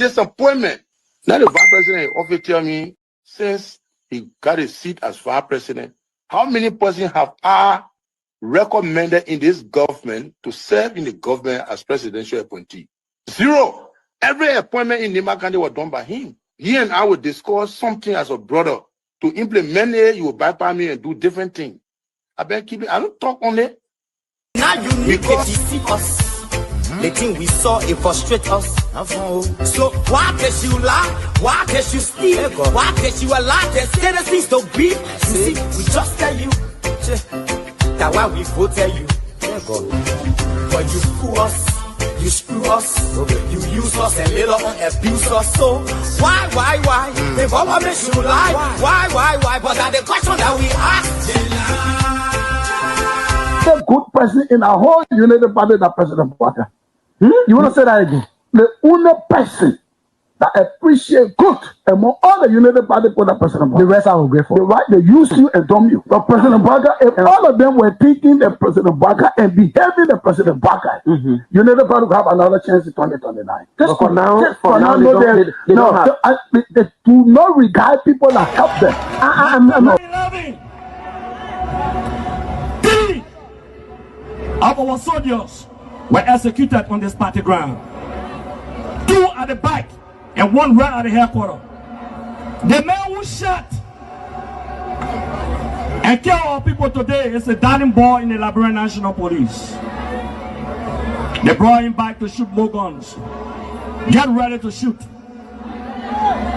disappointment. Now the vice president often tell me, since he got a seat as vice president, how many persons have I recommended in this government to serve in the government as presidential appointee? 0. Every appointment in Nima County was done by him. He and I would discuss something as a brother. To implement it, you will bypass me and do different things. I better keep it. I don't talk on it. Now you need to deceive us. The thing we saw, it frustrate us. So why can't you lie? Why can't you steal? Why can't you allow the citizens to be? You see, we just tell you that why we voted you. But you fool us, you screw us, you use us and later on abuse us. So why? The government should lie. Why? But that's the question that we ask. The good person in our whole United Party, that President Bwaka. You want to say that again? The only person that appreciate good among all the United Party for that President Bwaka. The rest are ungrateful. The right, they use you and dumb you. But President Bwaka, if all of them were thinking the President Bwaka and behaving the President Bwaka, United Party will have another chance in 2029. Just for now, they do not regard people that help them. Of our soldiers were executed on this party ground. 2 at the back and 1 right at the headquarters. The man who shot and killed our people today is a darling boy in the Liberian National Police. They brought him back to shoot more guns. Get ready to shoot.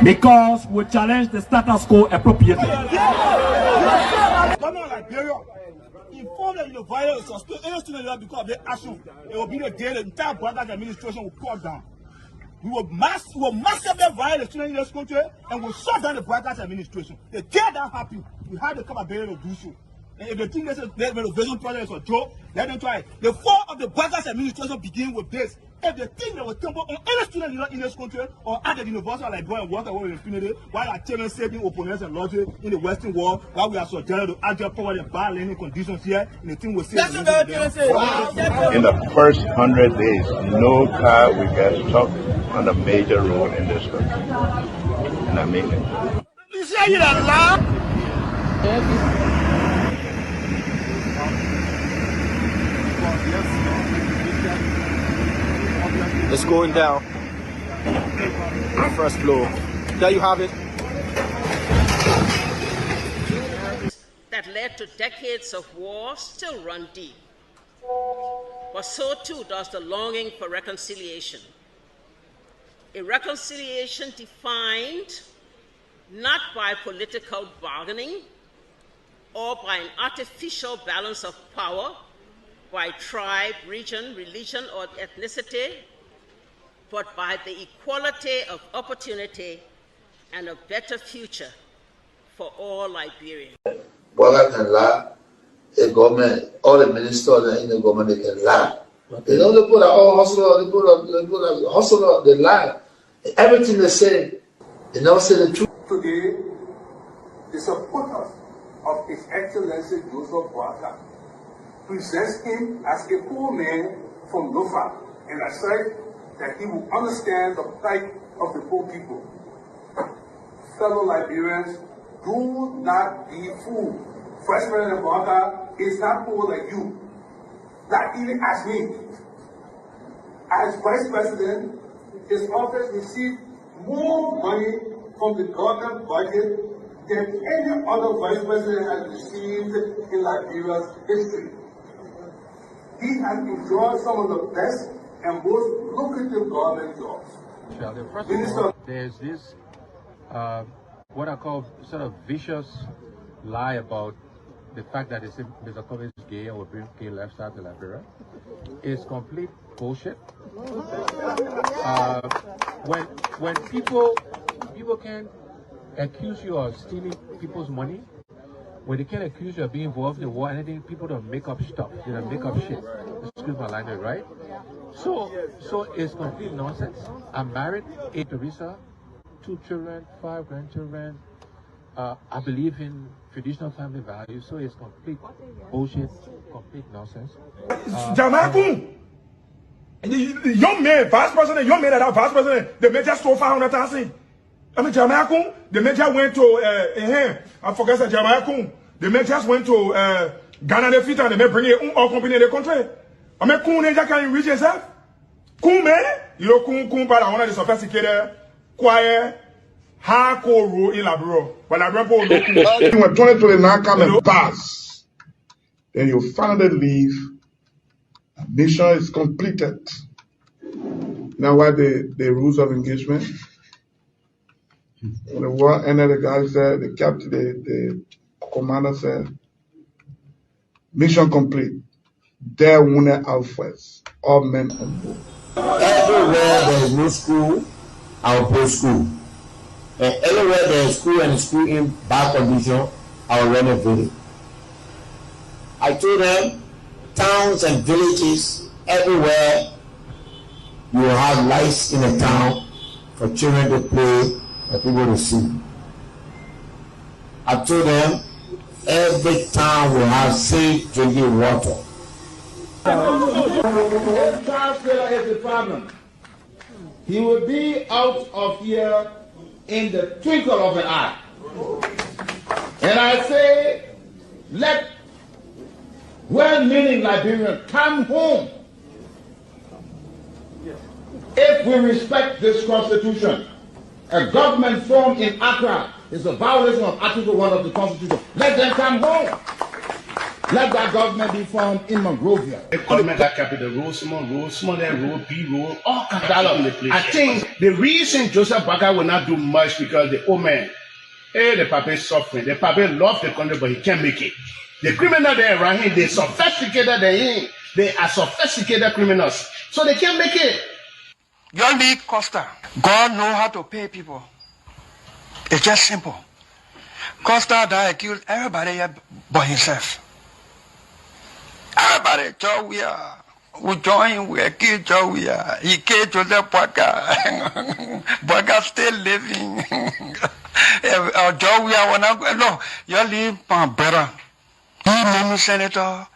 Because we challenge the status quo appropriately. Inform that the violence or still any student because of their action. It will be the day the entire Brothers administration will call down. We will massively violate the students in this country and we'll shut down the Brothers administration. The day that happens, we have the capability to do so. And if they think this renovation project is a joke, let them try it. The fall of the Brothers administration begins with this. If they think they will tumble on any student in this country or at the university like going and work away with impunity, while our children saving opponents and logic in the Western world, while we are subjected to agile power and bad learning conditions here, and the thing will say. In the first 100 days, no car will get stuck on the major road in this country. And I mean it. You say it out loud? It's going down. First floor. There you have it. That led to decades of war still run deep. But so too does the longing for reconciliation. A reconciliation defined not by political bargaining or by an artificial balance of power by tribe, region, religion, or ethnicity, but by the equality of opportunity and a better future for all Liberians. Bwaka can lie, the government, all the ministers in the government, they can lie. They don't put all hustler, they put a hustler, they lie. Everything they say, they never say the truth. Today, the supporters of His Excellency Joseph Bwaka presents him as a poor man from Lofa, and I said that he will understand the plight of the poor people. Fellow Liberians, do not be fooled. First President Bwaka is not poor like you, not even as me. As Vice President, his office received more money from the government budget than any other Vice President has received in Liberia's history. He has enjoyed some of the best and most lucrative government jobs. First of all, there's this, what I call sort of vicious lie about the fact that Mr. Kobe is gay or bring gay lifestyle to Liberia. It's complete bullshit. When people can accuse you of stealing people's money, when they can accuse you of being involved in war, anything, people don't make up stuff. They don't make up shit. Excuse my language, right? So it's complete nonsense. I'm married, 8 Teresa, 2 children, 5 grandchildren. I believe in traditional family values, so it's complete bullshit, complete nonsense. Young man, vice president, young man that vice president, the major stole 500,000. I mean, Jamaica, the major went to, I forget that Jamaica, the major went to Ghana, the fit, and they may bring it all company in the country. I mean, Kun, they can't reach yourself. Kun, man, you know, Kun, but I want to sophisticated, quiet, hardcore rule in Labro. But Labro, when 2029 come and pass, then you finally leave. Mission is completed. Now, what the rules of engagement? When the war ended, the guy said, the captain, the commander said, mission complete. There wounded outwards, all men on board. Everywhere there is no school, I'll put school. And everywhere there is school and school in bad condition, I'll renovate it. I told them, towns and villages, everywhere you will have lights in the town for children to play and people to see. I told them, every town will have safe drinking water. Charles Taylor is the problem. He will be out of here in the twinkle of an eye. And I say, let well-meaning Liberians come home. If we respect this constitution, a government formed in Accra is a violation of Article 1 of the Constitution. Let them come home. Let that government be formed in Monrovia. The government that capital road, small there, road, B road, all kinds of the place. I think the reason Joseph Boakai will not do much because the old man, the papa is suffering. The papa loves the country, but he can't make it. The criminal there around him, they sophisticated than him. They are sophisticated criminals, so they can't make it. Your league Costa, God know how to pay people. It's just simple. Costa that accused everybody here but himself. Everybody, Joe, we join, we accuse Joe, he killed Joseph Boakai. Boakai still living. Joe, no, you leave better. He made me senator.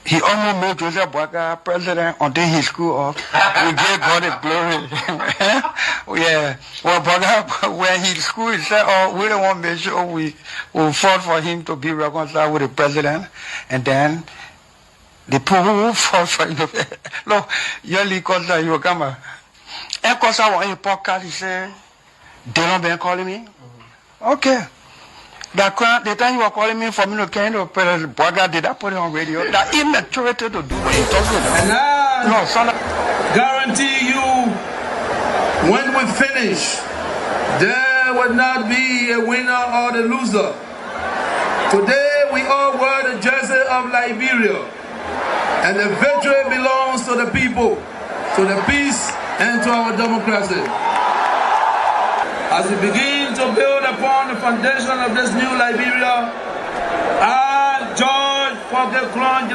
He almost made Joseph Boakai president until he screwed up. We gave God the glory. Yeah. Well, Boakai, when he screwed, he said, oh, we don't want to make sure we will fought for him to be reconciled with the president. And then the people who fought for him. Look, your league Costa, you will come. And Costa, on a podcast, he said, they don't been calling me. Okay. The time you were calling me for me to kind of Boakai, did I put it on radio? That immaturity to do what he talks about. And I guarantee you, when we finish, there will not be a winner or the loser. Today we all wear the jersey of Liberia, and the victory belongs to the people, to the peace and to our democracy. As we begin to build upon the foundation of this new Liberia, I, George Seleke Kromah,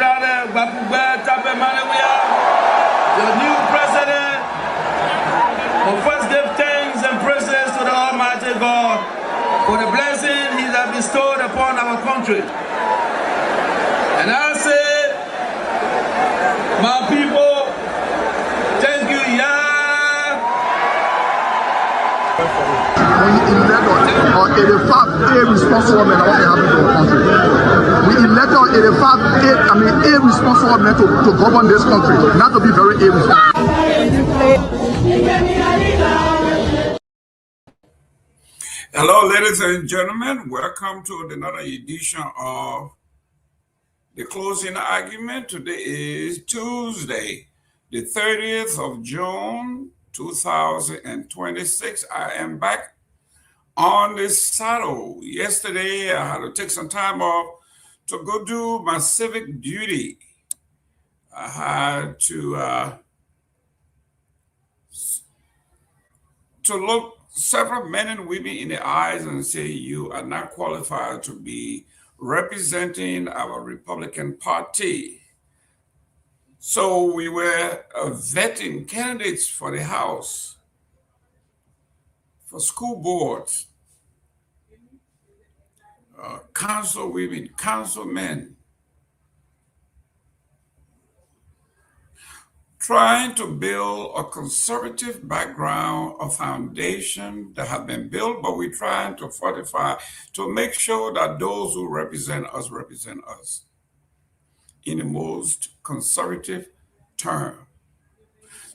the new president, will first give thanks and praises to the Almighty God for the blessing He has bestowed upon our country. And I say, my people, thank you, When you elect on 85 irresponsible men, what happened to the country? We elect on 85 irresponsible men to govern this country, not to be very irresponsible. Hello, ladies and gentlemen. Welcome to another edition of The Closing Argument. Today is Tuesday, the 30th of June, 2026. I am back on the saddle. Yesterday, I had to take some time off to go do my civic duty. I had to look several men and women in the eyes and say, you are not qualified to be representing our Republican Party. So we were vetting candidates for the House, for school boards, council women, councilmen, trying to build a conservative background, a foundation that has been built, but we're trying to fortify to make sure that those who represent us in the most conservative term.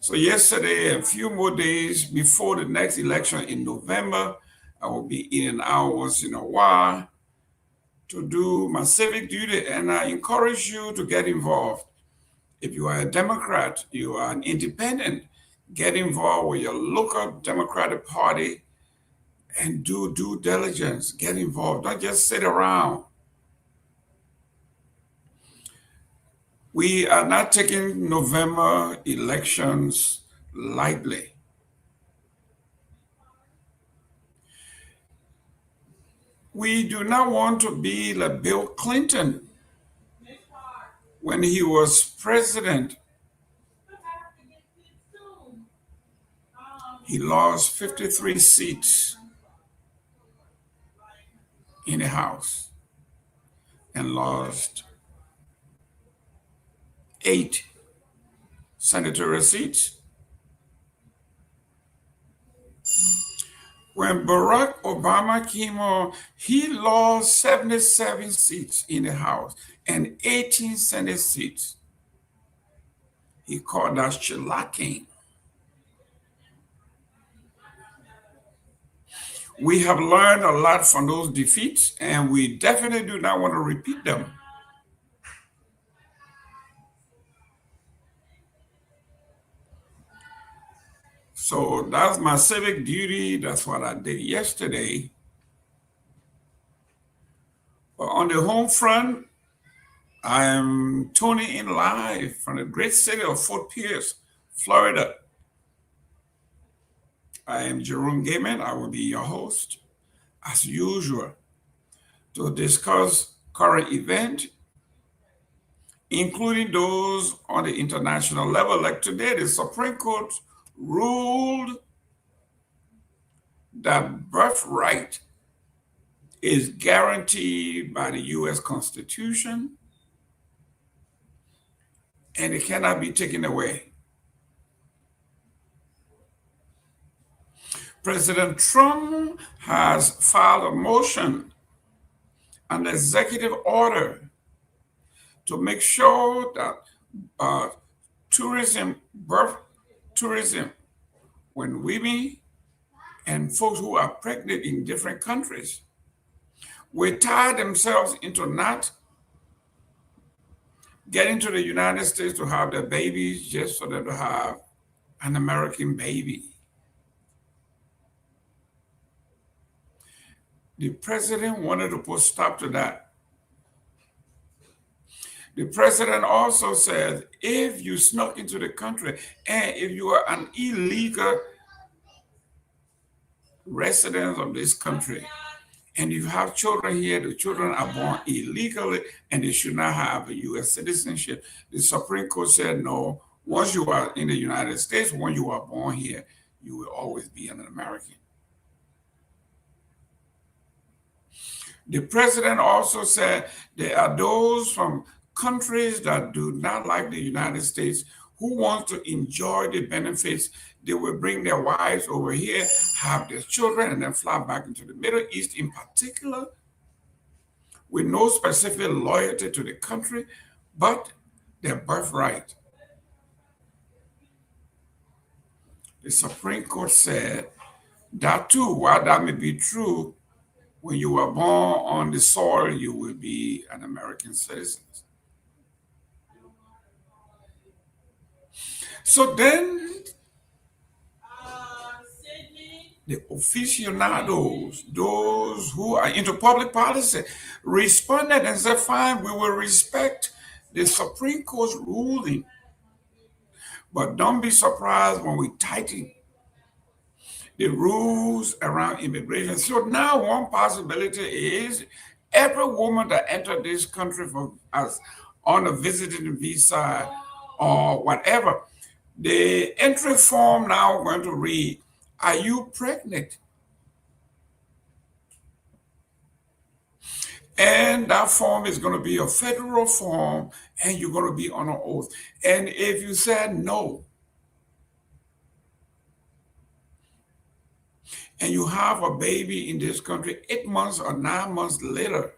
So yesterday, a few more days before the next election in November, I will be in hours in a while to do my civic duty, and I encourage you to get involved. If you are a Democrat, you are an independent, get involved with your local Democratic Party and do due diligence. Get involved. Don't just sit around. We are not taking November elections lightly. We do not want to be like Bill Clinton when he was president. He lost 53 seats in the House and lost 8 senatorial seats. When Barack Obama came on, he lost 77 seats in the House and 18 Senate seats. He called that shellacking. We have learned a lot from those defeats, and we definitely do not want to repeat them. So that's my civic duty. That's what I did yesterday. But on the home front, I am tuning in live from the great city of Fort Pierce, Florida. I am Jerome Gayman. I will be your host, as usual, to discuss current events, including those on the international level. Like today, the Supreme Court ruled that birthright is guaranteed by the U.S. Constitution and it cannot be taken away. President Trump has filed a motion, an executive order, to make sure that birth tourism, when women and folks who are pregnant in different countries will tie themselves into not getting to the United States to have their babies just so that they have an American baby. The president wanted to put a stop to that. The president also said, if you snuck into the country and if you are an illegal resident of this country and you have children here, the children are born illegally and they should not have a U.S. citizenship. The Supreme Court said, no, once you are in the United States, when you are born here, you will always be an American. The president also said there are those from countries that do not like the United States who want to enjoy the benefits. They will bring their wives over here, have their children, and then fly back into the Middle East in particular, with no specific loyalty to the country, but their birthright. The Supreme Court said that too, while that may be true, when you are born on the soil, you will be an American citizen. So then, the aficionados, those who are into public policy, responded and said, fine, we will respect the Supreme Court's ruling, but don't be surprised when we tighten the rules around immigration. So now one possibility is every woman that entered this country on a visiting visa or whatever, the entry form now going to read, are you pregnant? And that form is going to be a federal form, and you're going to be on an oath. And if you said no, and you have a baby in this country 8 months or 9 months later,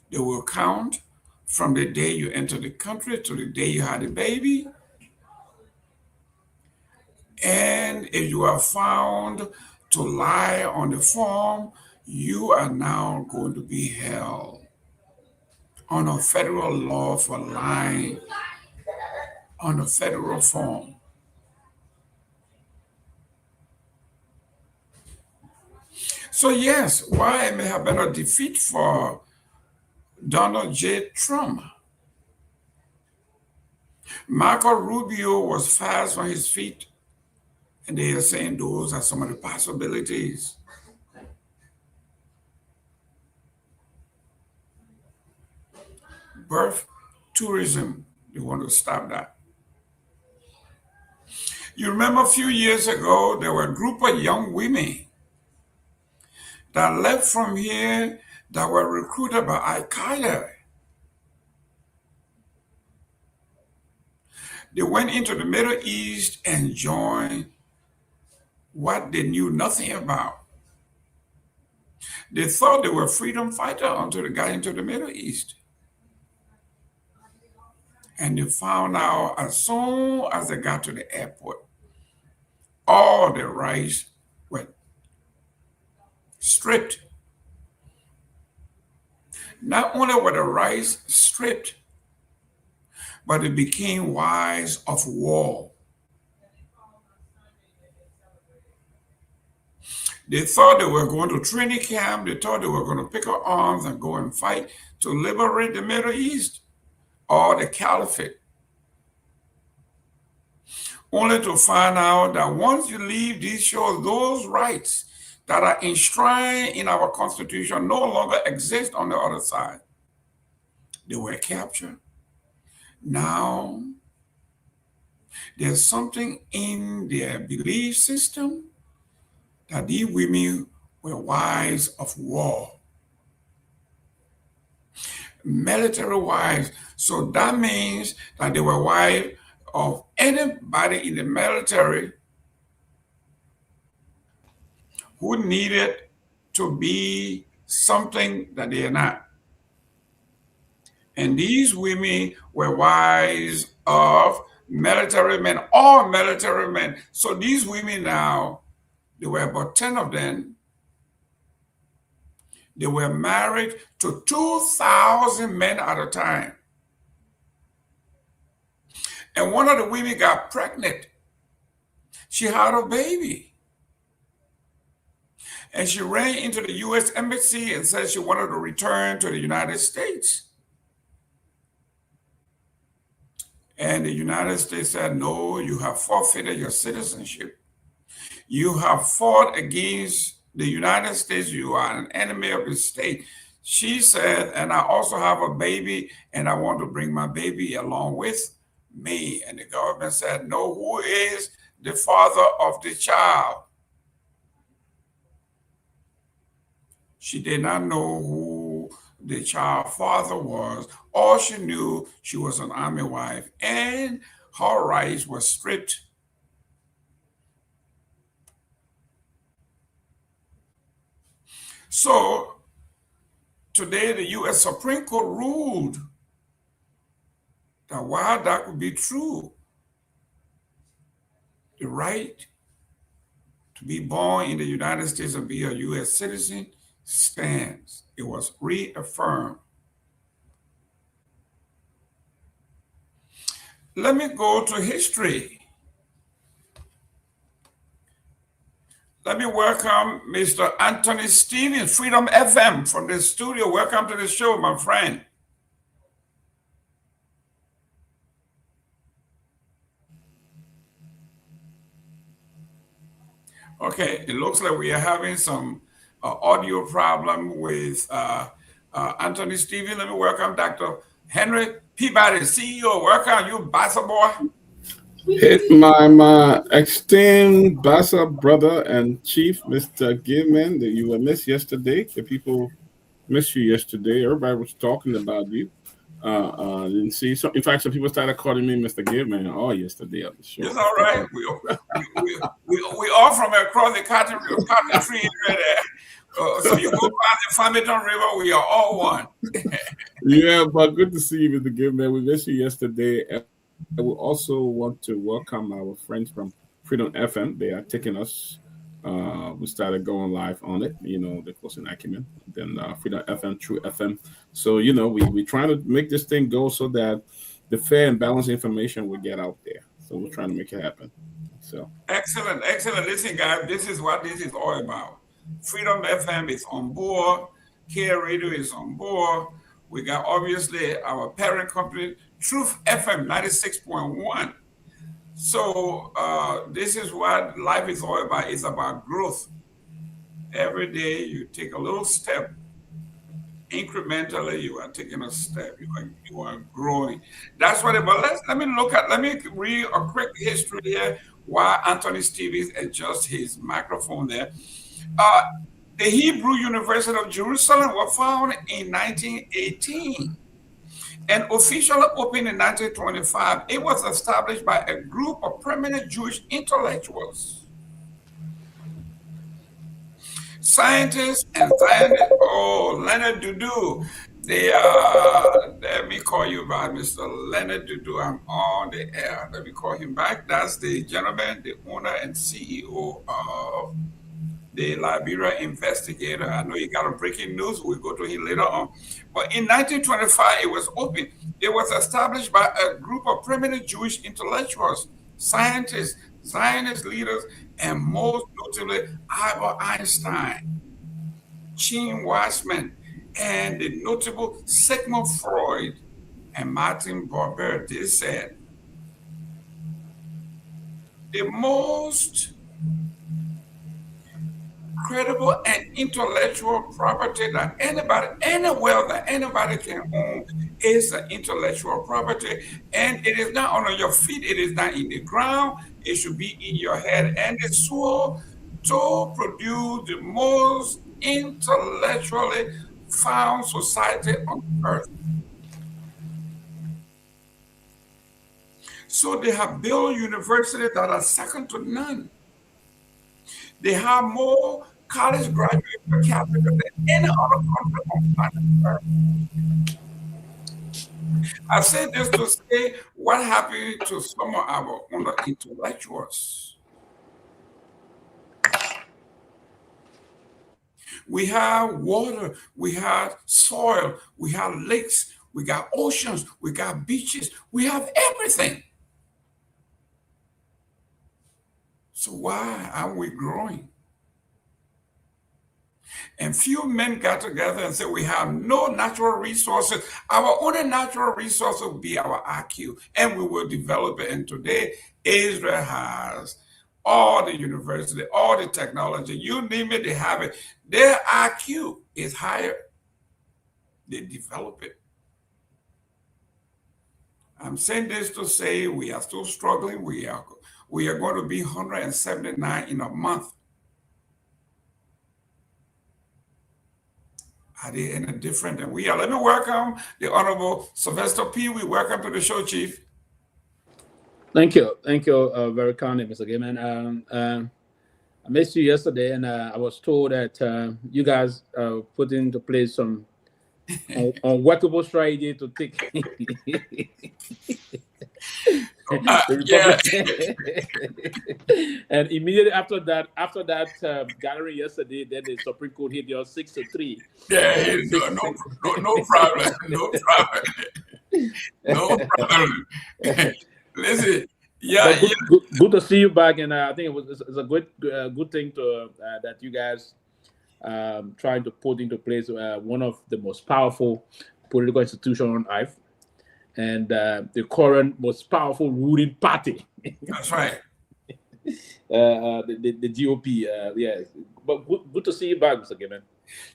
they will count from the day you enter the country to the day you had the baby. And if you are found to lie on the form, you are now going to be held on a federal law for lying on a federal form. So yes, why it may have been a defeat for Donald J. Trump. Marco Rubio was fast on his feet, and they are saying those are some of the possibilities. Birth tourism, they want to stop that. You remember a few years ago, there were a group of young women that left from here that were recruited by Al-Qaeda. They went into the Middle East and joined what they knew nothing about. They thought they were freedom fighters until they got into the Middle East. And they found out as soon as they got to the airport, all the rights were stripped. Not only were the rights stripped, but they became wives of war. They thought they were going to training camp. They thought they were going to pick up arms and go and fight to liberate the Middle East or the caliphate. Only to find out that once you leave these shores, those rights that are enshrined in our Constitution no longer exist on the other side. They were captured. Now, there's something in their belief system that these women were wives of war. Military wives. So that means that they were wives of anybody in the military who needed to be something that they are not. And these women were wives of military men, all military men. So these women now, there were about 10 of them. They were married to 2,000 men at a time. And one of the women got pregnant. She had a baby. And she ran into the U.S. Embassy and said she wanted to return to the United States. And the United States said, no, you have forfeited your citizenship. You have fought against the United States. You are an enemy of the state. She said, and I also have a baby, and I want to bring my baby along with me. And the government said, no, who is the father of the child? She did not know who the child father was. All she knew, she was an army wife, and her rights were stripped. So today the U.S. Supreme Court ruled that while that could be true, the right to be born in the United States and be a U.S. citizen stands. It was reaffirmed. Let me go to history. Let me welcome Mr. Anthony Stevens, Freedom FM from the studio. Welcome to the show, my friend. Okay, it looks like we are having some audio problem with Anthony Stevens. Let me welcome Dr. Henry Peabody, CEO. Welcome, you Bassa boy. My esteemed Bassa brother and chief, Mr. Gayman, that you were missed yesterday. The people Missed you yesterday. Everybody was talking about you. Didn't see. So, in fact, some people started calling me Mr. Gayman all yesterday on the show. It's all right. We all from across the cotton tree there. So you go by the Farmington River, we are all one. Yeah, but good to see you, Mr. Gayman. We missed you yesterday. And we also want to welcome our friends from Freedom FM. They are taking us. We started going live on it, the closing acumen, then Freedom FM, True FM. So, we're trying to make this thing go so that the fair and balanced information will get out there. So we're trying to make it happen. So excellent. Listen, guys, this is what this is all about. Freedom FM is on board. Care Radio is on board. We got obviously our parent company, Truth FM 96.1. So this is what life is all about. It's about growth. Every day you take a little step. Incrementally, you are taking a step. You are growing. That's what. But let me read a quick history here while Anthony Stevens adjusts his microphone there. The Hebrew University of Jerusalem was founded in 1918 and officially opened in 1925. It was established by a group of prominent Jewish intellectuals, scientists, and Zionists. Oh, Leonard Dudu. Let me call you back, Mr. Leonard Dudu. I'm on the air. Let me call him back. That's the gentleman, the owner and CEO of the Liberia Investigator. I know you got a breaking news. We'll go to him later on. But in 1925, it was opened. It was established by a group of prominent Jewish intellectuals, scientists, Zionist leaders, and most notably Albert Einstein, Gene Weissman, and the notable Sigmund Freud and Martin Buber. They said the most credible and intellectual property that anywhere that anybody can own is the intellectual property. And it is not on your feet, it is not in the ground, it should be in your head. And the soul to produce the most intellectually found society on earth. So they have built universities that are second to none. They have more college graduates per capita than any other country on planet Earth. I say this to say what happened to some of our other intellectuals. We have water, we have soil, we have lakes, we got oceans, we got beaches, we have everything. So why aren't we growing? And few men got together and said, we have no natural resources. Our only natural resource will be our IQ, and we will develop it. And today, Israel has all the university, all the technology, you name it, they have it. Their IQ is higher. They develop it. I'm saying this to say we are still struggling. We are going to be 179 in a month. Are they any different than we are? Let me welcome the Honorable Sylvester Pewee. Welcome to the show, Chief. Thank you. Thank you very kindly, Mr. Gayman. I missed you yesterday, and I was told that you guys put into place some unworkable strategy to take And immediately after that gathering yesterday, then the Supreme Court hit your 6-3. Yeah, no problem. No problem. Listen, good to see you back, and I think it's a good thing to that you guys trying to put into place one of the most powerful political institutions on earth, and the current most powerful ruling party. That's right. The GOP. Yeah, but good to see you back, Mr. Gayman.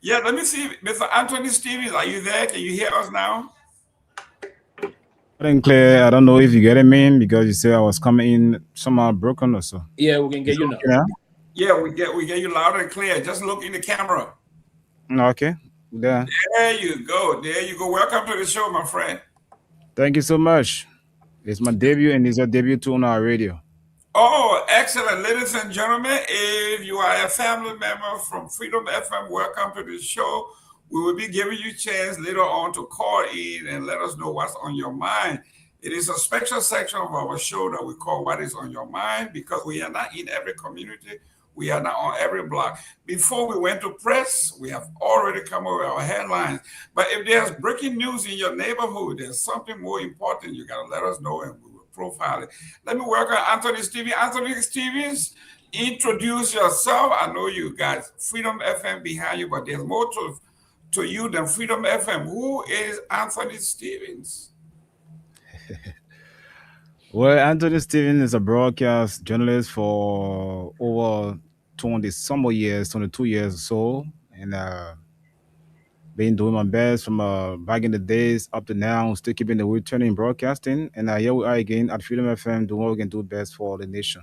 Yeah, let me see, Mr. Anthony Stevens, are you there? Can you hear us now? Clear. I don't know if you get me because you said I was coming in somehow broken or so. Yeah, we can get you now. Yeah, yeah, we get you loud and clear. Just look in the camera. Okay. There. There you go. There you go. Welcome to the show, my friend. Thank you so much. It's my debut and it's your debut too on our radio. Oh, excellent. Ladies and gentlemen, if you are a family member from Freedom FM, welcome to the show. We will be giving you a chance later on to call in and let us know what's on your mind. It is a special section of our show that we call What is on Your Mind, because we are not in every community. We are not on every block. Before we went to press, we have already come over our headlines. But if there's breaking news in your neighborhood, there's something more important, you got to let us know and we will profile it. Let me welcome Anthony Stevens. Anthony Stevens, introduce yourself. I know you guys, Freedom FM behind you, but there's more to you than Freedom FM. Who is Anthony Stevens? Well, Anthony Stevens is a broadcast journalist for over 22 years or so, and been doing my best from back in the days up to now, still keeping the wheel turning in broadcasting, and here we are again at Freedom FM doing what we can do best for the nation.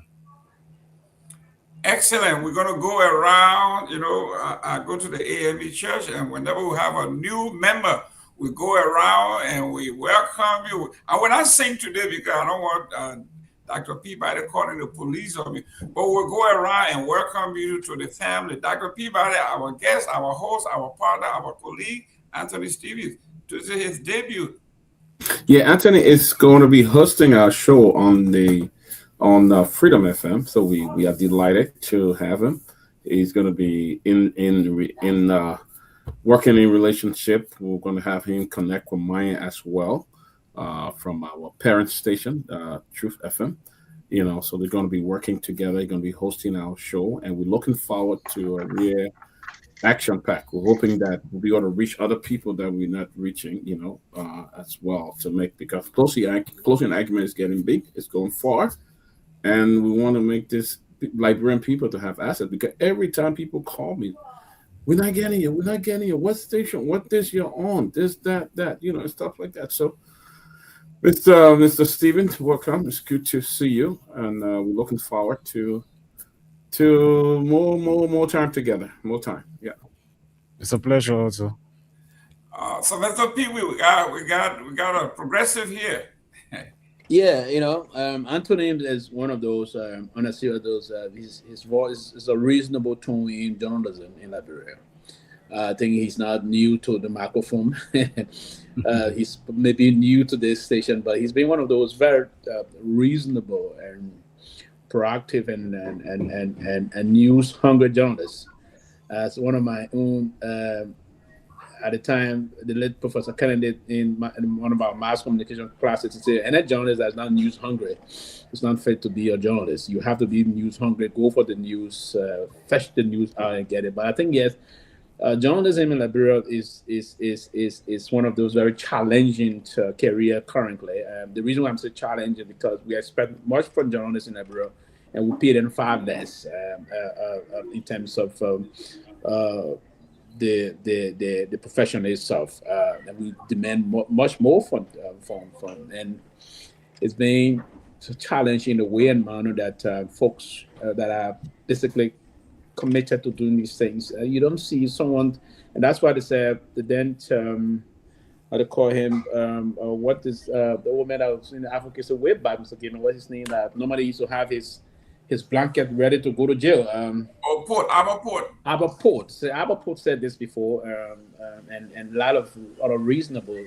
Excellent. We're going to go around, I go to the AME church, and whenever we have a new member, we go around and we welcome you. And when I sing today, because I don't want Dr. Peabody calling the police on me, but we'll go around and welcome you to the family. Dr. Peabody, our guest, our host, our partner, our colleague, Anthony Stevens. This is his debut. Yeah, Anthony is going to be hosting our show on Freedom FM, so we are delighted to have him. He's going to be in working in relationship. We're going to have him connect with Myean as well, from our parent station, Truth FM. So they're going to be working together. They're going to be hosting our show, and we're looking forward to a real action pack. We're hoping that we'll be able to reach other people that we're not reaching, as well, to make, because closing argument is getting big. It's going far. And we want to make this Liberian people to have assets, because every time people call me, we're not getting you. What station? What this you're on? This, that, and stuff like that. So, Mr. Stevens, welcome. It's good to see you, and we're looking forward to more time together. More time. Yeah, it's a pleasure also. Sylvester Pewee, we got a progressive here. Yeah, Anthony is one of those, honestly, his voice is a reasonable tone in journalism in Liberia. I think he's not new to the microphone. He's maybe new to this station, but he's been one of those very reasonable and proactive and news-hungry journalists. As one of my own, at the time, the late Professor Kennedy in one of our mass communication classes, he said, and a journalist that's not news hungry, it's not fit to be a journalist. You have to be news hungry, go for the news, fetch the news out and get it. But I think, yes, journalism in Liberia is one of those very challenging career currently. The reason why I'm saying challenging, because we expect much from journalists in Liberia, and we pay them far less in terms of the profession itself, and we demand much more from, and it's been a challenge in a way and manner that folks that are basically committed to doing these things, you don't see someone, and that's why they say how to call him, what is the old man that was in the advocacy way back, Mr. Gayman, what's his name, that normally used to have his blanket ready to go to jail. Aberport. So Aberport said this before, and a lot of other reasonable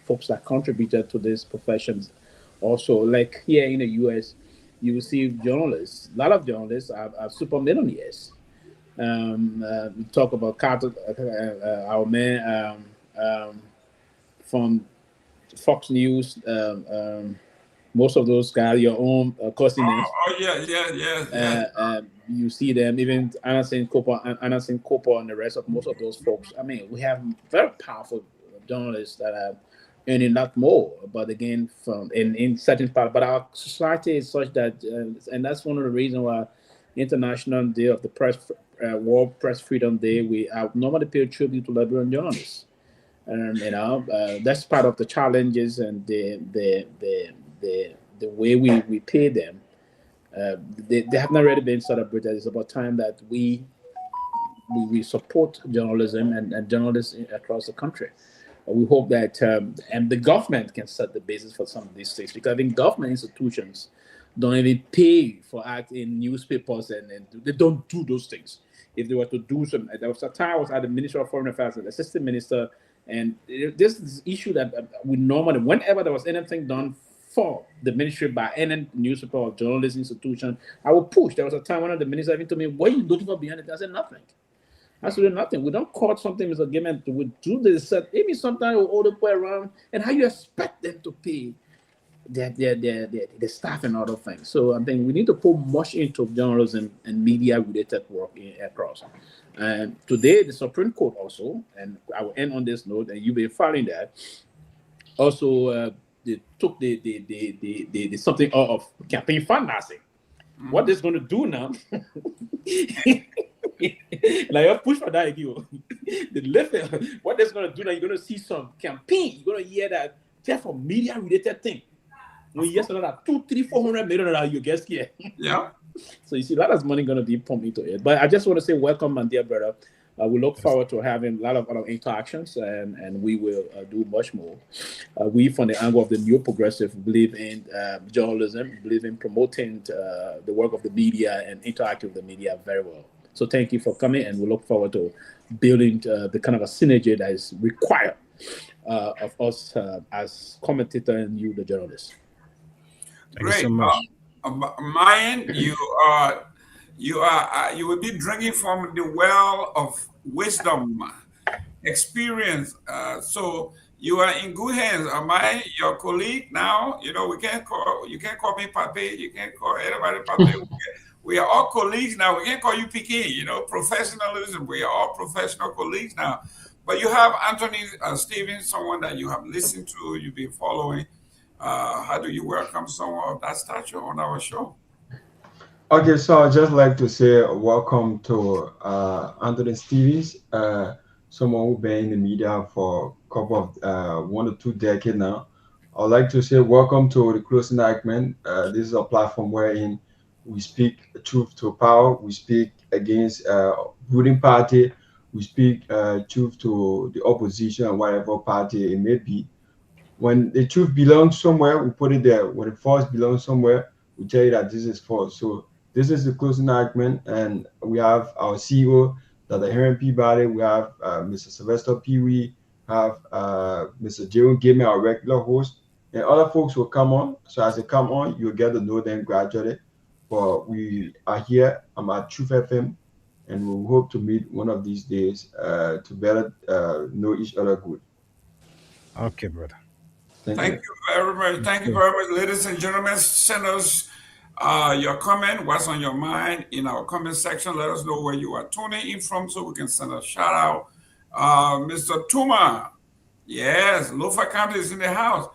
folks that contributed to these professions. Also, like here in the U.S., you will see journalists. A lot of journalists are super millionaires. We talk about Carter, our man from Fox News. Most of those guys, your own cousin. You see them, even Anderson Cooper, and the rest of most of those folks. I mean, we have very powerful journalists that are earning a lot more. But again, in certain part, but our society is such that, and that's one of the reasons why International Day of the Press, World Press Freedom Day, we normally pay tribute to Liberian journalists. That's part of the challenges and the way we pay them. They have not really been celebrated. It's about time that we we support journalism and journalists across the country. We hope that and the government can set the basis for some of these things, because I think government institutions don't even pay for act in newspapers, and they don't do those things. If they were to do some, there was a time I was at the Ministry of Foreign Affairs, an assistant minister, and this is an issue that we normally, whenever there was anything done for the ministry by any newspaper or journalist institution, I would push. There was a time one of the ministers even told me, "What are you looking for behind it?" I said, "Nothing. Absolutely nothing. We don't call something Mr. Gayman. We do this. Maybe sometimes we hold the boy around, and how you expect them to pay their staff and other things." So I think we need to put much into journalism and media-related work across. And today, the Supreme Court also, and I will end on this note, and you've been following that, also they took the something out of campaign financing. What is going to do now? Like you push for that again. The left, what that's going to do now? You're going to see some campaign. You're going to hear that just for media-related thing. When you hear something like $200, $300, $400 million, you get scared. Yeah. So you see, a lot of money going to be pumped into it. But I just want to say welcome, my dear brother. We look forward to having a lot of other interactions, and we will do much more. We, from the angle of the New Progressive, believe in journalism, believe in promoting the work of the media and interacting with the media very well. So thank you for coming, and we look forward to building the kind of a synergy that is required of us as commentator and you, the journalist. Thank you so much. Myean, you will be drinking from the well of wisdom, experience. So you are in good hands. Am I your colleague now? You know, you can't call me Pape, you can't call anybody Pape. We are all colleagues now. We can't call you Piqué, you know, professionalism. We are all professional colleagues now. But you have Anthony Stevens, someone that you have listened to, you've been following. How do you welcome someone of that stature on our show? Okay, so I'd just like to say welcome to Anthony Stevens, someone who's been in the media for a couple of 1 or 2 decades now. I'd like to say welcome to the Closing Argument. This is a platform wherein we speak truth to power, we speak against ruling party, we speak truth to the opposition and whatever party it may be. When the truth belongs somewhere, we put it there. When the false belongs somewhere, we tell you that this is false. So this is the Closing Argument, and we have our CEO, Dr. Peabody, we have Mr. Sylvester Pewee, have Mr. Jerome Gayman, our regular host, and other folks will come on. So as they come on, you'll get to know them gradually. But we are here. I'm at Truth FM, and we hope to meet one of these days to better know each other good. Okay, brother. Thank you very much. Thank you very much, ladies and gentlemen. Send us your comment, what's on your mind in our comment section. Let us know where you are tuning in from so we can send a shout out. Mr. Tuma, yes, Lofa County is in the house.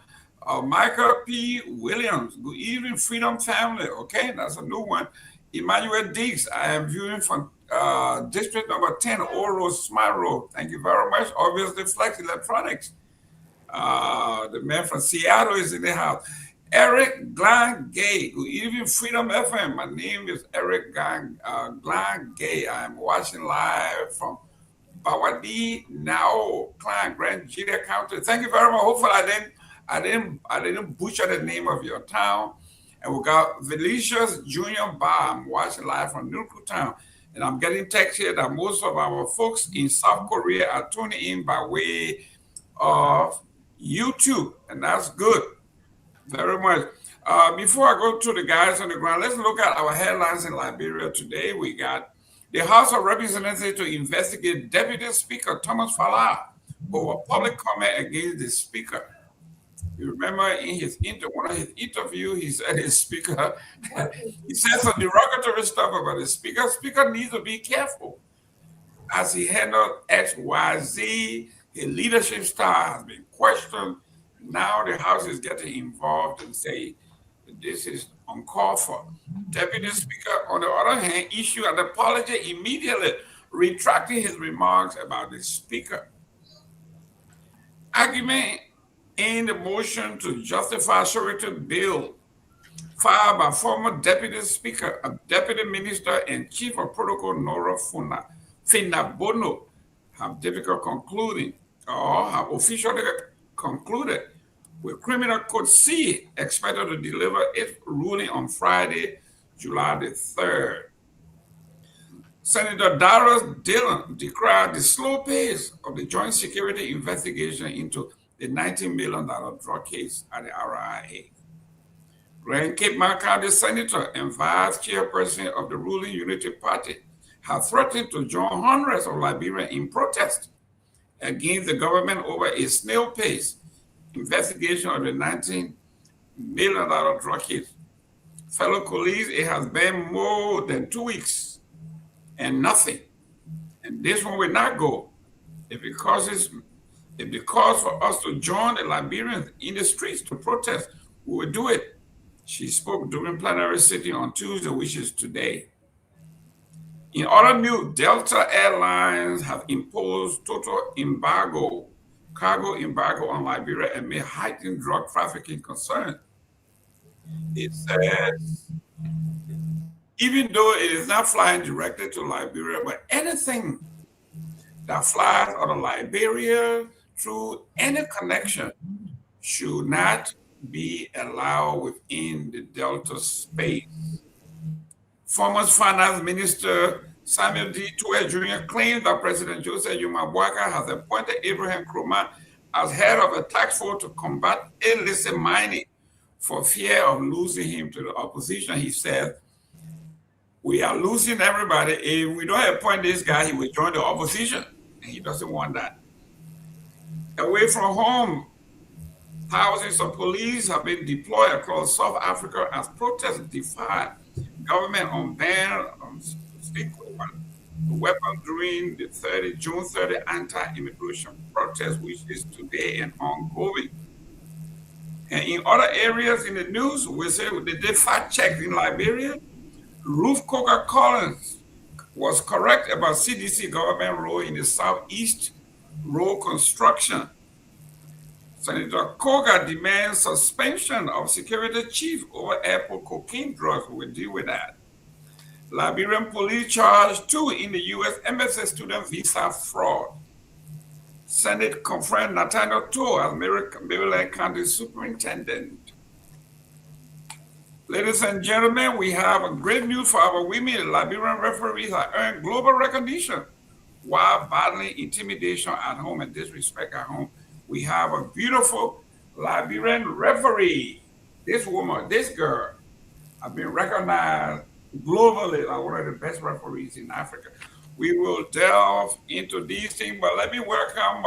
Michael P. Williams, good evening, Freedom Family. Okay, that's a new one. Emmanuel Diggs, I am viewing from district number 10, Old Road, Smart Road. Thank you very much. Obviously, Flex Electronics. The man from Seattle is in the house. Eric Glenn Gay, good evening, Freedom FM. My name is Eric Glenn Gay. I am watching live from Bawadi, now, Klein, Grand Julia County. Thank you very much. Hopefully, I didn't butcher the name of your town. And we got Felicia's Junior Bar. I'm watching live from Newport Town. And I'm getting text here that most of our folks in South Korea are tuning in by way of YouTube. And that's good. Very much. Before I go to the guys on the ground, let's look at our headlines in Liberia today. We got the House of Representatives to investigate Deputy Speaker Thomas Fala over public comment against the Speaker. You remember in one of his interviews, he said his Speaker, he said some derogatory stuff about the Speaker. Speaker needs to be careful as he handled XYZ. His leadership style has been questioned. Now the House is getting involved and say this is uncalled for. Deputy Speaker, on the other hand, issued an apology immediately, retracting his remarks about the Speaker. Argument in the motion to justify surety bill filed by former Deputy Speaker, Deputy Minister, and Chief of Protocol Nora Bono have difficult concluding or have officially concluded, with Criminal Court C expected to deliver its ruling on Friday, July the 3rd. Senator Darius Dillon decried the slow pace of the joint security investigation into the $19 million drug case at the RIA. Glenn Cape County Senator and Vice Chairperson of the ruling Unity Party have threatened to join hundreds of Liberians in protest against the government over a snail pace investigation of the $19 million drug case. Fellow colleagues, it has been more than 2 weeks and nothing. And this one will not go. If it causes for us to join the Liberians in the streets to protest, we will do it. She spoke during plenary sitting on Tuesday, which is today. In other news, Delta Airlines have imposed total cargo embargo on Liberia amid heightened drug trafficking concerns. It says, even though it is not flying directly to Liberia, but anything that flies out of Liberia through any connection should not be allowed within the Delta space. Former Finance Minister Samuel D. Tuer Jr. claimed that President Joseph Yumabwaka has appointed Seleke Kromah as head of a task force to combat illicit mining for fear of losing him to the opposition. He said, "We are losing everybody. If we don't appoint this guy, he will join the opposition." And he doesn't want that. Away from home, thousands of police have been deployed across South Africa as protests defy government on ban on weapons during the June 30 anti-immigration protest, which is today and ongoing. And in other areas in the news, we say they did fact check in Liberia. Ruth Coker Collins was correct about CDC government role in the Southeast road construction. Senator Coker demands suspension of security chief over airport cocaine drugs. We'll deal with that. Liberian police charged 2 in the U.S. Embassy student visa fraud. Senate confirmed Nathaniel Toh as Maryland County Superintendent. Ladies and gentlemen, we have a great news for our women. Liberian referees have earned global recognition while battling intimidation at home and disrespect at home. We have a beautiful Liberian referee. This woman, this girl, has been recognized globally as one of the best referees in Africa. We will delve into these things, but let me welcome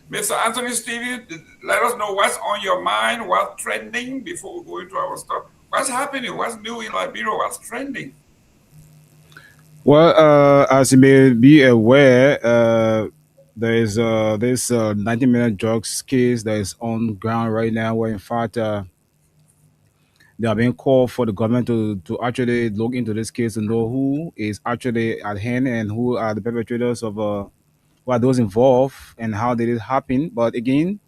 Mr. Anthony Stevens. Let us know what's on your mind, what's trending before we go into our stuff. What's happening? What's new in Liberia? What's trending? Well, as you may be aware, there is this 90-minute drugs case that is on ground right now, where in fact they are being called for the government to actually look into this case to know who is actually at hand and who are the perpetrators of who are those involved and how did it happen. But again,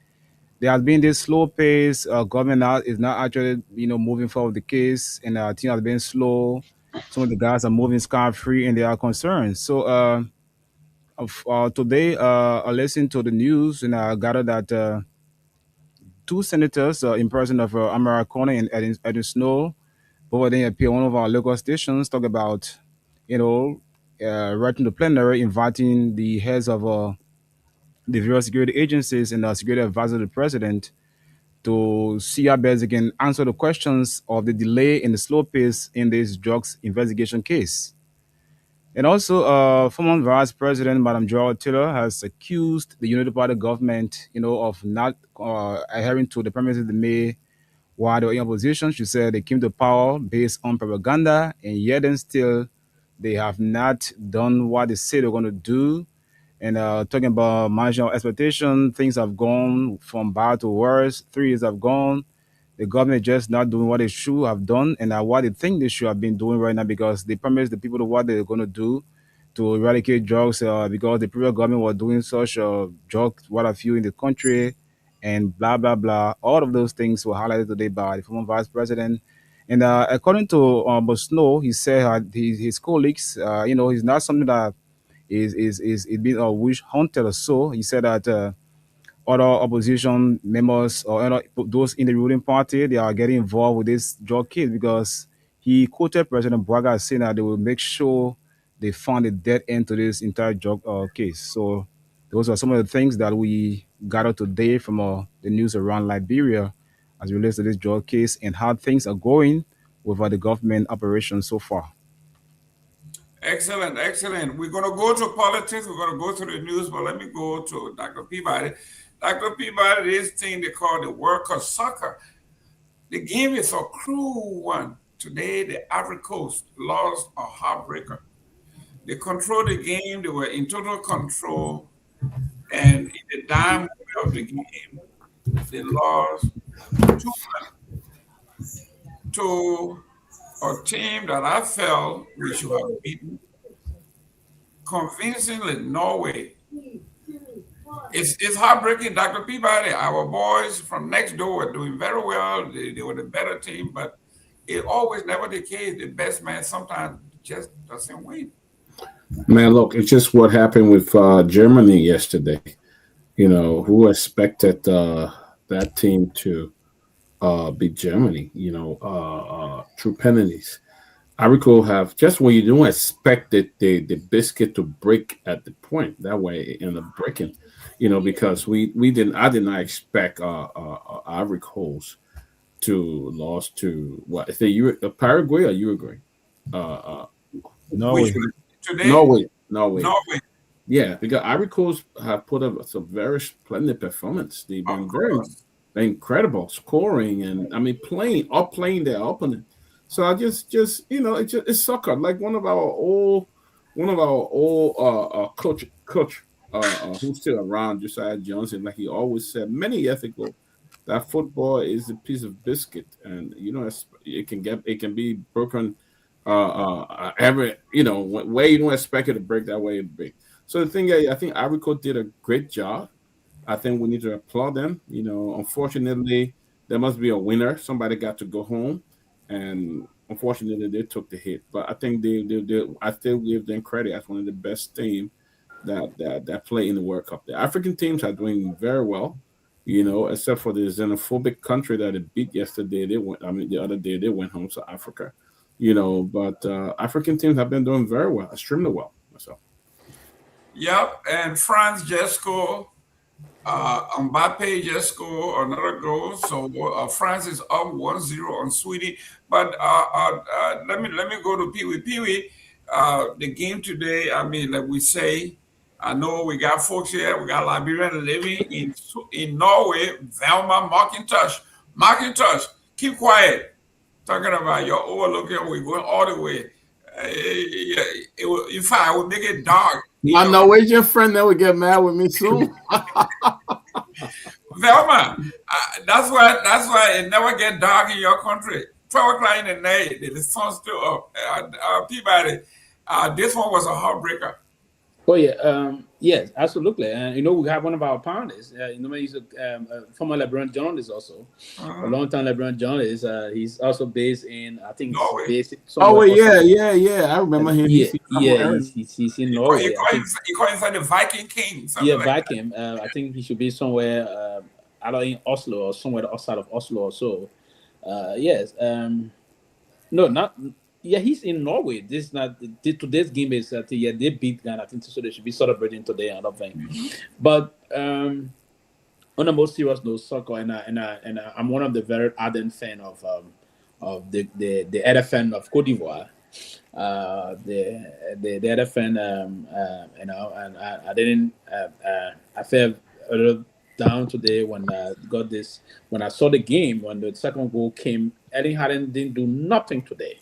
there has been this slow pace. Government is not actually moving forward with the case, and things have been slow. Some of the guys are moving scot-free, and they are concerned. So today, I listened to the news, and I gathered that 2 senators in person of Amara Corner and Edwin Snow, both of them appear on one of our local stations, talk about, writing the plenary, inviting the heads of the various security agencies and the security advisor to the president to see how best they can answer the questions of the delay in the slow pace in this drugs investigation case. And also, former Vice President Madam Gerald Taylor has accused the Unity Party government, of not adhering to the promises they made while they were in opposition. She said they came to power based on propaganda, and yet and still they have not done what they said they're going to do. And talking about marginal expectation, things have gone from bad to worse. 3 years have gone. The government just not doing what they should have done and what they think they should have been doing right now, because they promised the people what they're going to do to eradicate drugs, because the previous government was doing such drugs, what have you, in the country, and blah, blah, blah. All of those things were highlighted today by the former vice president. And according to Snow, he said his colleagues, it's not something that is it been a witch hunted or so. He said that other opposition members or those in the ruling party, they are getting involved with this drug case because he quoted President Braga saying that they will make sure they find a dead end to this entire drug case. So those are some of the things that we gathered today from the news around Liberia as it relates to this drug case and how things are going with the government operation so far. Excellent, excellent. We're going to go to politics. We're going to go to the news, but let me go to Dr. Peabody. Dr. Peabody, this thing they call the World Cup soccer. The game is a cruel one. Today, the Ivory Coast lost a heartbreaker. They controlled the game. They were in total control. And in the dime of the game, they lost 2-1 to a team that I felt we should have beaten convincingly, Norway. It's heartbreaking, Dr. Peabody. Our boys from next door were doing very well. They were the better team, but it always never the case. The best man sometimes just doesn't win. Man, look, it's just what happened with Germany yesterday. You know, who expected that team to beat Germany, through penalties. Ivory Coast have, just when you don't expect the biscuit to break at the point, that way it ended up breaking, because I did not expect Ivory Coast to lose to what is it, Paraguay or Uruguay? Norway. Norway. Yeah, because Ivory Coast have put up some very splendid performance. They've been very incredible scoring and outplaying their opponent. So I just it's soccer. Like one of our old coach who's still around, Josiah Johnson, like he always said many years ago, that football is a piece of biscuit, and it can be broken where you don't expect it to break, that way it breaks. So the thing is, I think Ivory Coast did a great job. I think we need to applaud them. Unfortunately, there must be a winner. Somebody got to go home, and unfortunately, they took the hit. But I think I still give them credit as one of the best teams that play in the World Cup. The African teams are doing very well, except for the xenophobic country that they beat yesterday. The other day they went home to Africa, But African teams have been doing very well, extremely well. So. Yep, and France just scored. Mbappe just scored another goal, so France is up 1-0 on Sweden. But let me go to Pewee. Pewee, the game today. Like we say, I know we got folks here. We got Liberians living in Norway. Velma Macintosh, keep quiet. Talking about your overlooking, we're going all the way. In fact, I would make it dark. My Norwegian friend that would get mad with me soon. Velma, that's why it never get dark in your country. 12 o'clock in the night, the sun's still up. Peabody, this one was a heartbreaker. Oh yeah, yes, absolutely. And we have one of our panelists. He's a former Liberian journalist, also a long-time Liberian journalist. He's also based in, I think, Norway. Yeah. I remember him. He's in Norway. He calls himself the Viking King. Viking. I think he should be somewhere either in Oslo or somewhere outside of Oslo or so. Yes. He's in Norway. Today's game is they beat Ghana. I think so they should be celebrating today and other thing. But on a more serious note, soccer and I'm one of the very ardent fan of the LFN of Cote d'Ivoire. The LFN and I felt a little down today when I saw the game when the second goal came. Erling Haaland didn't do nothing today.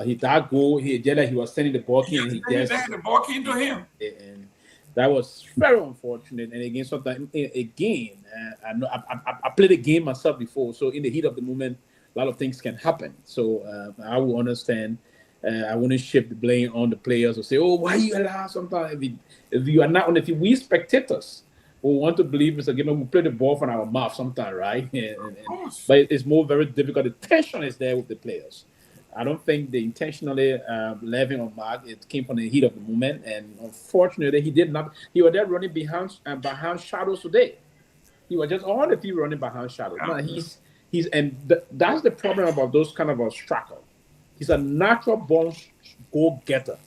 He was sending the ball in, and he just the ball came to him. And that was very unfortunate. And again, I played the game myself before, so in the heat of the moment, a lot of things can happen. So I will understand. I wouldn't shift the blame on the players or say, "Oh, why you allow?" Sometimes if you are not, if we spectators who want to believe it's a game, we play the ball from our mouth sometimes, right? But it's very difficult. The tension is there with the players. I don't think they intentionally left him on mark. It came from the heat of the moment, and unfortunately, he did not. He was there running behind shadows today. He was just on the field running behind shadows. No, that's the problem about those kind of a striker. He's a natural born goal getter.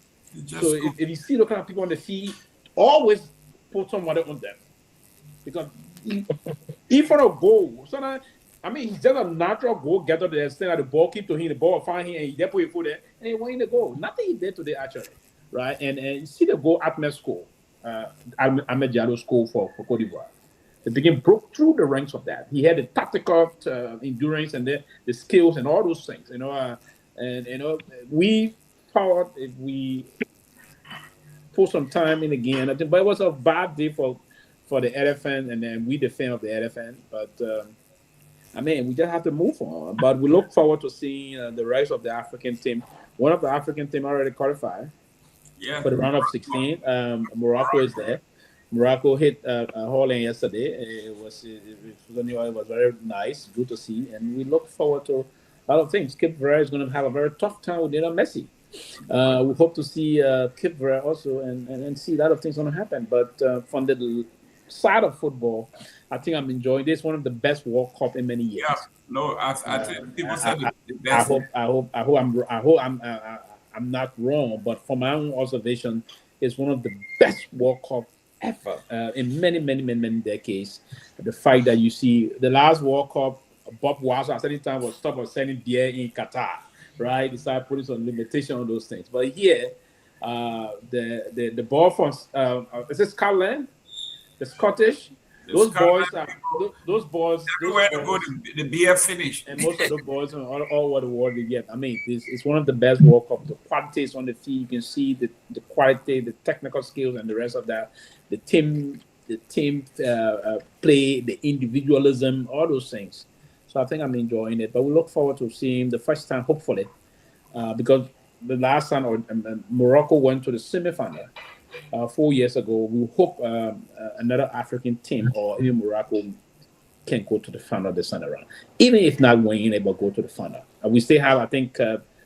So if you see the kind of people on the field, always put somebody on them because in front of goal. So now, I mean, he's just a natural goal getter. The extent that the ball keep to him, the ball find him, and he put his foot there, and he went in the goal. Nothing he did today actually, right? And you see the goal Ahmed score, Ahmed Diallo score for Cote d'Ivoire. The beginning broke through the ranks of that. He had the tactical endurance and the skills and all those things, and we thought if we put some time in again, I think, but it was a bad day for the elephant, and then we the fan of the elephant. But I mean, we just have to move on. But we look forward to seeing the rise of the African team. One of the African team already qualified for the round of 16. Morocco is there. Morocco hit Holland yesterday. It was very nice, good to see, and we look forward to a lot of things. Cape Verde is going to have a very tough time with Lionel Messi. We hope to see Cape Verde also and see a lot of things going to happen. But from the side of football, I think I'm enjoying this. One of the best World Cup in many years. Yeah, no, I think people said the best. I hope I'm not wrong, but from my own observation, it's one of the best World Cup ever in many decades. The fact that you see the last World Cup, Bob Wasser at any time was stop of selling beer in Qatar, right? They started putting some limitation on those things. But here, the ball from is it Scotland, the Scottish. Those boys, everywhere to go, the beer finish. And most of the boys all over the world they get. I mean, it's one of the best World Cup. The quality is on the field. You can see the quality, the technical skills, and the rest of that. The team play, the individualism, all those things. So I think I'm enjoying it. But we look forward to seeing the first time, hopefully, because the last time Morocco went to the semi-final 4 years ago. We hope another African team or even Morocco can go to the final this time around. Even if not winning, but go to the final. We still have, I think,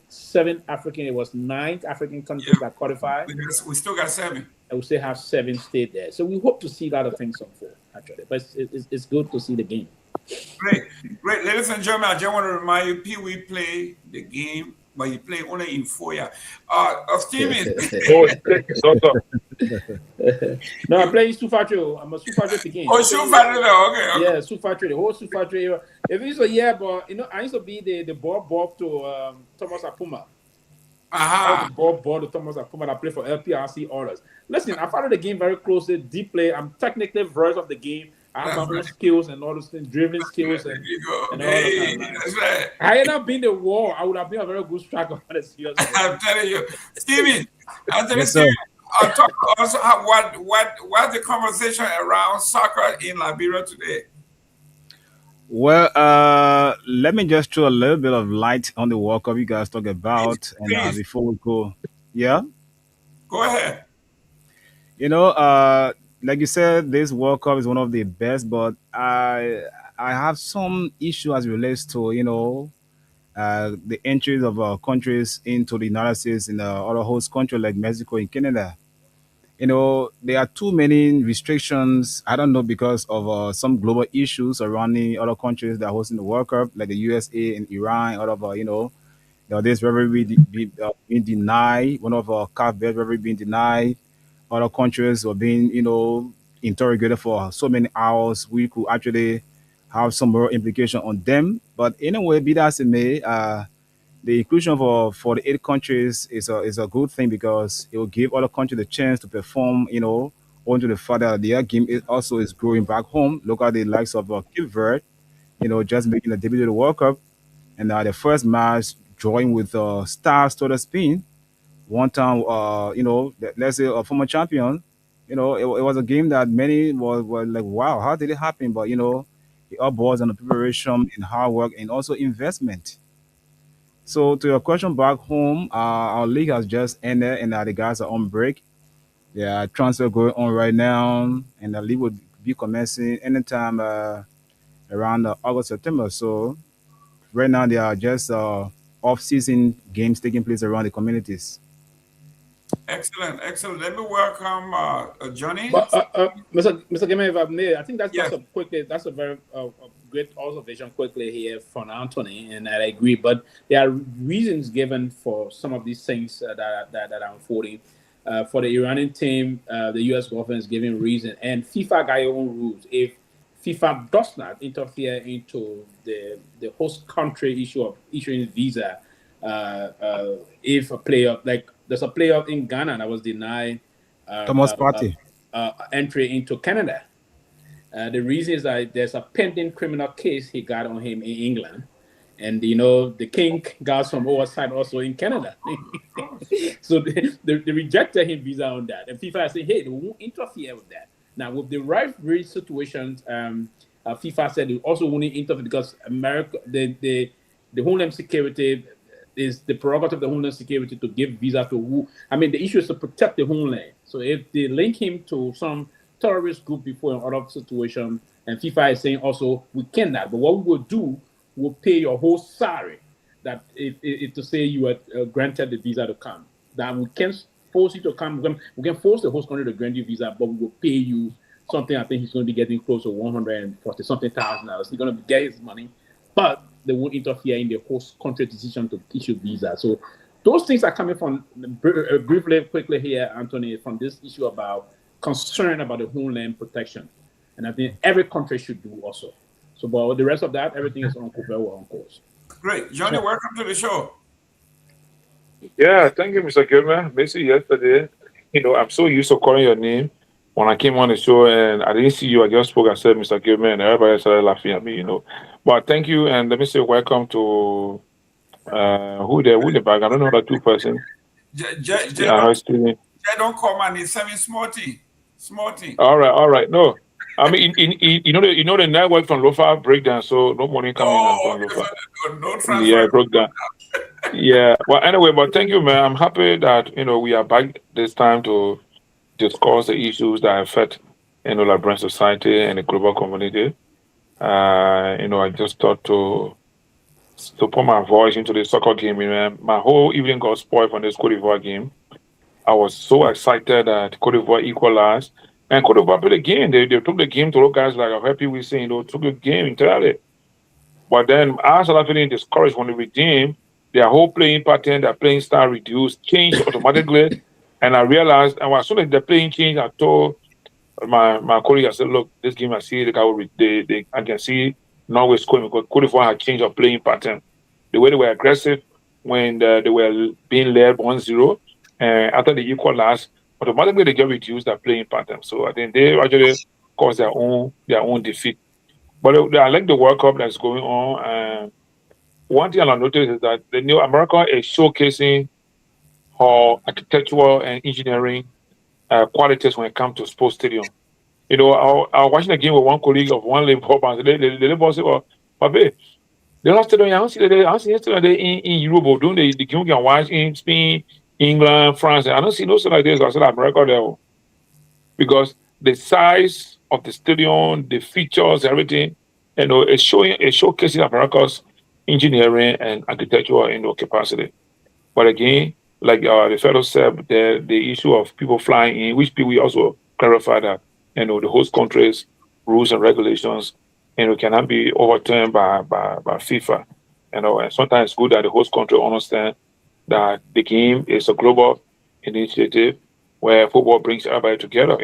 7 African. It was 9 African countries that qualified. We still got 7. And we still have 7 stayed there. So we hope to see a lot of things unfold, actually. But it's good to see the game. Great. Ladies and gentlemen, I just want to remind you, Pewee play the game, but he play only in 4 years. Steven. No, I play Sufatrio. I'm a Sufatrio game. Oh, Sufatrio, okay. Yeah, Sufatrio, the whole Sufatrio. If it's a year, but I used to be the ball to Thomas Apuma. The ball to Thomas Apuma. I play for LPRC orders. Listen, I follow the game very closely, deep play. I'm technically versed of the game. I have my own skills and all those things, dribbling skills and all that. Right. I had not been the war, I would have been a very good striker. I'm telling you, Stevie. I'll talk also what's the conversation around soccer in Liberia today. Well, let me just throw a little bit of light on the World Cup you guys talk about, and before we go, go ahead. Like you said, this World Cup is one of the best, but I have some issue as it relates to the entries of countries into the United States and other host countries like Mexico and Canada. There are too many restrictions. I don't know, because of some global issues surrounding other countries that are hosting the World Cup, like the USA and Iran. Out of this very being denied. One of our CAF very being denied. Other countries were being, interrogated for so many hours. We could actually have some more implication on them. But anyway, be that as it may, the inclusion for 48 countries is a good thing, because it will give other countries the chance to perform, owing to the fact that their game is growing back home. Look at the likes of Cape Verde, just making a debut at the World Cup. And the first match drawing with stars to the spin. One time, let's say a former champion, it was a game that many were like, wow, how did it happen? But, it all boils on the preparation and hard work and also investment. So to your question back home, our league has just ended and the guys are on break. There are transfer going on right now, and the league will be commencing anytime around August, September. So right now they are just off-season games taking place around the communities. Excellent, excellent. Let me welcome Johnny. But, Mr. Gayman, if I may, I think that's Yes. that's a very great observation quickly here from Anthony, and I agree. But there are reasons given for some of these things that are unfolding. For the Iranian team, the U.S. government is giving reason, and FIFA got your own rules. If FIFA does not interfere into the host country issue of issuing visa, if a player, like there's a player in Ghana that was denied Thomas Partey. Entry into Canada. The reason is that there's a pending criminal case he got on him in England. And, the king got some oversight also in Canada. So they rejected him visa on that. And FIFA said, hey, they won't interfere with that. Now, with the rivalry situations, FIFA said they also won't interfere because America, the Homeland Security is the prerogative of the Homeland Security to give visa to who. I mean, the issue is to protect the homeland. So if they link him to some terrorist group before in other situations, and FIFA is saying also, we cannot. But what we will do, we'll pay your whole salary that if to say you are granted the visa to come. That we can't force you to come. We can force the host country to grant you visa, but we will pay you something. I think he's going to be getting close to $140-something thousand. He's going to get his money, but they won't interfere in the host country decision to issue visa. So those things are coming from, briefly, quickly here, Anthony, from this issue about concern about the homeland protection. And I think every country should do also. So, but the rest of that, everything is on course. Great. Johnny, welcome to the show. Yeah, thank you, Mr. Gayman. Basically, yesterday, I'm so used to calling your name when I came on the show and I didn't see you. I just spoke and said, Mr. Gayman, and everybody started laughing at me, But thank you, and let me say welcome to who the bag. I don't know the two person. Don't call my name. Semi Smarty. All right. No, I mean, the network from Lofa breakdown, so no money coming from Lofa. No transfer. Yeah, broke down. Yeah. Well, anyway, but thank you, man. I'm happy that we are back this time to discuss the issues that affect Liberian society and the global community. I just thought to put my voice into the soccer game. My whole evening got spoiled from this Cote d'Ivoire game. I was so excited that Cote d'Ivoire equalized. And Cote d'Ivoire played the game. They took the game to those guys like I'm happy we saying took the game entirely. But then I started feeling discouraged when they redeemed. Their whole playing pattern, their playing style reduced, changed automatically. And I realized, and as soon as the playing changed, I told my colleague, I said, look, this game I see, I can see Norway scoring because Cote d'Ivoire had changed their playing pattern. The way they were aggressive when they were being led 1-0, and after the equalized, automatically they get reduced their playing pattern. So I think they actually caused their own defeat. But I like the World Cup that's going on. And one thing I noticed is that the new America is showcasing her architectural and engineering qualities when it comes to sports stadium. I was watching a game with one colleague of one Liverpool fans. The Liverpool said, "Well, Babe, the last stadium I don't see yesterday in Europe doing the game you can watch in Spain, England, France. I don't see no stuff like this. I said America there because the size of the stadium, the features, everything, it showcases America's engineering and architectural capacity. But again, like the fellow said, the issue of people flying in, which we also clarify that the host countries' rules and regulations cannot be overturned by FIFA. And sometimes it's good that the host country understand that the game is a global initiative where football brings everybody together,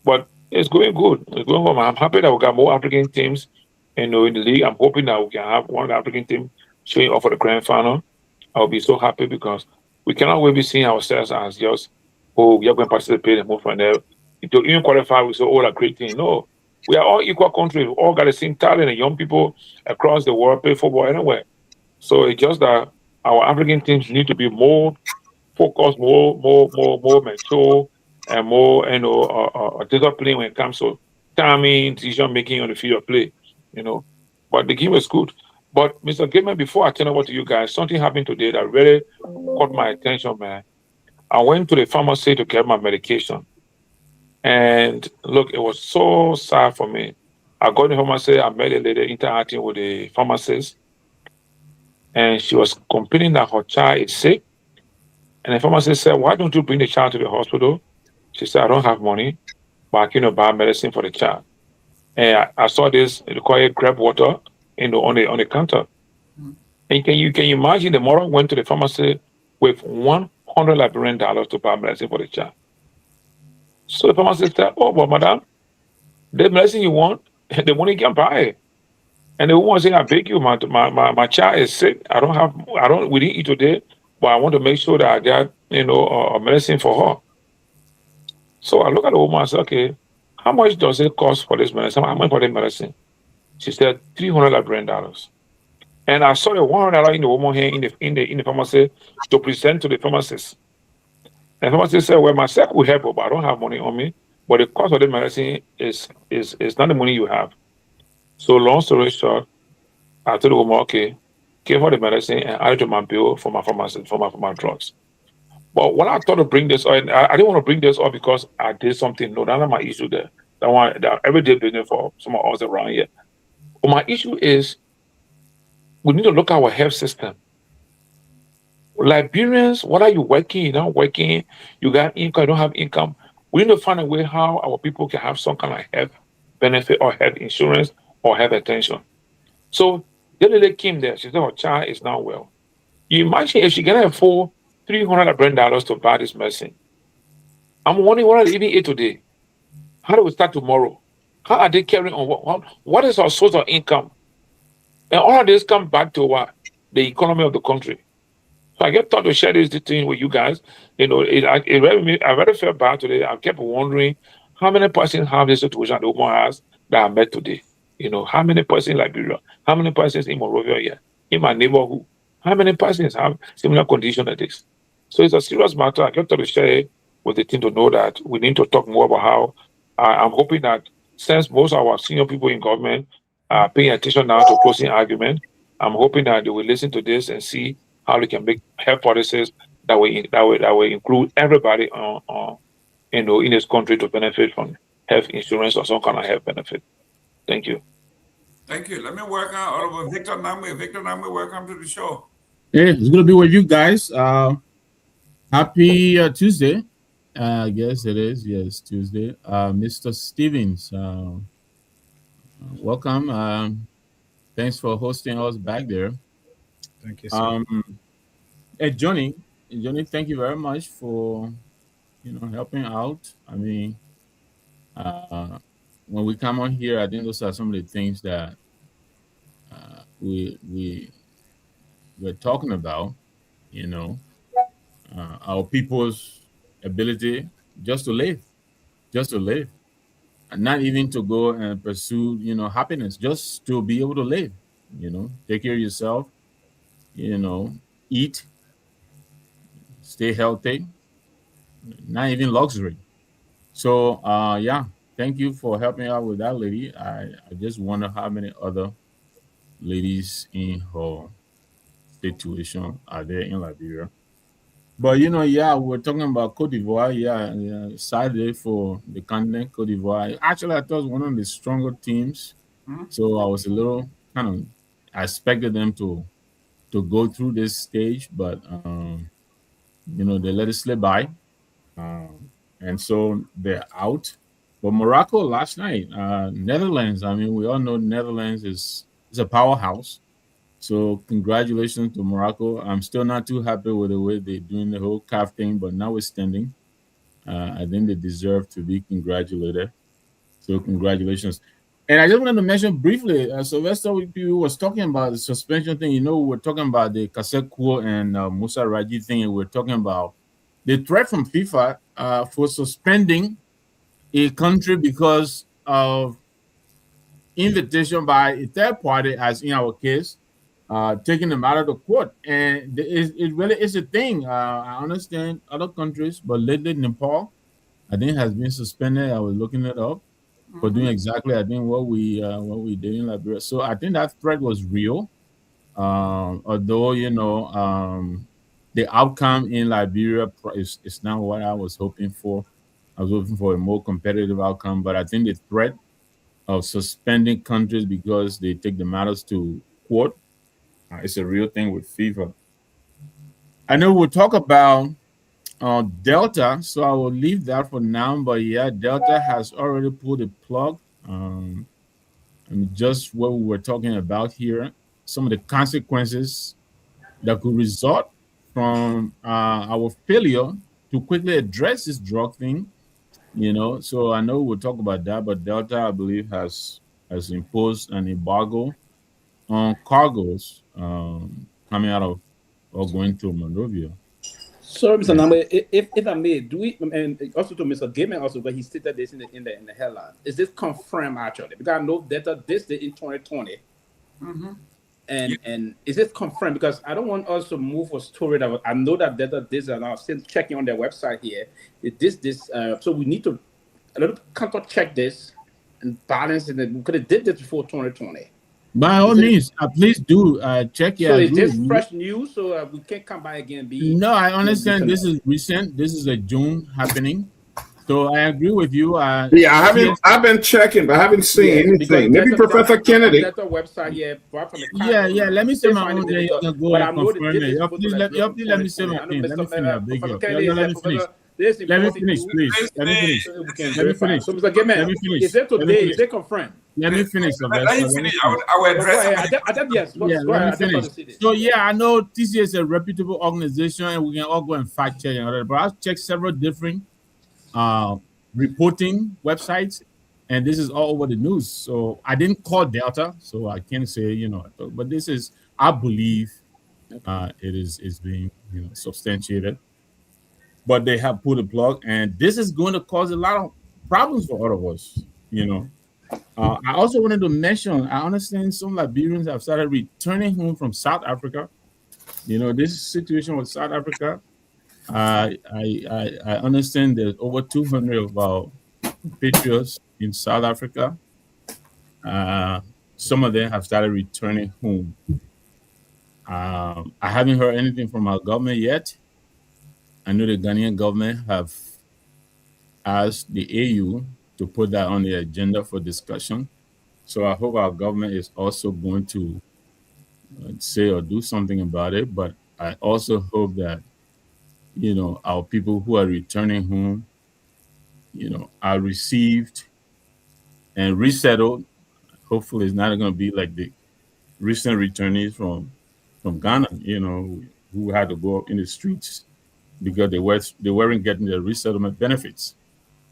But it's going good. It's going well. I'm happy that we got more African teams, in the league. I'm hoping that we can have one of the African teams showing up for the grand final. I'll be so happy because we cannot really be seeing ourselves as just, we are going to participate and move from there. To even qualify, we say, a great team. No, we are all equal countries. We all got the same talent, and young people across the world play football anywhere. So it's just that our African teams need to be more focused, more mature, and more, disciplined when it comes to timing, decision making on the field of play. But the game was good. But Mr. Gayman, before I turn over to you guys, something happened today that really caught my attention, man. I went to the pharmacy to get my medication. And look, it was so sad for me. I got in the pharmacy, I met a lady interacting with the pharmacist. and she was complaining that her child is sick. And the pharmacist said, "Why don't you bring the child to the hospital?" She said, "I don't have money, but I can buy medicine for the child." And I saw this required grape water on the counter. And can you imagine the mother went to the pharmacy with $100 Liberian to buy medicine for the child? So the pharmacist said, "Oh, but madam, the medicine you want, the money can buy it." And the woman said, "I beg you, my child is sick. We didn't eat today, but I want to make sure that I got, medicine for her." So I look at the woman and said, "Okay, how much does it cost for this medicine? How much for the medicine?" She said, $300 Liberian. And I saw the $100 in the woman hand in the pharmacy to present to the pharmacist. And the pharmacist said, "Well, my sec will help, but I don't have money on me. But the cost of the medicine is not the money you have." So long story short, I told the woman, "Okay, give her the medicine and add it to my bill for my pharmacy for my drugs." But when I thought to bring this, I didn't want to bring this up because I did something. No, that's not my issue there. That everyday business for some of us around here. But my issue is we need to look at our health system. Liberians, what are you working? You're not working. You got income. You don't have income. We need to find a way how our people can have some kind of health benefit or health insurance or health attention. So the lady came there. She said her child is not well. You imagine if she can afford $300 to buy this medicine. I'm wondering what are they even eat today? How do we start tomorrow? How are they carrying on? What is our source of income? And all of this comes back to what? The economy of the country. So I get thought to share this thing with you guys. I really felt bad today. I kept wondering how many persons have this situation the woman has that I met today. How many persons in Liberia? How many persons in Monrovia here? In my neighborhood? How many persons have similar condition like this? So it's a serious matter. I kept to share it with the team to know that we need to talk more about how I'm hoping that since most of our senior people in government are paying attention now to closing argument, I'm hoping that they will listen to this and see how we can make health policies that will include everybody in this country to benefit from health insurance or some kind of health benefit. Thank you. Thank you. Let me welcome Honorable Victor Nagbe. Victor Nagbe, welcome to the show. Yeah, it's good to be with you guys. Happy Tuesday. I guess it is. Yes, Tuesday. Mr. Stevens, welcome. Thanks for hosting us back there. Thank you, sir. Hey, Johnny, thank you very much for helping out. I mean, when we come on here, I think those are some of the things that we're talking about. Our people's ability just to live, and not even to go and pursue happiness, just to be able to live. Take care of yourself. Eat, stay healthy. Not even luxury. So yeah, thank you for helping out with that lady. I just wonder how many other ladies in her situation are there in Liberia. But yeah, we're talking about Cote d'Ivoire. Yeah, Saturday for the continent, Cote d'Ivoire. Actually, I thought it was one of the stronger teams. So I was a little I expected them to go through this stage, but they let it slip by. And so they're out. But Morocco last night, Netherlands. I mean, we all know Netherlands is a powerhouse. So congratulations to Morocco. I'm still not too happy with the way they're doing the whole CAF thing, but notwithstanding, I think they deserve to be congratulated. So congratulations. And I just wanted to mention briefly, Sylvester Pewee was talking about the suspension thing. We're talking about the Kaseko and Musa Raji thing, and we're talking about the threat from FIFA for suspending a country because of invitation by a third party, as in our case, taking them out of the court. And it really is a thing. I understand other countries, but lately Nepal, I think, has been suspended. I was looking it up for doing exactly, I think, what we did in Liberia. So I think that threat was real. Although, the outcome in Liberia is not what I was hoping for. I was hoping for a more competitive outcome, but I think the threat of suspending countries because they take the matters to court It's a real thing with fever. I know we'll talk about Delta, so I will leave that for now. But yeah, Delta has already pulled a plug. And just what we were talking about here, some of the consequences that could result from our failure to quickly address this drug thing. So I know we'll talk about that, but Delta, I believe, has imposed an embargo on cargoes coming out of or going to Monrovia. So, Mr. Nagbe, if I may, do we, and also to Mr. Gayman also, but he stated this in the headline. Is this confirmed actually? Because I know that this did in 2020. Mm-hmm. And is it confirmed? Because I don't want us to move a story that I know that this and I'm still checking on their website here. So we need to a little counter check this and balance it because it did this before 2020. By all means, please do check. So is this fresh news? So we can't come by again. No, I understand this is recent. This is a June happening. So I agree with you. I've been checking, but I haven't seen anything. Maybe Professor Kennedy. That's a website here. Yeah. Let me say my own. Then you can go and confirm it. Please let me say my thing. Let me finish. Let me finish, please. Let me finish. So, Mr. Gayman, is it today? Is it confirmed? Let me finish. I will address it. Yes. Let me finish. So, I know TCA is a reputable organization, and we can all go and fact check and all that. But I've checked several different reporting websites, and this is all over the news. So I didn't call Delta, so I can't say, but this is, I believe, it is being substantiated. But they have put a plug, and this is going to cause a lot of problems for all of us. I also wanted to mention, I understand some Liberians have started returning home from South Africa. This situation with South Africa, I understand there's over 200 of our patriots in South Africa. Some of them have started returning home. I haven't heard anything from our government yet. I know the Ghanaian government have asked the AU to put that on the agenda for discussion. So I hope our government is also going to say or do something about it. But I also hope that, our people who are returning home, are received and resettled. Hopefully it's not going to be like the recent returnees from Ghana, who had to go up in the streets because they weren't getting the resettlement benefits.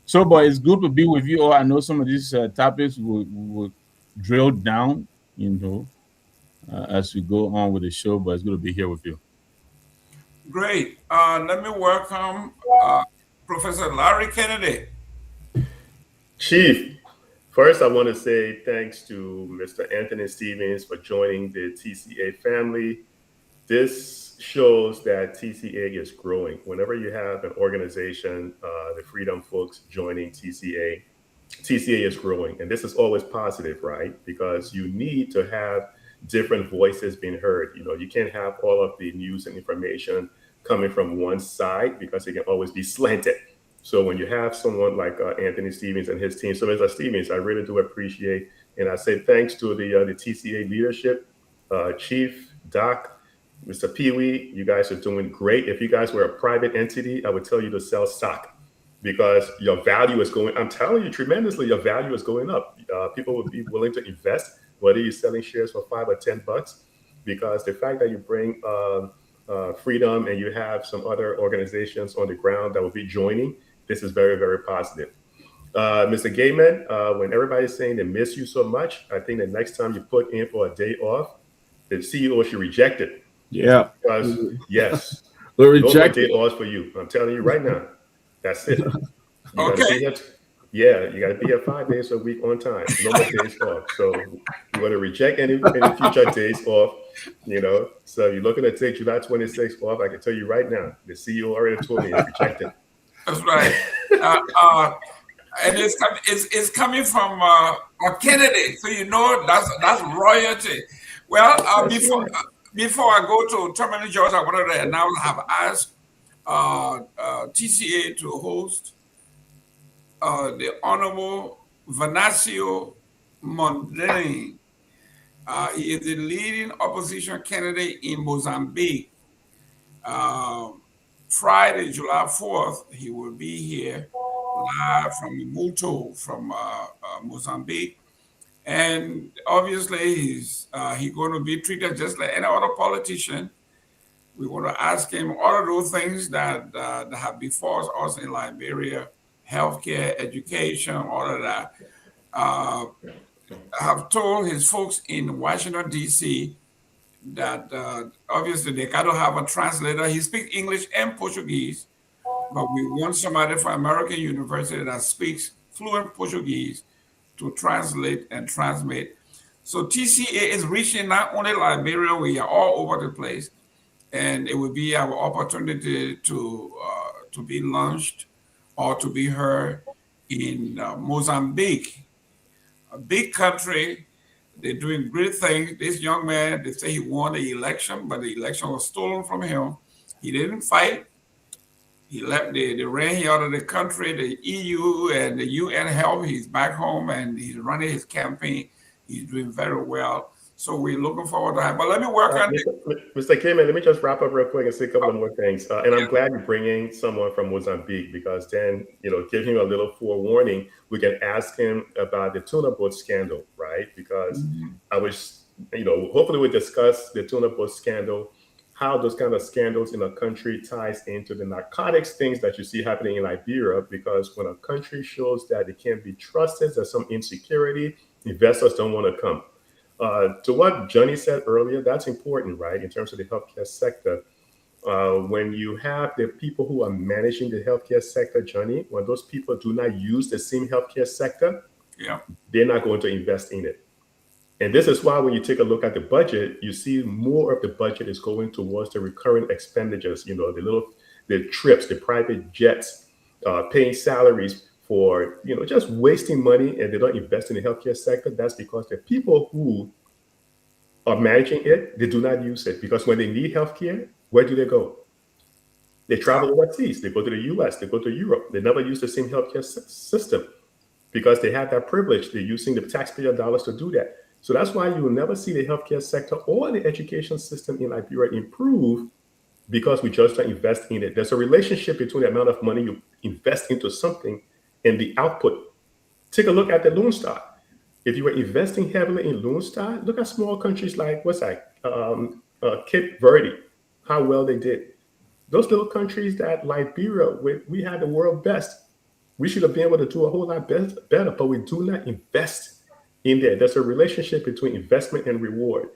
So, but it's good to be with you all. I know some of these topics will drill down, as we go on with the show, but it's good to be here with you. Great. Let me welcome Professor Larry Kennedy. Chief, first I want to say thanks to Mr. Anthony Stevens for joining the TCA family. This shows that TCA is growing. Whenever you have an organization, the Freedom folks joining TCA is growing. And this is always positive, right? Because you need to have different voices being heard. You can't have all of the news and information coming from one side because it can always be slanted. So when you have someone like Anthony Stevens and his team, so Mr. Stevens, I really do appreciate, and I say thanks to the TCA leadership, Chief, Doc, Mr. Pewee, you guys are doing great. If you guys were a private entity, I would tell you to sell stock because your value is going, I'm telling you tremendously, your value is going up. People would be willing to invest, whether you're selling shares for $5 or $10, because the fact that you bring freedom and you have some other organizations on the ground that will be joining, this is very, very positive. Mr. Gayman, when everybody's saying they miss you so much, I think the next time you put in for a day off, the CEO should reject it. Yeah. Because, yes, we'll no reject day offs for you. I'm telling you right now. That's it. You Okay. gotta be here, you got to be here 5 days a week on time. No more days off. So you want to reject any future days off, So you're looking to take July 26th off. I can tell you right now, the CEO already told me it's rejected. That's right. And it's coming from Kennedy, so that's royalty. Well, before I go to Tomalin, George, I wanted to announce I have asked TCA to host the Honorable Venancio Mondlane He is the leading opposition candidate in Mozambique. Friday, July 4th, he will be here live from Muto, from Mozambique. And obviously, he's going to be treated just like any other politician. We want to ask him all of those things that have before us in Liberia, healthcare, education, all of that. I have told his folks in Washington, D.C., that obviously they got to have a translator. He speaks English and Portuguese, but we want somebody from American University that speaks fluent Portuguese to translate and transmit. So TCA is reaching not only Liberia, we are all over the place, and it will be our opportunity to be launched or to be heard in Mozambique, a big country. They're doing great things. This young man, they say he won the election, but the election was stolen from him. He didn't fight. He left. They ran him out of the country. The EU and the UN helped. He's back home and he's running his campaign. He's doing very well. So we're looking forward to that. But let me work on it. Mr. Gayman, let me just wrap up real quick and say a couple of more things. And I'm glad you're bringing someone from Mozambique, because then, give him a little forewarning. We can ask him about the tuna boat scandal, right? Because I was, hopefully we'll discuss the tuna boat scandal, how those kind of scandals in a country ties into the narcotics things that you see happening in Liberia. Because when a country shows that it can't be trusted, there's some insecurity, investors don't want to come. To what Johnny said earlier, that's important, right? In terms of the healthcare sector, when you have the people who are managing the healthcare sector, Johnny, when those people do not use the same healthcare sector, they're not going to invest in it. And this is why when you take a look at the budget, you see more of the budget is going towards the recurring expenditures, the trips, the private jets, paying salaries for, just wasting money, and they don't invest in the healthcare sector. That's because the people who are managing it, they do not use it. Because when they need healthcare, where do they go? They travel overseas. They go to the US, they go to Europe. They never use the same healthcare system because they have that privilege. They're using the taxpayer dollars to do that. So that's why you will never see the healthcare sector or the education system in Liberia improve, because we just don't invest in it. There's a relationship between the amount of money you invest into something and the output. Take a look at the Lone Star. If you were investing heavily in Lone Star, look at small countries like Cape Verde, how well they did. Those little countries that Liberia, we had the world best. We should have been able to do a whole lot better, but we do not invest in there. There's a relationship between investment and reward.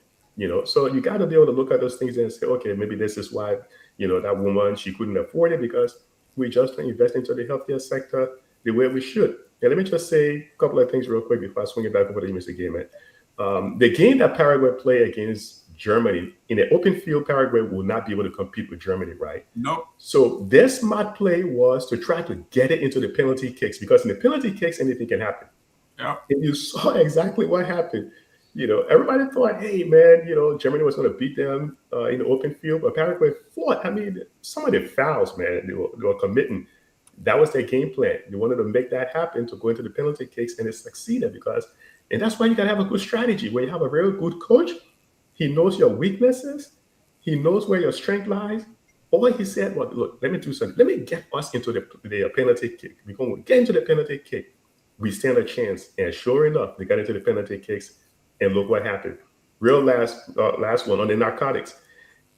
So you got to be able to look at those things and say, okay, maybe this is why, that woman, she couldn't afford it, because we just don't invest into the healthcare sector the way we should. And let me just say a couple of things real quick before I swing it back over to you, Mr. Gayman. The game that Paraguay played against Germany, in an open field, Paraguay will not be able to compete with Germany, right? No. So their smart play was to try to get it into the penalty kicks, because in the penalty kicks, anything can happen. Yeah. And you saw exactly what happened. Everybody thought, hey, man, Germany was going to beat them in the open field, but Paraguay fought. I mean, some of the fouls, man, they were committing. That was their game plan. They wanted to make that happen, to go into the penalty kicks, and it succeeded and that's why you got to have a good strategy. When you have a very good coach, he knows your weaknesses. He knows where your strength lies. All he said was, look, let me do something. Let me get us into the penalty kick. We're going to get into the penalty kick. We stand a chance. And sure enough, they got into the penalty kicks, and look what happened. Real last one on the narcotics.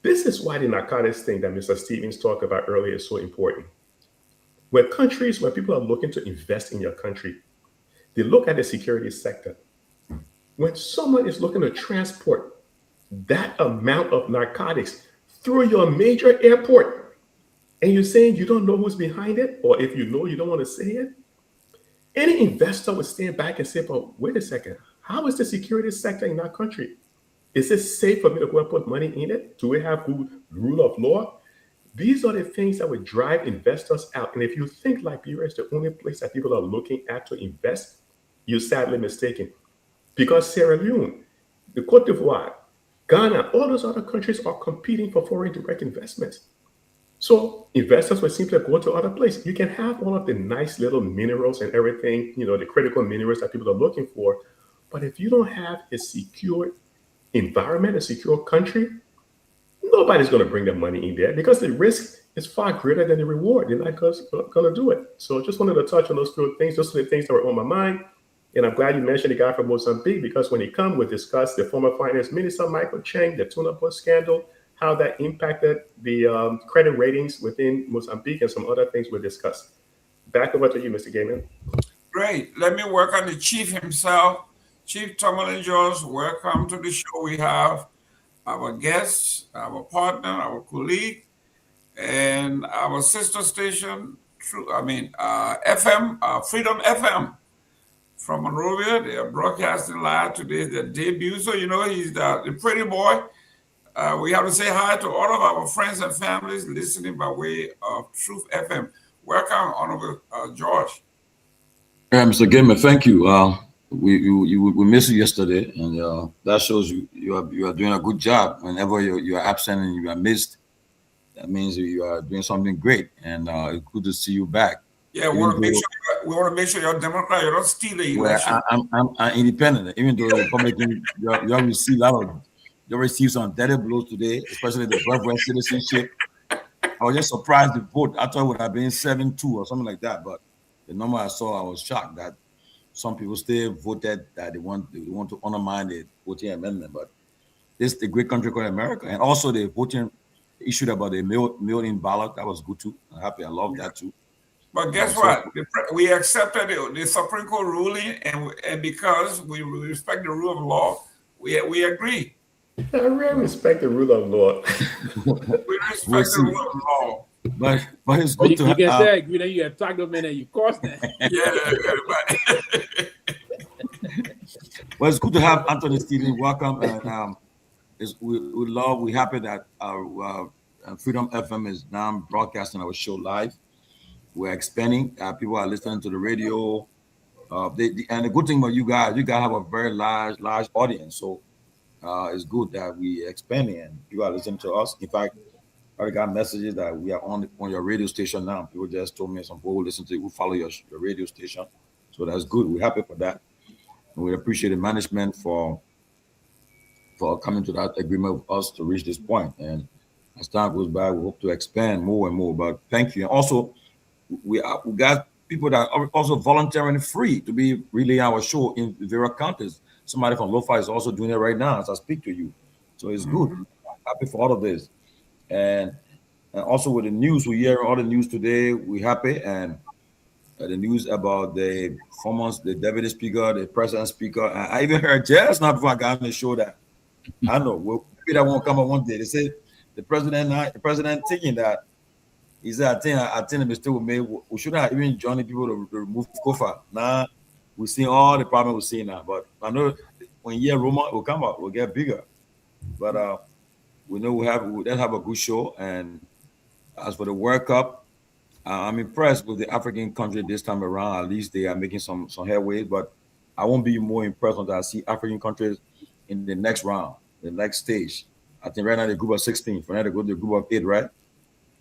This is why the narcotics thing that Mr. Stevens talked about earlier is so important. When people are looking to invest in your country, they look at the security sector. When someone is looking to transport that amount of narcotics through your major airport, and you're saying you don't know who's behind it, or if you know, you don't want to say it, any investor would stand back and say, but wait a second, how is the security sector in our country? Is it safe for me to go and put money in it? Do we have good rule of law? These are the things that would drive investors out. And if you think Liberia is the only place that people are looking at to invest, you're sadly mistaken. Because Sierra Leone, the Cote d'Ivoire, Ghana, all those other countries are competing for foreign direct investments. So investors will simply go to other places. You can have all of the nice little minerals and everything, the critical minerals that people are looking for. But if you don't have a secure environment, a secure country, nobody's going to bring their money in there because the risk is far greater than the reward. They're not going to do it. So just wanted to touch on those few things. Those are the things that were on my mind. And I'm glad you mentioned the guy from Mozambique, because when he comes, we'll discuss the former finance minister, Michael Chang, the tuna bus scandal, how that impacted the credit ratings within Mozambique, and some other things we'll discuss. Back over to you, Mr. Gayman. Great. Let me welcome the chief himself. Chief Tomalin George, welcome to the show. We have our guests, our partner, our colleague, and our sister station, FM, Freedom FM from Monrovia. They are broadcasting live today, their debut. So, he's the pretty boy. We have to say hi to all of our friends and families listening by way of Truth FM. Welcome, Honorable George. Mr. Gayman, thank you. We missed you yesterday, and that shows you are doing a good job. Whenever you are absent and you are missed, that means you are doing something great, and it's good to see you back. Yeah, we want to make sure you're a Democrat. You don't steal the election. I'm independent, even though the Republican, you received some dirty blows today, especially the birthright citizenship. I was just surprised the vote. I thought it would have been 7-2 or something like that, but the number I saw, I was shocked that some people still voted that they want to undermine the voting amendment. But this is the great country called America, and also the voting issue about the mail-in ballot, that was good too. I'm happy. I love that too. But guess what? We accepted the Supreme Court ruling, and because we respect the rule of law, we agree. I really respect the rule of law. We respect the rule of law. But it's good to have. You can say agree, then you attack them and you cost them. Well, it's good to have Anthony Stevens. Welcome, and we're happy that our Freedom FM is now broadcasting our show live. We're expanding. People are listening to the radio. And the good thing about you guys have a very large audience. So it's good that we expanding and people are listening to us. In fact, I already got messages that we are on your radio station now. People just told me some people who listen to you, who follow your radio station. So that's good. We're happy for that. And we appreciate the management for coming to that agreement with us to reach this point. And as time goes by, we hope to expand more and more. But thank you. And also, we got people that are also volunteering free to be relaying our show in various counties. Somebody from Lofa is also doing it right now as I speak to you. So it's good. I'm happy for all of this. And also with the news, we hear all the news today. We're happy. And the news about the deputy speaker, the president speaker. I even heard just now before I got on the show that I know maybe that won't come up one day. They say the president thinking that he said, I think the mistake we made. We shouldn't have even joined people to remove Kofa. Now we're seeing all the problems we're seeing now. But I know when Roma will come out, we'll get bigger. But we know we'll have a good show. And as for the World Cup, I'm impressed with the African country this time around. At least they are making some headway. But I won't be more impressed until I see African countries in the next round, the next stage. I think right now the group of 16. For now they go to the group of 8, right?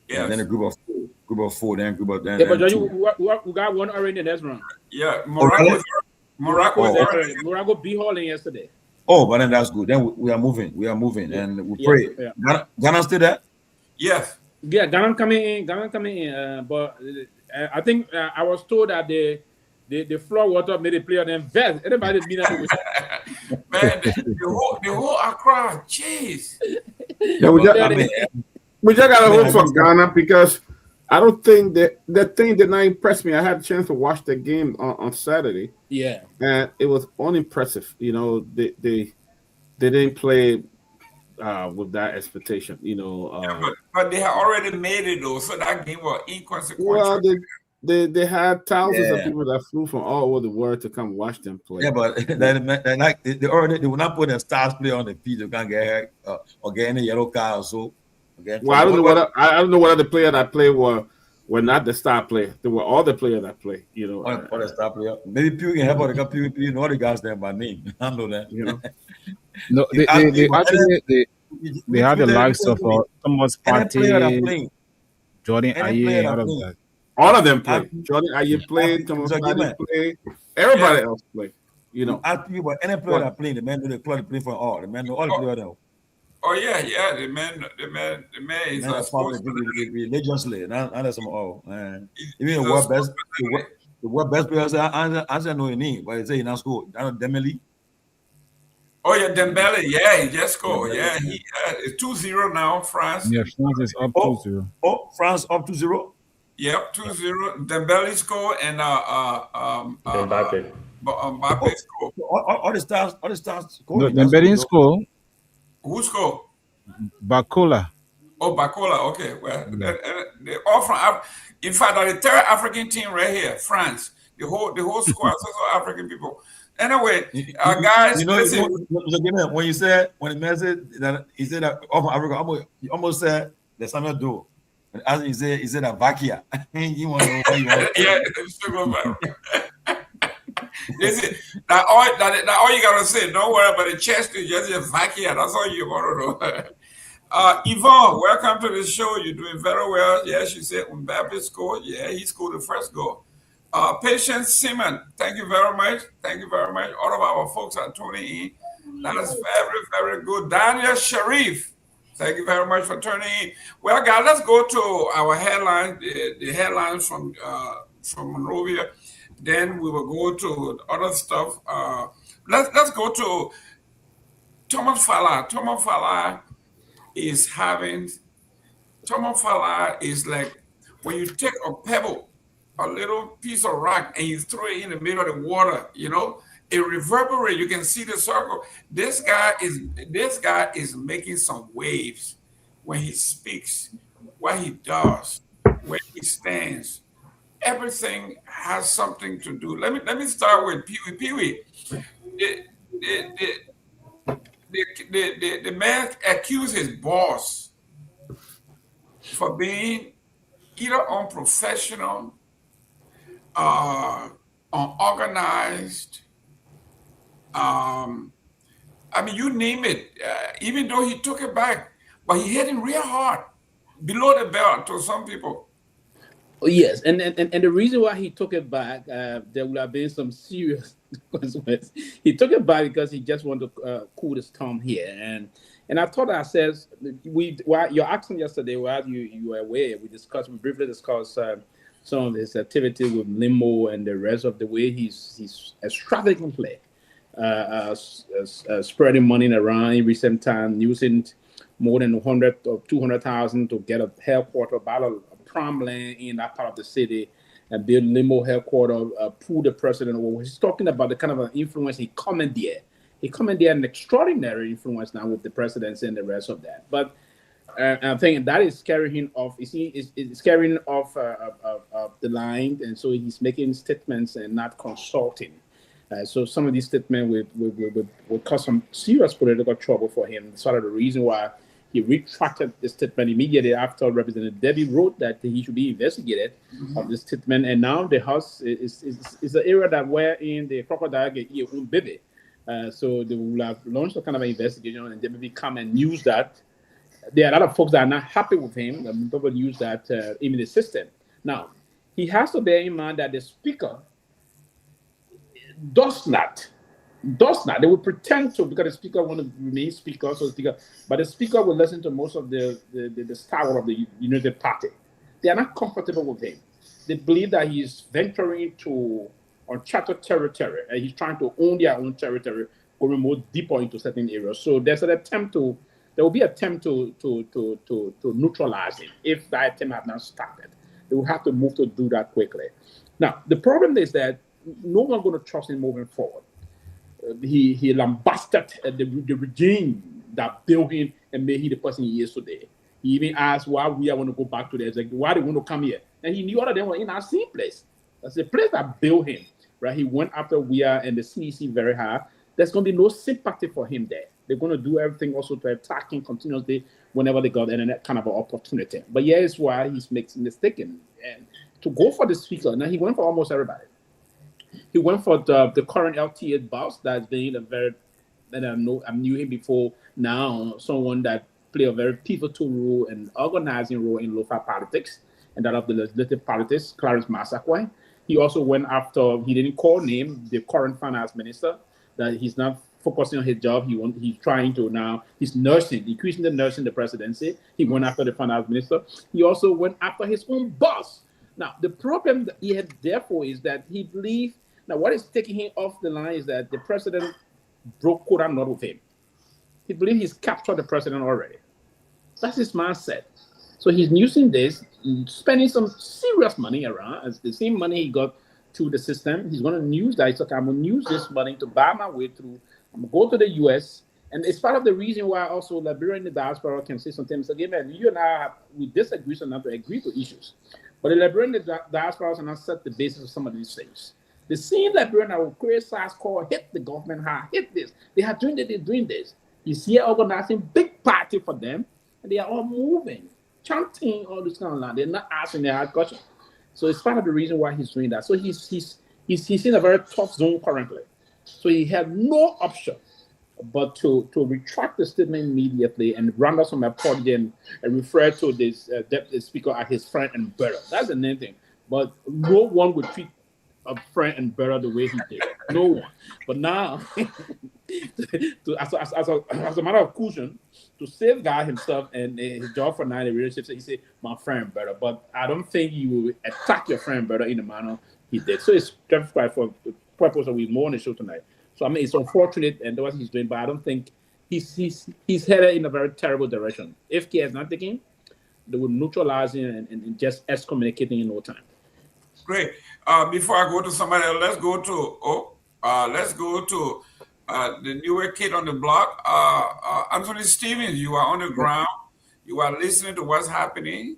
Yeah. And then a group of 4, then group of then. Yeah, but we got one already in the next round. Yeah, Morocco beat Holland yesterday. Oh, but then that's good. Then we are moving. And we pray. Yeah. Ghana still there? Yes. Yeah, Ghana coming in. But I think I was told that the floor water made the player then vest. Everybody been at it. Man, the whole Accra, jeez. Yeah, we just gotta hope for Ghana, because I don't think the thing did not impress me. I had a chance to watch the game on Saturday. Yeah, and it was unimpressive. They didn't play with that expectation. But they had already made it though, so that game was inconsequential. Well, they had thousands of people that flew from all over the world to come watch them play. Yeah, but they will not put a stars player on the pitch. You can't get hurt or get any yellow card or so. Okay. Well, I don't know whether the player that played were not the star player. They were all the players that play. All the star player. Maybe Pewee can help out. Pewee know the guys there by name. I know that. No, they had the likes of Thomas Partey, Jordan Ayew, all of that. All of them play. Jordan Ayew played. Thomas Partey played. Everybody else played. You know, ask people about any player that playing. The man know the club play for all. The man know all the players now. Oh yeah. The man is a sportsman. Religiously, not some all. Even the world best players answer no name, but they say in our school. I know Dembele. Oh yeah, Dembele. Yeah, he just scored. Yeah, it's 2-0 now. France. Yeah, France is up 2-0. Oh, France up 2-0. Yep, 2-0. Dembele score and Mbappe. Mbappe score. All the stars No, Dembele score. Who scored? Bakola. Oh, Bakola. Okay, well, they're all from. In fact, the third African team right here, France. The whole squad, is also African people. Anyway, guys, you know, when the man said that he said that all from Africa, he almost said the Samuel Doe. And as he said that Vakia. You want to know what you want? Yeah, it's still going back. Listen, that all you gotta say. Don't worry about the chest. Just a Vakia. That's all you want to know. Yvonne, welcome to the show. You're doing very well. Yeah, she said Mbappe scored. Yeah, he scored the first goal. Patience Simon, thank you very much. Thank you very much. All of our folks are tuning in. That is very, very good. Daniel Sharif, thank you very much for tuning in. Well, guys, let's go to our headlines, the headlines from Monrovia. Then we will go to other stuff. Let's go to Thomas Fala. Thomas Fala is like when you take a pebble, a little piece of rock, and you throw it in the middle of the water, you know, it reverberates. You can see the circle. This guy is making some waves when he speaks, what he does, where he stands. Everything has something to do. Let me start with Pewee. The man accused his boss for being either unprofessional, unorganized. I mean, you name it. Even though he took it back, but he hit him real hard, below the belt to some people. Oh, yes, and the reason why he took it back, there would have been some serious consequences. He took it back because he just wanted to cool his tongue here, and I thought I said your accent yesterday, while you were away, we briefly discussed some of his activity with limo and the rest of the way he's extravagantly spreading money around in recent time, using more than 100 or 200,000 to get a headquarter battle prom land in that part of the city and build limo headquarters, pull the president over. He's talking about the kind of an influence he commandeered. He commandeered an extraordinary influence now with the presidency and the rest of that. But I'm thinking that is carrying him off. You see, it's carrying off the line, and so he's making statements and not consulting. So some of these statements will cause some serious political trouble for him. Sort of the reason why he retracted the statement immediately after Representative Debbie wrote that he should be investigated of the statement. And now the House is the area that wherein the crocodile get eat own baby. So they will have launched a kind of an investigation, and they maybe come and use that. There are a lot of folks that are not happy with him, and people use that in the system. Now, he has to bear in mind that the Speaker does not. They will pretend to, because the Speaker want to remain Speaker, but the Speaker will listen to most of the star of the United Party. They are not comfortable with him. They believe that he's venturing to uncharted territory, and he's trying to own their own territory, going more deeper into certain areas. So there will be an attempt to neutralize him if that attempt has not started. They will have to move to do that quickly. Now, the problem is that no one's going to trust him moving forward. He lambasted the regime that built him and made him the person he is today. He even asked why we want to go back to the executive, why they want to come here. And he knew all of them were in our same place. That's the place that built him, right? He went after WIA and the CEC very hard. There's going to be no sympathy for him there. They're going to do everything also to attack him continuously whenever they got any kind of an opportunity. But here's why he's mistaken. And to go for the Speaker, now he went for almost everybody. He went for the current LTA boss that's been I knew him before now, someone that played a very pivotal role and organizing role in local politics and that of the legislative politics, Clarence Massaquoi. He also went after, he didn't call name the current finance minister, that he's not focusing on his job. He's trying to now, he's nursing, increasing the nursing the presidency. He went after the finance minister. He also went after his own boss. Now, the problem that he had therefore is that he believed, now what is taking him off the line is that the president broke quota not with him. He believes he's captured the president already. That's his mindset. So he's using this, spending some serious money around. It's the same money he got through the system. He's going to use that. He's like, I'm going to use this money to buy my way through. I'm going to go to the U.S. And it's part of the reason why also Liberia in the diaspora can say sometimes, okay, man, you and I, we disagree, so not to agree to issues. But the Liberian diaspora cannot set the basis of some of these things. The same Liberian that will criticize, call, hit the government hard, hit this. They are doing this, they're doing this. You see it organizing big party for them, and they are all moving, chanting all this kind of line. They're not asking their hard questions. So it's part of the reason why he's doing that. So he's in a very tough zone currently. So he had no option but to retract the statement immediately and run out some apology and refer to this deputy speaker as his friend and brother. That's the main thing. But no one would treat a friend and brother the way he did. No one. But now, as a matter of caution, to safeguard himself and his job for now in the relationship, he said, my friend brother. But I don't think you will attack your friend brother in the manner he did. So it's justified for the purpose of we more on the show tonight. So I mean, it's unfortunate and what he's doing, but I don't think he's headed in a very terrible direction. If care is not taken, they will neutralize him and just excommunicating in no time. Great. Before I go to somebody else, let's go to the newer kid on the block. Anthony Stevens, you are on the ground. You are listening to what's happening.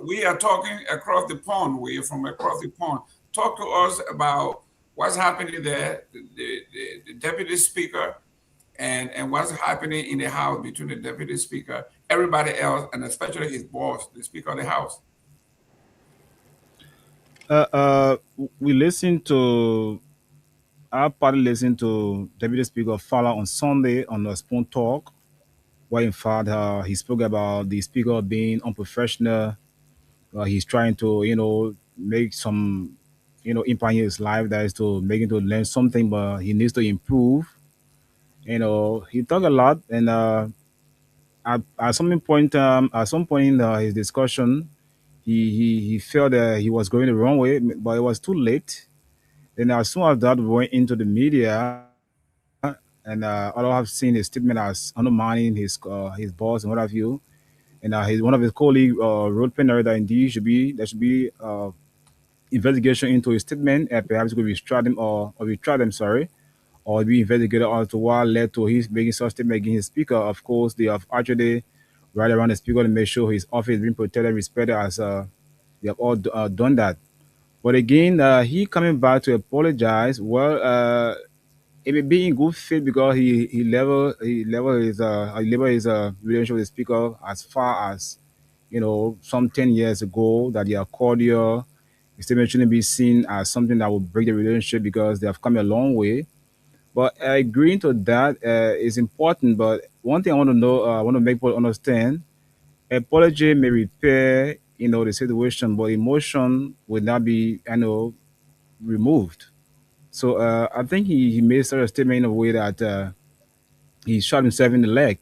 We are talking across the pond. We are from across the pond. Talk to us about what's happening there, the deputy speaker, and what's happening in the House between the deputy speaker, everybody else, and especially his boss, the Speaker of the House. We listened to our party listened to Deputy Speaker Fowler on Sunday on the Spoon Talk, where in fact he spoke about the speaker being unprofessional. He's trying to make some impact in his life, that is to make him to learn something, but he needs to improve. He talked a lot, and at some point in his discussion, he felt that he was going the wrong way, but it was too late. Then as soon as that went into the media, and all have seen his statement as undermining his boss and what have you, and one of his colleagues wrote Penner that indeed there should be investigation into his statement, and perhaps could retract him or retract him, sorry, or be investigated as to what led to his making such statement against his speaker. Of course, they have actually right around the speaker to make sure his office is being protected and respected, as they have all done that. But again, he coming back to apologize. Well, it may be in good faith because he level his relationship with the speaker as far as some 10 years ago, that they are cordial. The statement shouldn't be seen as something that will break the relationship because they have come a long way. But agreeing to that is important. But one thing I want to know, I want to make people understand: apology may repair, the situation, but emotion will not be, removed. So I think he made such a statement in a way that he shot himself in the leg.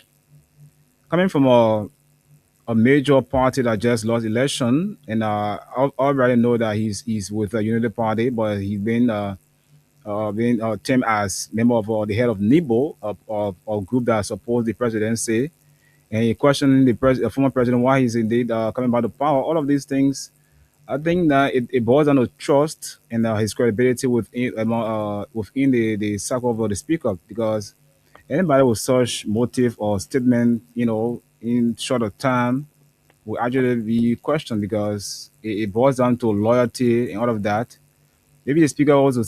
Coming from a major party that just lost election, and I already know that he's with the Unity Party, but he's been termed as member of the head of NIBO, a group that supports the presidency, and he questioning the former president why he's indeed coming back to power. All of these things, I think that it boils down to trust and his credibility within the circle of the speaker, because anybody with such motive or statement, in shorter time will actually be questioned, because it boils down to loyalty and all of that. Maybe the speaker also will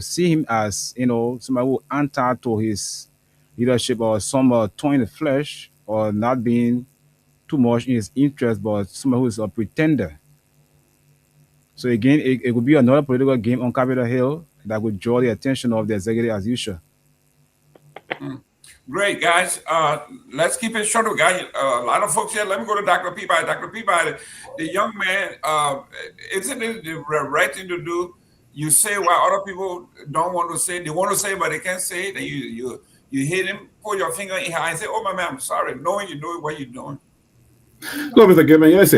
see him as somebody who answer to his leadership, or some thorn in the flesh, or not being too much in his interest, but somebody who is a pretender. So again, it would be another political game on Capitol Hill that would draw the attention of the executive as usual. Great, guys. Let's keep it short. We got a lot of folks here. Let me go to Dr. Peabody. Dr. Peabody, the young man, isn't it the right thing to do? You say what other people don't want to say. They want to say, but they can't say it. And you hit him, pull your finger in his eye and say, "Oh, my man, I'm sorry," knowing you know what you're doing. Hello, Mr. Gayman. Yes,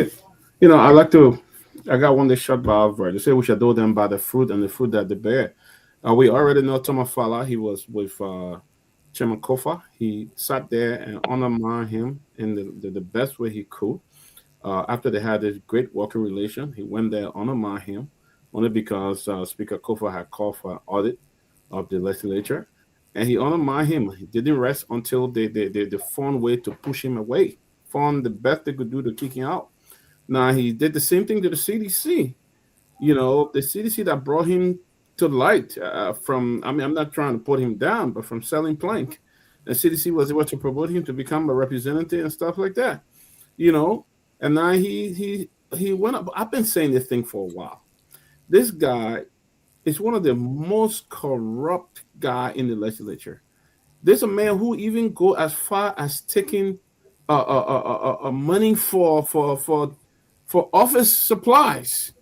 I got one day shot by our verse. They say we should know them by the fruit and the fruit that they bear. We already know Thomas Fala. He was with Chairman Kofa. He sat there and honored him in the best way he could. After they had this great working relation, he went there, honored him, only because Speaker Kofa had called for an audit of the legislature. And he honored him. He didn't rest until they found a way to push him away, found the best they could do to kick him out. Now, he did the same thing to the CDC. The CDC that brought him to light I'm not trying to put him down, but from selling plank. The CDC was able to promote him to become a representative and stuff like that. And now he went up. I've been saying this thing for a while. This guy is one of the most corrupt guy in the legislature. There's a man who even go as far as taking money for office supplies,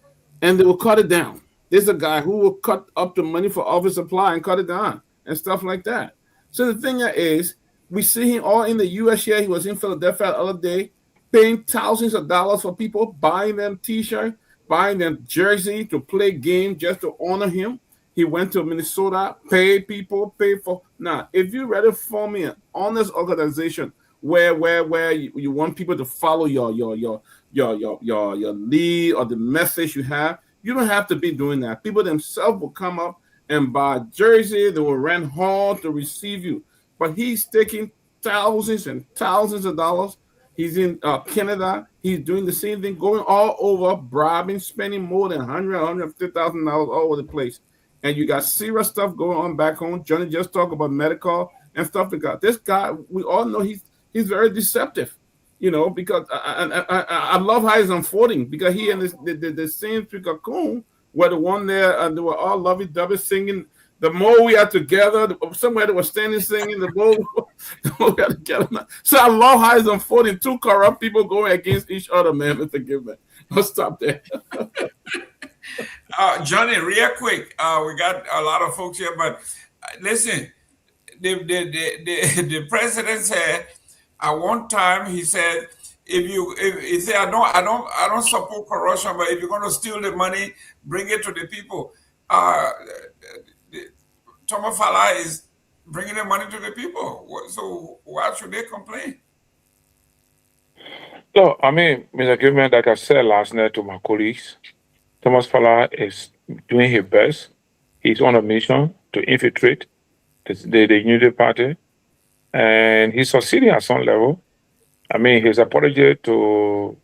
and they will cut it down. There's a guy who will cut up the money for office supply and cut it down and stuff like that. So the thing is, we see him all in the U.S. here. He was in Philadelphia the other day, paying thousands of dollars for people, buying them T-shirts, buying them jersey to play game just to honor him. He went to Minnesota, paid people, paid for. Now, if you're ready to form an honest organization where you want people to follow your lead or the message you have, you don't have to be doing that. People themselves will come up and buy jersey. They will rent hall to receive you. But he's taking thousands and thousands of dollars. He's in Canada. He's doing the same thing, going all over, bribing, spending more than $150,000 all over the place. And you got serious stuff going on back home. Johnny just talked about medical and stuff like that. This guy, we all know he's very deceptive, because I love how he's unfolding, because he and the same Speaker Coon were the one there, and they were all lovey-dovey singing. The more we are together, somewhere they were standing singing, the more we are together. So I love how he's unfolding. Two corrupt people going against each other, man. Mr. Gayman. I'll stop there. Johnny, real quick, we got a lot of folks here, but listen, the president said at one time, he said, if say I don't support corruption, but if you're going to steal the money, bring it to the people. Thomas Fala is bringing the money to the people. So why should they complain? No, I mean, Mr. Gayman, like I said last night to my colleagues, Thomas Fala is doing his best. He's on a mission to infiltrate the Unity Party, and he's succeeding at some level. I mean, his apology to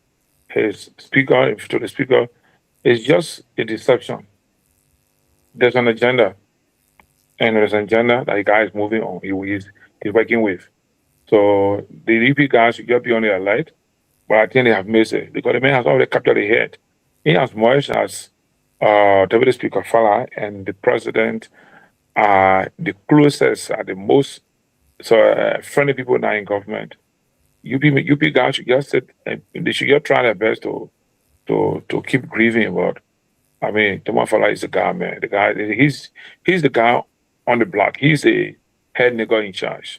his speaker, is just a deception. There's an agenda, and there's an agenda that the guy is moving on. He's working with. So the DP guys should just be on their alert, but I think they have missed it because the man has already captured the head. In as much as Deputy Speaker Fala and the president are the closest, are the most friendly people now in government. UP guys should just sit and they should just try their best to keep grieving. But I mean, Thomas Fala is the guy, man. The guy, he's the guy on the block. He's the head nigger in charge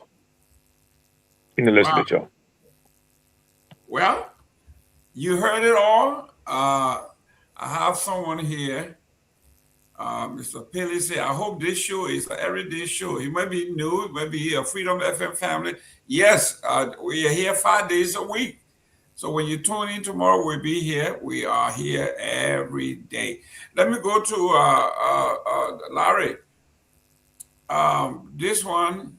in the legislature. Well, you heard it all. I have someone here, Mr. Pewee say, I hope this show is an everyday show. It might be new, it might be a Freedom FM family. Yes, we are here 5 days a week. So when you tune in tomorrow, we'll be here. We are here every day. Let me go to Larry. This one,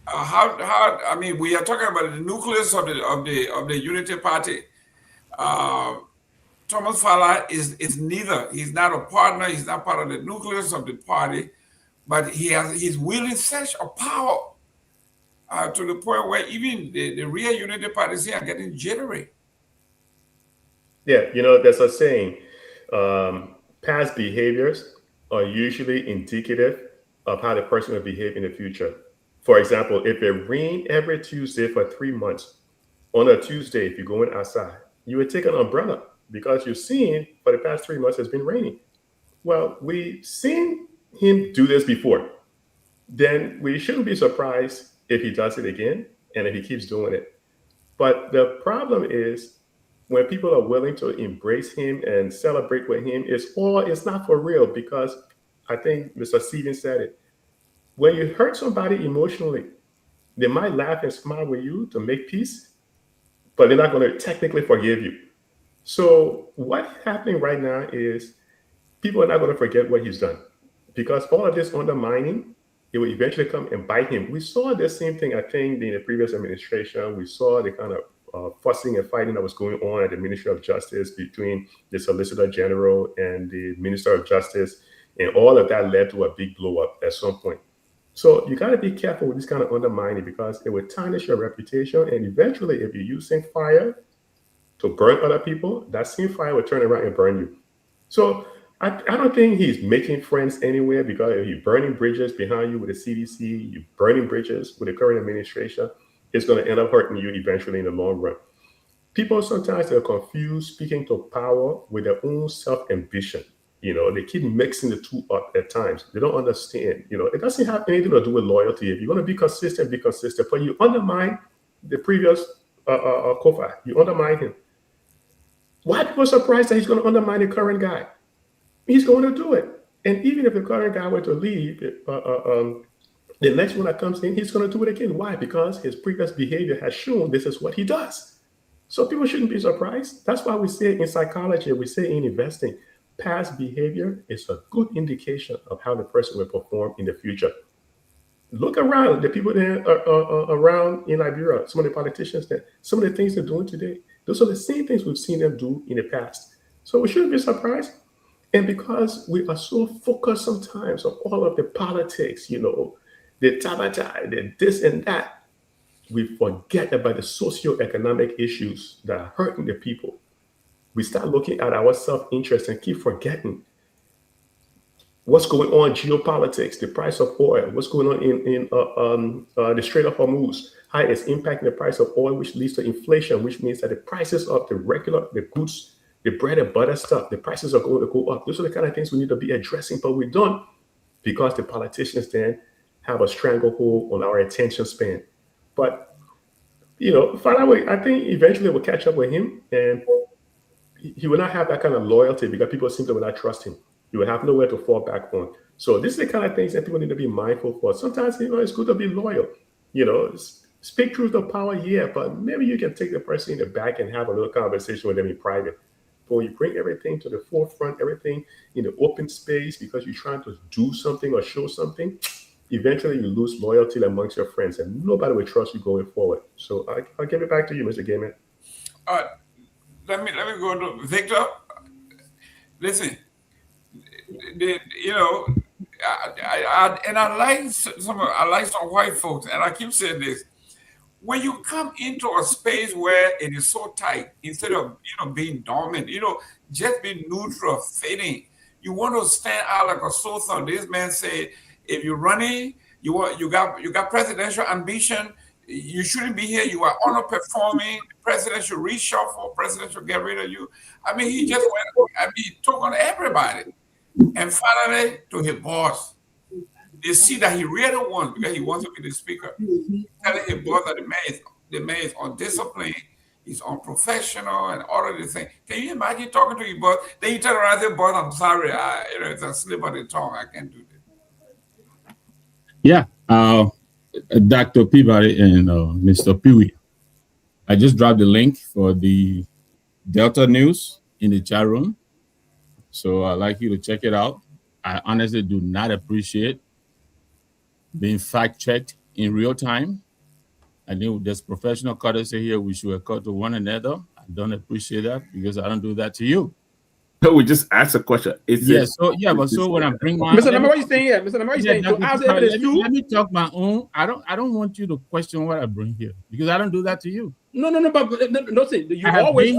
I mean, we are talking about the nucleus of the Unity Party. Thomas Fala is neither. He's not a partner. He's not part of the nucleus of the party, but he's wielding such a power to the point where even the real Unity parties here are getting jittery. Yeah, there's a saying, past behaviors are usually indicative of how the person will behave in the future. For example, if it rained every Tuesday for 3 months, on a Tuesday, if you're going outside, you would take an umbrella because you've seen for the past 3 months it's been raining. Well, we've seen him do this before. Then we shouldn't be surprised if he does it again and if he keeps doing it. But the problem is when people are willing to embrace him and celebrate with him, it's not for real, because I think Mr. Stevens said it. When you hurt somebody emotionally, they might laugh and smile with you to make peace, but they're not going to technically forgive you. So what's happening right now is people are not going to forget what he's done, because all of this undermining, it will eventually come and bite him. We saw the same thing, I think, in the previous administration. We saw the kind of fussing and fighting that was going on at the Ministry of Justice between the Solicitor General and the Minister of Justice, and all of that led to a big blow up at some point. So you got to be careful with this kind of undermining, because it will tarnish your reputation. And eventually, if you're using fire to burn other people, that same fire will turn around and burn you. So I don't think he's making friends anywhere, because if you're burning bridges behind you with the CDC, you're burning bridges with the current administration, it's going to end up hurting you eventually in the long run. People sometimes they're confused speaking to power with their own self-ambition. They keep mixing the two up at times. They don't understand. It doesn't have anything to do with loyalty. If you want to be consistent, be consistent. But you undermine the previous Kofa. You undermine him. Why are people surprised that he's going to undermine the current guy? He's going to do it. And even if the current guy were to leave, the next one that comes in, he's going to do it again. Why? Because his previous behavior has shown this is what he does. So people shouldn't be surprised. That's why we say in psychology, we say in investing, past behavior is a good indication of how the person will perform in the future. Look around the people that are around in Liberia, some of the politicians, some of the things they're doing today, those are the same things we've seen them do in the past. So we shouldn't be surprised. And because we are so focused sometimes on all of the politics, the tabata, the this and that, we forget about the socio-economic issues that are hurting the people. We start looking at our self-interest and keep forgetting what's going on in geopolitics, the price of oil, what's going on in the Strait of Hormuz, how it's impacting the price of oil, which leads to inflation, which means that the prices of the goods, the bread and butter stuff, the prices are going to go up. Those are the kind of things we need to be addressing, but we don't, because the politicians then have a stranglehold on our attention span. But, finally, I think eventually we'll catch up with him, and he will not have that kind of loyalty because people simply will not trust him. He will have nowhere to fall back on. So this is the kind of things that people need to be mindful for. Sometimes, it's good to be loyal. Speak truth to power, yeah, but maybe you can take the person in the back and have a little conversation with them in private. But when you bring everything to the forefront, everything in the open space because you're trying to do something or show something, eventually you lose loyalty amongst your friends and nobody will trust you going forward. So I'll give it back to you, Mr. Gayman. Let me go to Victor. Listen, I like some white folks, and I keep saying this. When you come into a space where it is so tight, instead of being dominant, just be neutral, fitting. You want to stand out like a sore thumb. This man said, if you're running, you got presidential ambition. You shouldn't be here. You are underperforming. The president should reshuffle. President should get rid of you. I mean, he just went. He took on everybody, and finally to his boss. They see that he really wants because he wants to be the speaker. Telling his boss that the man is undisciplined, he's unprofessional, and all of these things. Can you imagine talking to your boss? Then you turn around and say, "Boss, I'm sorry. It's a slip of the tongue. I can't do this." Yeah. Dr. Peabody and Mr. Pewee. I just dropped the link for the Delta News in the chat room. So I'd like you to check it out. I honestly do not appreciate being fact-checked in real time. I think there's professional courtesy here. We should accord to one another. I don't appreciate that because I don't do that to you. No, we just asked a question. So when I bring my Mr. Lamar, what are you saying here? Mr. Lamar, you saying to ask evidence too? Let me talk my own. I don't want you to question what I bring here because I don't do that to you. No, but no, see, you always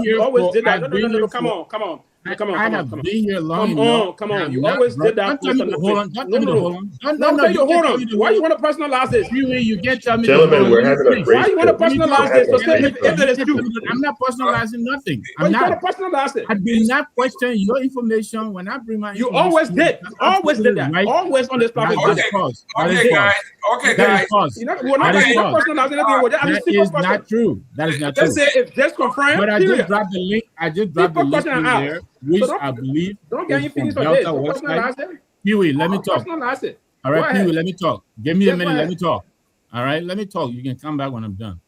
did that. No, come on. Come on. I have been here long enough. Come on. You always did that. Don't tell me to hold on. Don't tell me to hold on. No, hold on. Why you want to personalize this? You can't tell me. Gentlemen, we're having a great. Why you want to personalize this? So say if it is true. I'm not personalizing nothing. I'm not personalize it. I did not question your information when I bring my. You always did. Always did that. Always on this platform. Okay, guys. We're not personalizing anything. That is not true. That is not true. Let's say if just confirmed. But I just dropped the link. I just dropped the link in there, which I believe. Don't get any feelings on this. Pewee, let me talk. All right, Pewee, let me talk. Give me a minute. Let me talk. All right, let me talk. You can come back when I'm done.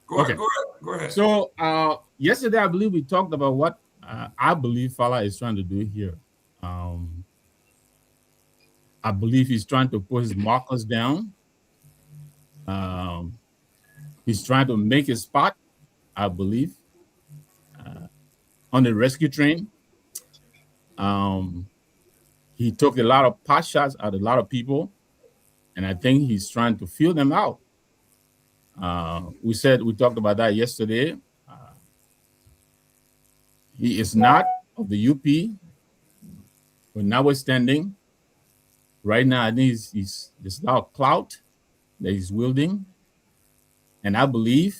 Go ahead. So yesterday, I believe we talked about what I believe Fala is trying to do here. I believe he's trying to put his markers down. He's trying to make his spot, I believe, on the rescue train. He took a lot of pot shots at a lot of people, and I think he's trying to feel them out. We talked about that yesterday. He is not of the UP, but notwithstanding, right now I think there's a lot of clout that he's wielding, and I believe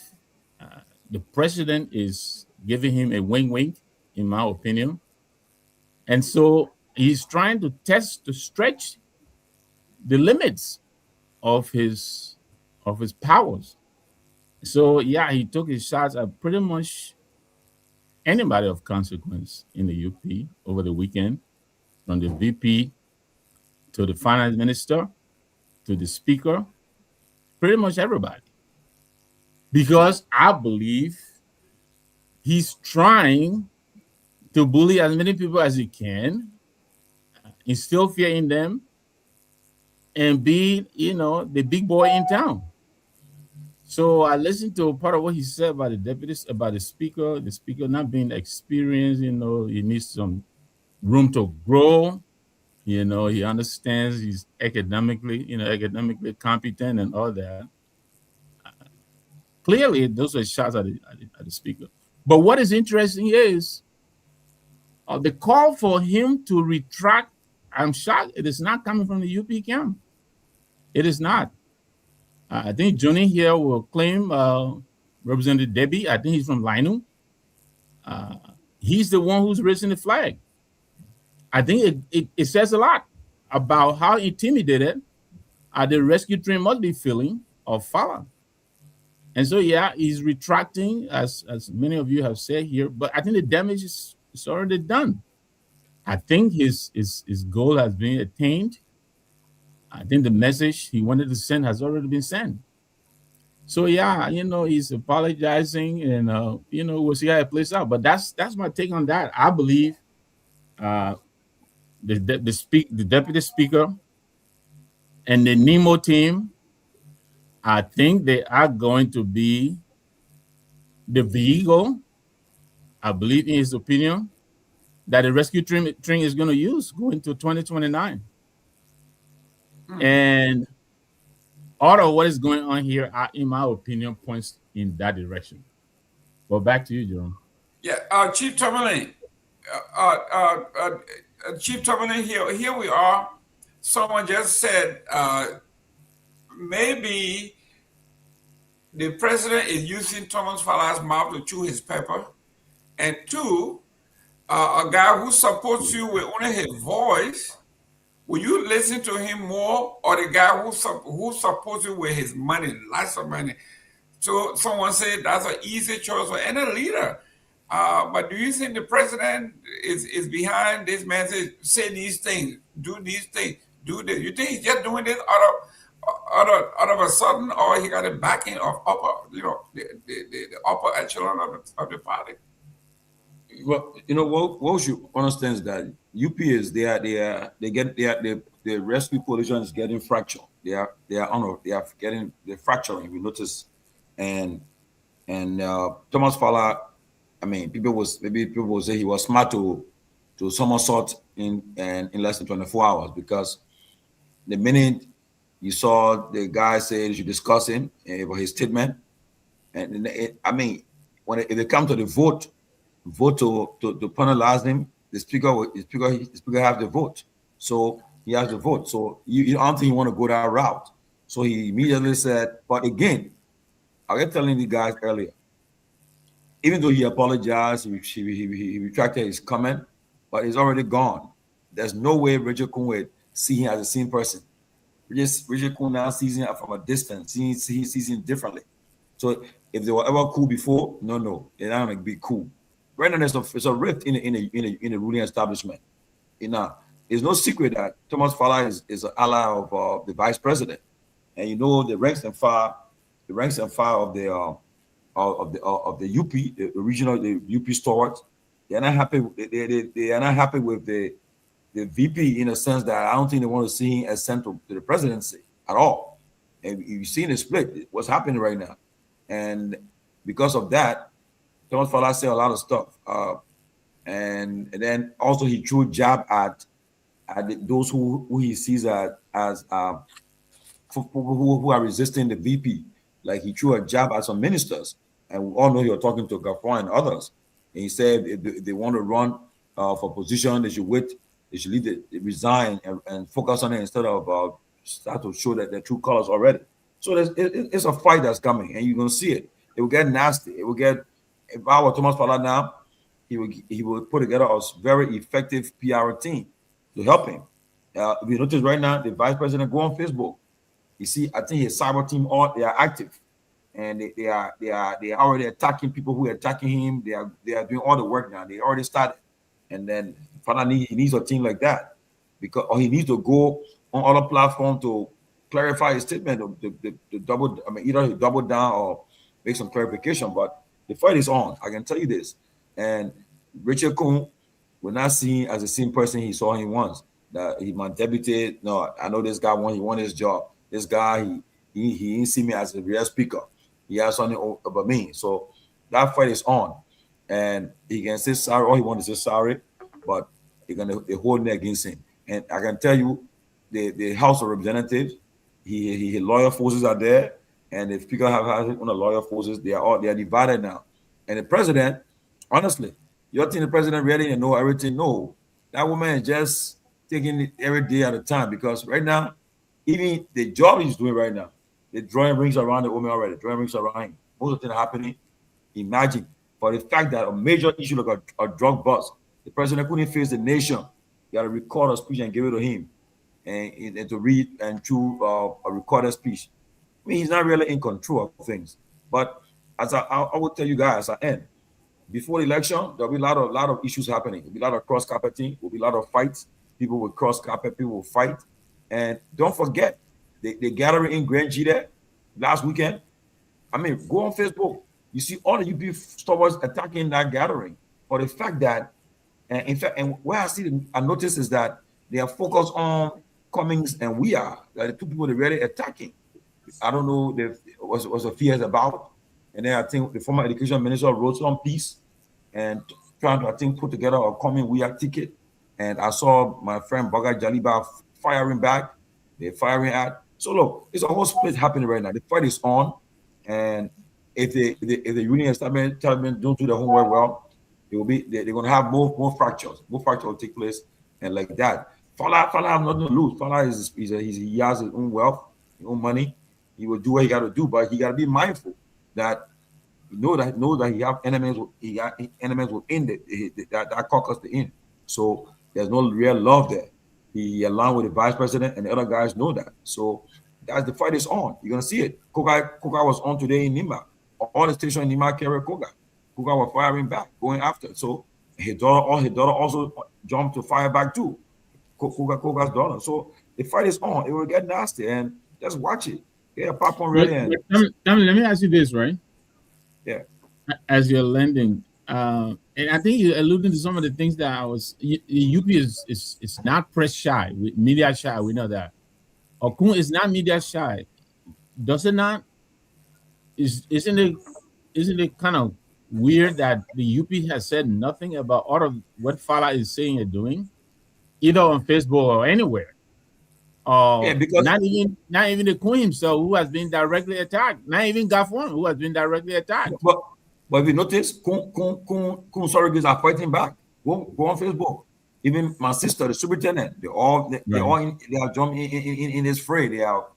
the president is giving him a wink, in my opinion, and so he's trying to stretch the limits of his powers. So yeah, he took his shots at pretty much anybody of consequence in the UP over the weekend, from the VP to the finance minister to the speaker, pretty much everybody. Because I believe he's trying to bully as many people as he can, instill fear in them, and be, the big boy in town. So I listened to part of what he said about the deputies, about the speaker not being experienced, he needs some room to grow. He understands he's academically competent and all that. Clearly, those are shots at the speaker. But what is interesting is the call for him to retract. I'm shocked it is not coming from the UP camp. It is not. I think Johnny here will claim Representative Debbie. I think he's from Linu. He's the one who's raising the flag. I think it says a lot about how intimidated the rescue train must be feeling of Fala. And so, yeah, he's retracting, as many of you have said here, but I think the damage is already done. I think his goal has been attained. I think the message he wanted to send has already been sent. So, yeah, he's apologizing, and, we'll see how it plays out. But that's my take on that. I believe the deputy speaker and the NEMO team, I think they are going to be the vehicle, I believe in his opinion, that the rescue train is going to use going to 2029. And all of what is going on here, in my opinion, points in that direction. Well, back to you, Jerome. Yeah, Chief Tomalin. Chief Tomalin, here we are. Someone just said maybe the president is using Thomas Fala's mouth to chew his pepper. And two, a guy who supports you with only his voice, will you listen to him more, or the guy who supports you with his money, lots of money? So someone said that's an easy choice for any leader. But do you think the president is behind this man? Say these things, do these things, do this. You think he's just doing this out of a sudden, or he got a backing of the upper echelon of the party? Well, what you understand is that UP is the rescue coalition is getting fractured. They're fracturing. We notice, and Thomas Fala, I mean, people will say he was smart to somersault in less than 24 hours, because the minute you saw the guy say you should discuss him about his statement, and when if they come to the vote to penalize him, the speaker have the vote. So he has the vote. So you don't think you want to go that route. So he immediately said, but again, I was telling you guys earlier, even though he apologized, he retracted his comment, but it's already gone. There's no way Richard Kun would see him as the same person. Richard Kun now sees him from a distance. He sees him differently. So if they were ever cool before, no, they're not going to be cool. Right now, there's a rift in the ruling establishment. It's no secret that Thomas Fala is an ally of the vice president, and the ranks and file of the UP, the regional, the UP stalwarts. They're not happy. They are not happy with the VP in a sense that I don't think they want to see him as central to the presidency at all. And you've seen the split. What's happening right now, and because of that, Thomas Fala said a lot of stuff, and then also he threw a jab at those who he sees as who are resisting the VP. Like he threw a jab at some ministers, and we all know you're talking to Garguah and others. And he said if they want to run for position, they should wait, they should resign and focus on it instead of start to show that their true colors already. So it's a fight that's coming, and you're gonna see it. It will get nasty. It will get. If I were Thomas Fala now, he will put together a very effective PR team to help him. If you notice right now, the vice president go on Facebook. You see, I think his cyber team they are active, and they are already attacking people who are attacking him. They are doing all the work now. They already started, and then Fala he needs a team like that or he needs to go on other platforms to clarify his statement. Either he double down or make some clarification, but. The fight is on. I can tell you this. And Richard Kun will not see him as the same person he saw him once. That he might deputy. No, I know this guy he won his job. This guy, he didn't see me as a real speaker. He has something about me. So that fight is on. And he can say sorry, all he wants to say sorry, but they're holding it against him. And I can tell you, the House of Representatives, his lawyer forces are there. And the speaker has one of the lawyer forces. They are divided now. And the president, honestly, you think the president really know everything? No, that woman is just taking it every day at a time, because right now, even the job he's doing right now, the drawing rings around the woman already. Drawing rings around him. Most of the things are happening. Imagine for the fact that a major issue like a drug bust, the president couldn't face the nation. You got to record a speech and give it to him, and to read and through a recorded speech. I mean, he's not really in control of things. But as I will tell you guys, at the end, before the election, there'll be a lot of issues happening. There'll be a lot of cross-carpeting. There'll be a lot of fights. People will cross-carpet. People will fight. And don't forget, the gathering in Grand G there last weekend. I mean, go on Facebook. You see all the UP stalwarts attacking that gathering for the fact that, in fact, and where I notice is that they are focused on Cummings and we are the two people they're really attacking. I don't know what the fears about. And then I think the former education minister wrote some piece and trying to, I think, put together a coming we are ticket. And I saw my friend Baga Jaliba firing back. They're firing at. So look, it's a whole split happening right now. The fight is on. And if the union establishment don't do the homework well, they're going to have more fractures. More fractures will take place, and like that. Fala have nothing to lose. Fala he has his own wealth, his own money. He will do what he got to do, but he got to be mindful that he know that he have enemies. He got enemies within that caucus the in. So there's no real love there. He aligned with the vice president, and the other guys know that. So that's the fight is on. You're gonna see it. Koga was on today in Nima. All the stations in Nima carry Koga. Koga was firing back, going after. So his daughter also jumped to fire back too. Koga's daughter. So the fight is on. It will get nasty, and just watch it. Yeah, popcorn ready. Let me ask you this, right? Yeah. As you're lending, and I think you're alluding to some of the things that UP is not press shy, media shy. We know that. Okun is not media shy. Does it not? Isn't it kind of weird that the UP has said nothing about all of what Fala is saying and doing, either on Facebook or anywhere? Because not even the Queen himself, who has been directly attacked. Not even Gafwan, who has been directly attacked. But if you notice, Kun surrogates are fighting back. Go on Facebook. Even my sister, the superintendent, they are jumping in this fray. They are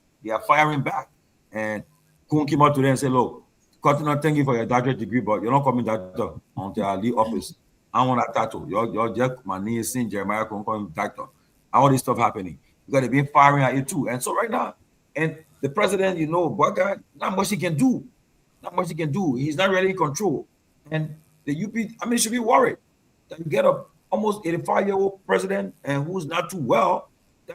firing back. And Kun came out today and said, "Look, Cotton, thank you for your doctorate degree, but you're not coming doctor until I leave office. I want a title. You're just my name is Jeremiah Kun calling doctor. All this stuff happening. You got to be firing at you too. And so right now, and the president, Boy, not much he can do. Not much he can do. He's not really in control. And the UP, should be worried that you get a almost 85-year-old president and who's not too well.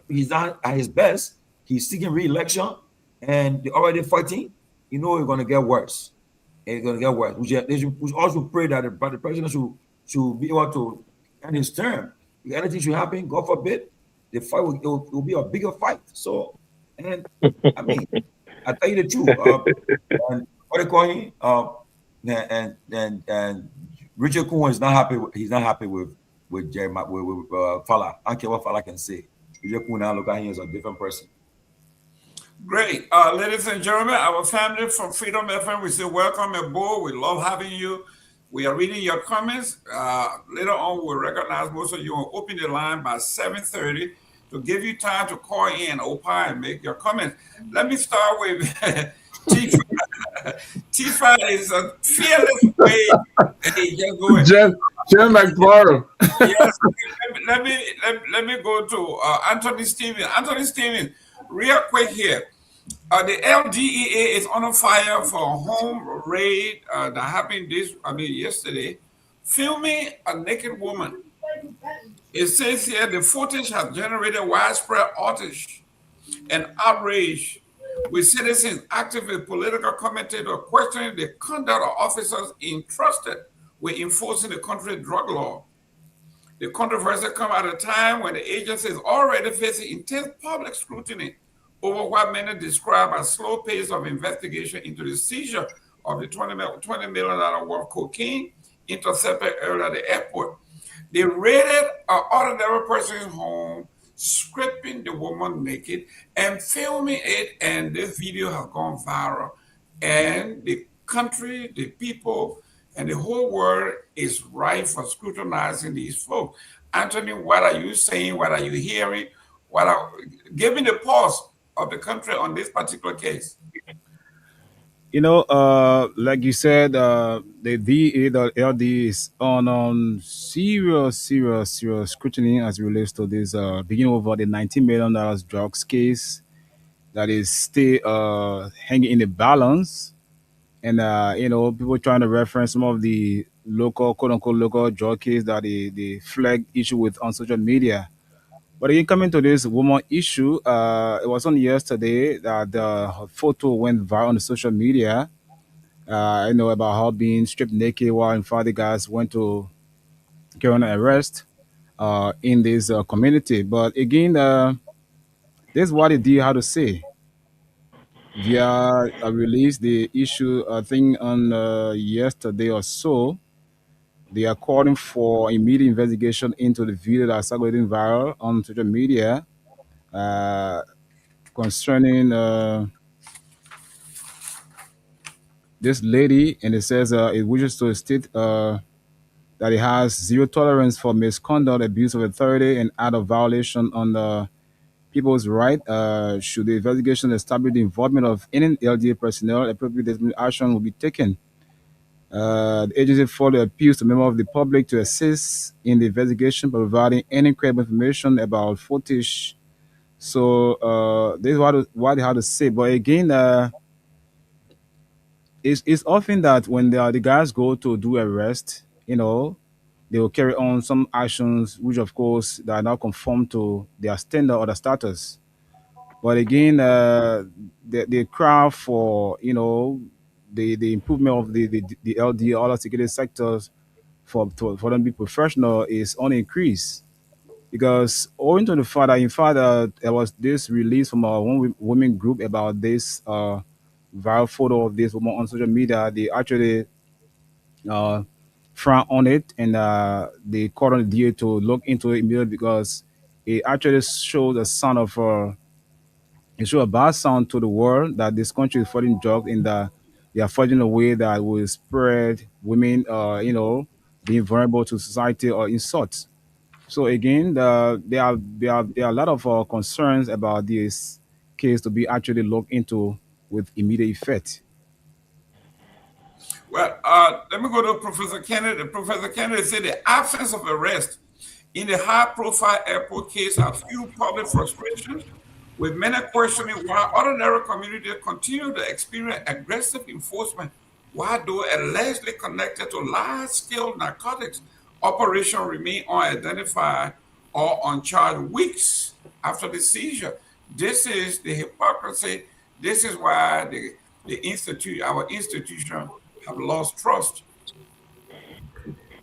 He's not at his best. He's seeking re-election, and they're already fighting. It's going to get worse. It's going to get worse. We should also pray that the president should be able to end his term. If anything should happen, God forbid, the fight will be a bigger fight. So, and I tell you the truth. And what they call him? And Richard Kuhn is not happy. He's not happy with Jeremiah with Fala. I don't care what Fala can say. Richard Kuhn now look at him as a different person. Great, ladies and gentlemen, our family from Freedom FM, we say welcome aboard. We love having you. We are reading your comments. Later on, we'll recognize most of you and open the line by 7:30 to give you time to call in, opine, and make your comments. Let me start with Tifa. Tifa is a fearless way. Jen McBarrow. Yes, let me go to Anthony Stevens. Anthony Stevens, real quick here. The LDEA is on fire for a home raid that happened yesterday, filming a naked woman. It says here the footage has generated widespread outrage and outrage, with citizens, activists, political commentators questioning the conduct of officers entrusted with enforcing the country's drug law. The controversy comes at a time when the agency is already facing intense public scrutiny over what many describe as slow pace of investigation into the seizure of the $20 million worth of cocaine intercepted earlier at the airport. They raided an ordinary person's home, stripping the woman naked and filming it, and this video has gone viral. And the country, the people, and the whole world is ripe for scrutinizing these folks. Anthony, what are you saying? What are you hearing? Give me the pulse of the country on this particular case. Like you said, the DA, the LD is on serious scrutiny as it relates to this beginning over the $19 million drugs case that is still hanging in the balance. And, people trying to reference some of the local, quote unquote, local drug case that they flag issue with on social media. But again, coming to this woman issue, it was on yesterday that her photo went viral on the social media. About her being stripped naked while in fact the guys went to get on arrest in this community. But again, this is what the DA had to say via a release. The issue, I think, on yesterday or so. They are calling for immediate investigation into the video that's circulating viral on social media concerning this lady, and it says it wishes to state that it has zero tolerance for misconduct, abuse of authority, and other violation on the people's right. Should the investigation establish the involvement of any LDA personnel, appropriate disciplinary action will be taken. The agency further appeals to members of the public to assist in the investigation by providing any credible information about footage. So this is what they have to say. But again, it's often that when the guys go to do arrest, they will carry on some actions which, of course, that are not conform to their standard or their status. But again, the cry for the improvement of the LD, all the security sectors for them to be professional is on increase. Because owing to the fact that, in fact, there was this release from our one women group about this viral photo of this woman on social media. They actually frown on it, and they called on the DA to look into it immediately because it actually shows a sound of it shows a bad sound to the world that this country is fighting drugs, and they are forging a way that will spread women, being vulnerable to society or insults. So again, there are a lot of concerns about this case to be actually looked into with immediate effect. Well, let me go to Professor Kennedy. Professor Kennedy said the absence of arrest in the high-profile airport case has fueled public frustration, with many questioning why ordinary communities continue to experience aggressive enforcement, while those allegedly connected to large-scale narcotics operations remain unidentified or uncharged weeks after the seizure. This is the hypocrisy. This is why our institution have lost trust.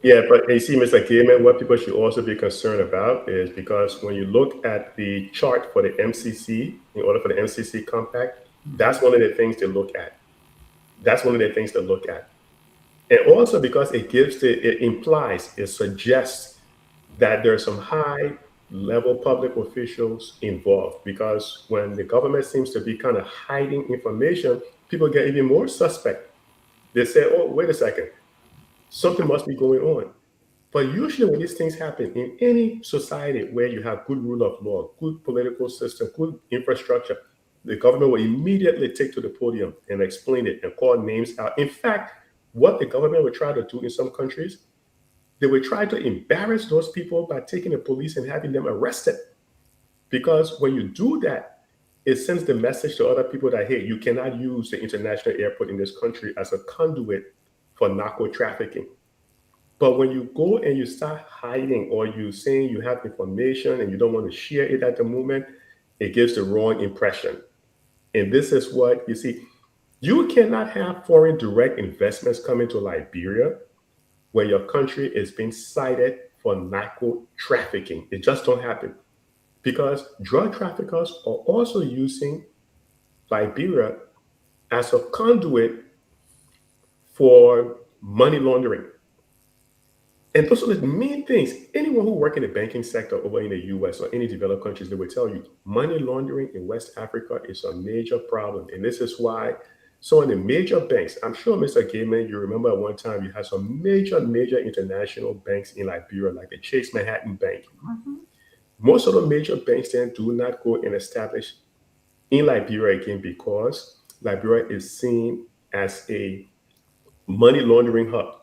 Yeah, but you see, Mr. Gayman, what people should also be concerned about is because when you look at the chart for the MCC, in order for the MCC compact, that's one of the things to look at. That's one of the things to look at. And also because it implies, it suggests that there are some high level public officials involved, because when the government seems to be kind of hiding information, people get even more suspect. They say, oh, wait a second, something must be going on. But usually when these things happen in any society where you have good rule of law, good political system, good infrastructure, the government will immediately take to the podium and explain it and call names out. In fact, what the government would try to do in some countries, they would try to embarrass those people by taking the police and having them arrested. Because when you do that, it sends the message to other people that, hey, you cannot use the international airport in this country as a conduit for narco trafficking. But when you go and you start hiding, or you saying you have information and you don't want to share it at the moment, it gives the wrong impression. And this is what you see. You cannot have foreign direct investments coming to Liberia when your country is being cited for narco trafficking. It just don't happen, because drug traffickers are also using Liberia as a conduit for money laundering. And those are the main things. Anyone who works in the banking sector over in the US or any developed countries, they will tell you money laundering in West Africa is a major problem. And this is why some of the major banks, I'm sure Mr. Gayman, you remember at one time you had some major international banks in Liberia, like the Chase Manhattan Bank. Most of the major banks then do not go and establish in Liberia again, because Liberia is seen as a money laundering hub.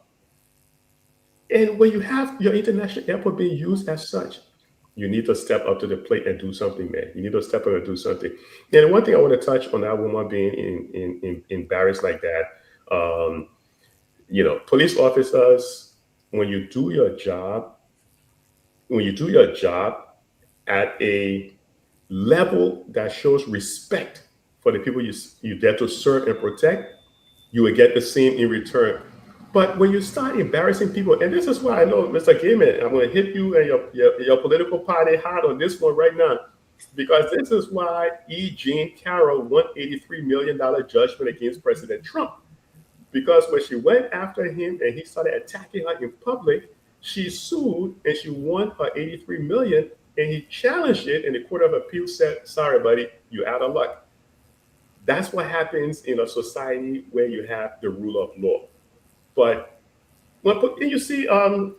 And when you have your international airport being used as such, you need to step up to the plate and do something, man. You need to step up and do something. And one thing I want to touch on that woman being embarrassed like that, police officers, when you do your job at a level that shows respect for the people you there to serve and protect, you will get the same in return. But when you start embarrassing people, and this is why I know, Mr. Gayman, I'm going to hit you and your political party hard on this one right now, because this is why E. Jean Carroll won $83 million judgment against President Trump. Because when she went after him and he started attacking her in public, she sued and she won her $83 million, and he challenged it, and the Court of Appeal said, sorry, buddy, you're out of luck. That's what happens in a society where you have the rule of law. But can you see,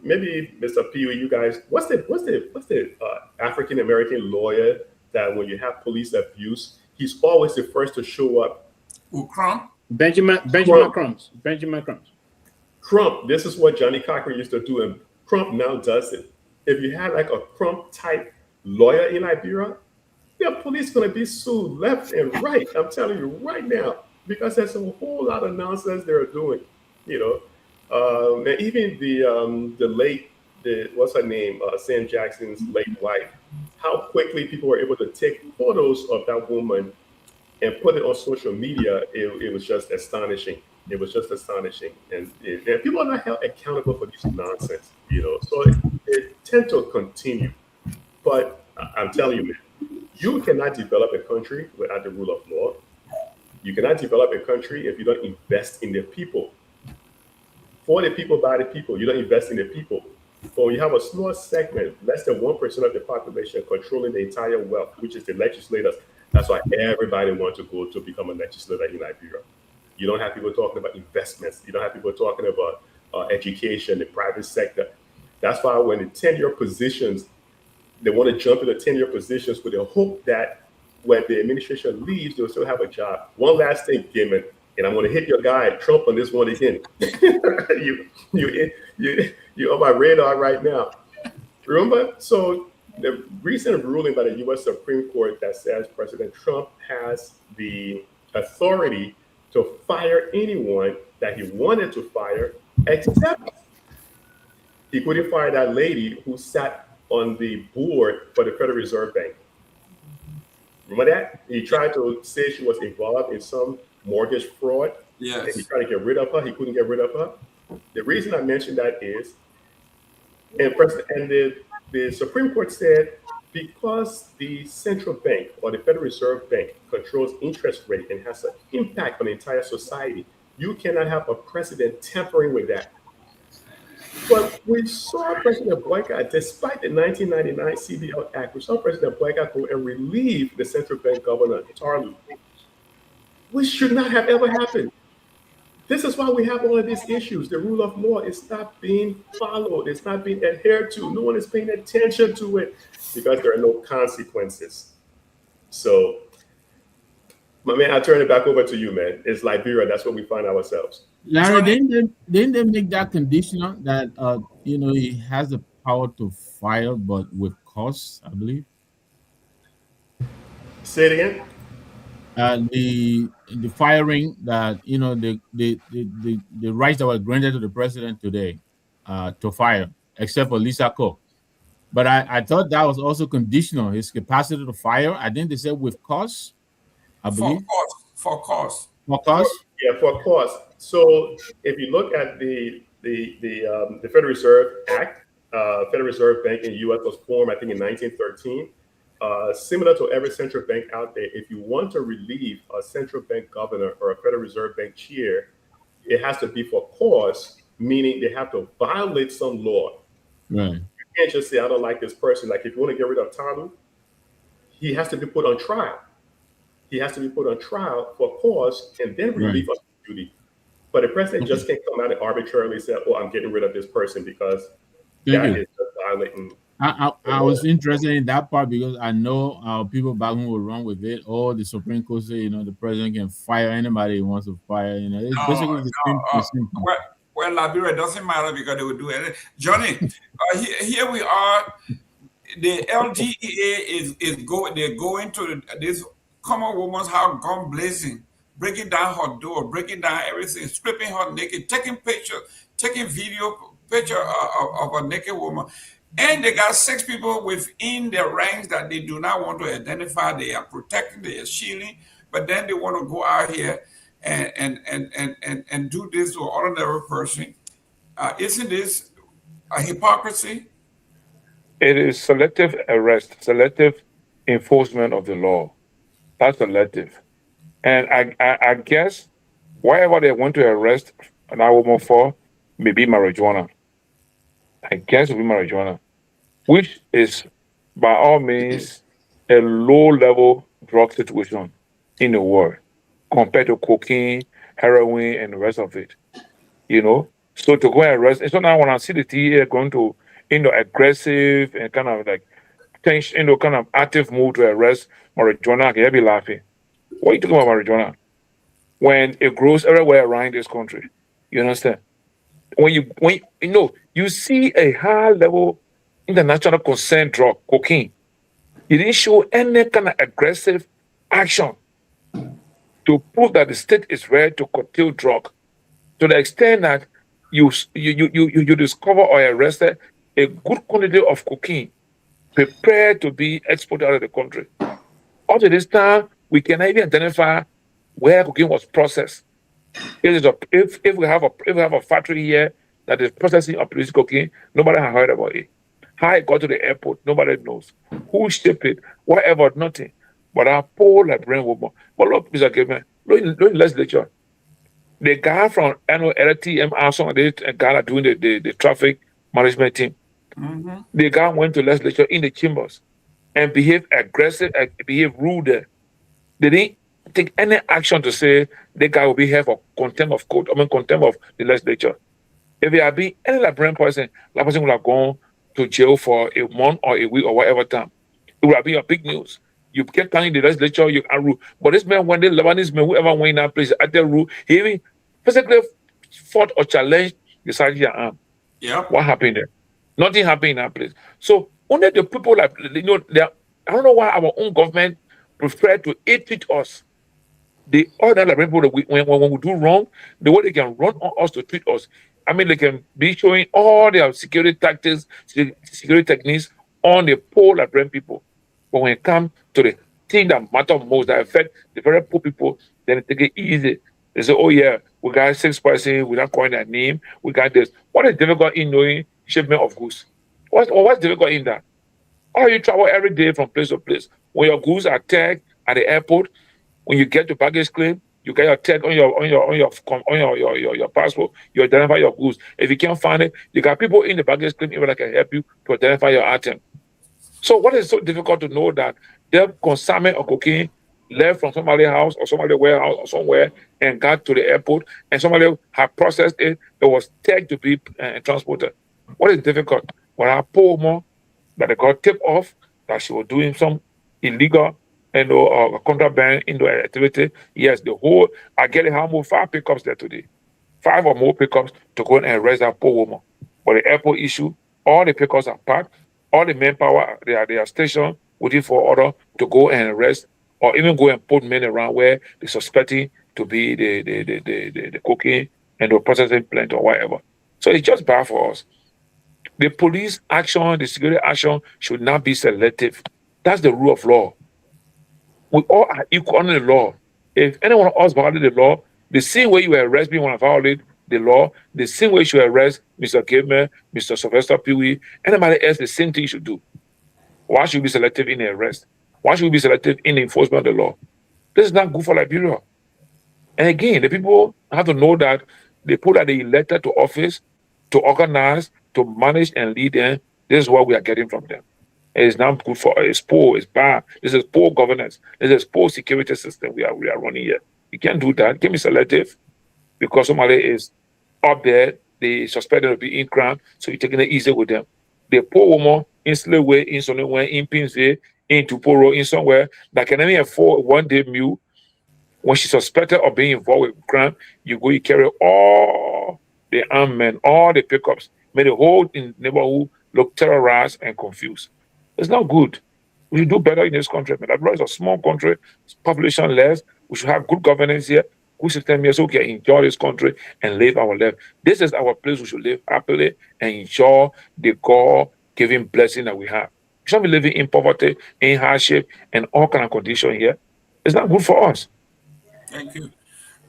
maybe Mr. Pewee, you guys, what's the African American lawyer that when you have police abuse, he's always the first to show up? Crump? Benjamin Crump. Crump. This is what Johnny Cochran used to do, and Crump now does it. If you had like a Crump type lawyer in Liberia, the police going to be sued left and right. I'm telling you right now, because there's a whole lot of nonsense they're doing. And even the late, what's her name, Sam Jackson's late wife, how quickly people were able to take photos of that woman and put it on social media, it was just astonishing. It was just astonishing. And people are not held accountable for this nonsense, so it tends to continue. But I'm telling you, man, you cannot develop a country without the rule of law. You cannot develop a country if you don't invest in the people. For the people, by the people. You don't invest in the people. But when you have a small segment, less than 1% of the population controlling the entire wealth, which is the legislators, that's why everybody wants to go to become a legislator in Liberia. You don't have people talking about investments. You don't have people talking about education, the private sector. That's why when the tenure positions, they want to jump into tenure positions with the hope that when the administration leaves, they'll still have a job. One last thing, Gayman, and I'm going to hit your guy Trump on this one again. You're on my radar right now. Remember? So the recent ruling by the U.S. Supreme Court that says President Trump has the authority to fire anyone that he wanted to fire, except he couldn't fire that lady who sat on the board for the Federal Reserve Bank. Remember that? He tried to say she was involved in some mortgage fraud. Yes. And he tried to get rid of her. He couldn't get rid of her. The reason I mentioned that is, the Supreme Court said, because the central bank or the Federal Reserve Bank controls interest rate and has an impact on the entire society, you cannot have a president tampering with that. But we saw President Boycott, despite the 1999 CBL Act, we saw President Boycott go and relieve the central bank governor, Tarlu, which should not have ever happened. This is why we have all of these issues. The rule of law is not being followed. It's not being adhered to. No one is paying attention to it because there are no consequences. So, my man, I'll turn it back over to you, man. It's Liberia. That's where we find ourselves. Larry, didn't they make that conditional that he has the power to fire, but with cause, I believe? Say it again. The firing that the rights that were granted to the president today to fire, except for Lisa Cook. But I thought that was also conditional, his capacity to fire. I think they said with cause, I believe. For cause. For cause? Yeah, for cause. So if you look at the Federal Reserve Act, Federal Reserve Bank in the U.S. was formed, I think, in 1913. Similar to every central bank out there, if you want to relieve a central bank governor or a Federal Reserve Bank chair, it has to be for cause, meaning they have to violate some law. Right. You can't just say, I don't like this person. Like if you want to get rid of Tarlu, he has to be put on trial. He has to be put on trial for cause and then relieve of duty. But the president just can't come out and arbitrarily say, oh, I'm getting rid of this person because that is just violating. I was interested in that part because I know people back home will run with it. Oh, the Supreme Court say, the president can fire anybody he wants to fire. It's basically the same. Well, Liberia doesn't matter because they will do it. Johnny, here we are. The LGEA they're going to this common woman's house, gun blazing, breaking down her door, breaking down everything, stripping her naked, taking pictures, taking picture of a naked woman. And they got 6 people within their ranks that they do not want to identify. They are protecting, they are shielding, but then they want to go out here and do this to an ordinary person. Isn't this a hypocrisy? It is selective arrest, selective enforcement of the law. That's selective. And I guess whatever they want to arrest an woman for may be marijuana. I guess it will be marijuana, which is by all means a low-level drug situation in the world compared to cocaine, heroin, and the rest of it. So to go and arrest, and so now when I see the TEA going to aggressive and kind of like tension, kind of active move to arrest marijuana, I can be laughing. What are you talking about marijuana? When it grows everywhere around this country, you understand? When you see a high level international concern drug, cocaine, it didn't show any kind of aggressive action to prove that the state is ready to curtail drug, to the extent that you discover or arrested a good quantity of cocaine prepared to be exported out of the country. Up to this time, we cannot even identify where cocaine was processed. If we have a factory here that is processing or producing cocaine, nobody has heard about it. How it got to the airport, nobody knows. Who shipped it, whatever, nothing. But our poor Liberian woman. But look, Mr. Gayman, look in the legislature. The guy from LTM also, the guy that doing the traffic management team, the guy went to legislature in the chambers and behaved aggressive, behaved rude there. Did he? take any action to say the guy will be here for contempt of court, contempt of the legislature. If there had been any Liberian person, that person would have gone to jail for a month or a week or whatever time. It would have been a big news. You kept telling the legislature you can rule. But this man, when the Lebanese man, whoever went in that place at the rule, he even physically fought or challenged the Sergeant arm. Yeah. What happened there? Nothing happened in that place. So only the people like, I don't know why our own government prefer to treat us. The other people that when we do wrong, the way they can run on us to treat us. I mean, they can be showing all their security tactics, security techniques on the poor Liberian people. But when it comes to the thing that matters most, that affect the very poor people, then they take it easy. They say, oh yeah, we got 6 persons, we don't calling their name, we got this. What is difficult in knowing shipment of goods? What's difficult in that? Or you travel every day from place to place. When your goods are tagged at the airport, when you get to baggage claim, you get your tag on your passport, you identify your goods. If you can't find it, you got people in the baggage claim even that can help you to identify your item. So what is so difficult to know that the consignment of cocaine left from somebody's house or somebody's warehouse or somewhere and got to the airport and somebody had processed it, it was tagged to be transported. What is difficult? When I pull more that they got tipped off that she was doing some illegal contraband into activity. Yes, I get it, how more 5 pickups there today. 5 or more pickups to go and arrest that poor woman. But the airport issue, all the pickups are packed, all the manpower, they are stationed waiting for order to go and arrest or even go and put men around where they're suspecting to be the cocaine and the processing plant or whatever. So it's just bad for us. The police action, the security action should not be selective. That's the rule of law. We all are equal under the law. If anyone of us violated the law, the same way you arrest me when I violate the law, the same way you should arrest Mr. Gayman, Mr. Sylvester Pewee, anybody else, the same thing you should do. Why should we be selective in the arrest? Why should we be selective in the enforcement of the law? This is not good for Liberia. And again, the people have to know that the people that they elected to office, to organize, to manage and lead them, this is what we are getting from them. It is not good for us. It's poor, it's bad. This is poor governance. This is poor security system we are running here. You can't do that. Give me selective because somebody is up there, they suspect them to be in crime, so you're taking it easy with them. The poor woman in Slavery, in somewhere, in Pinsville, in Tuporo, in somewhere that can only afford 1 day meal. When she's suspected of being involved with crime, you carry all the armed men, all the pickups, make the whole neighborhood look terrorized and confused. It's not good. We should do better in this country. Liberia is a small country, population less. We should have good governance here, good system here, so we can enjoy this country and live our life. This is our place. We should live happily and enjoy the God-given blessing that we have. We shouldn't be living in poverty, in hardship, and all kind of conditions here. It's not good for us. Thank you.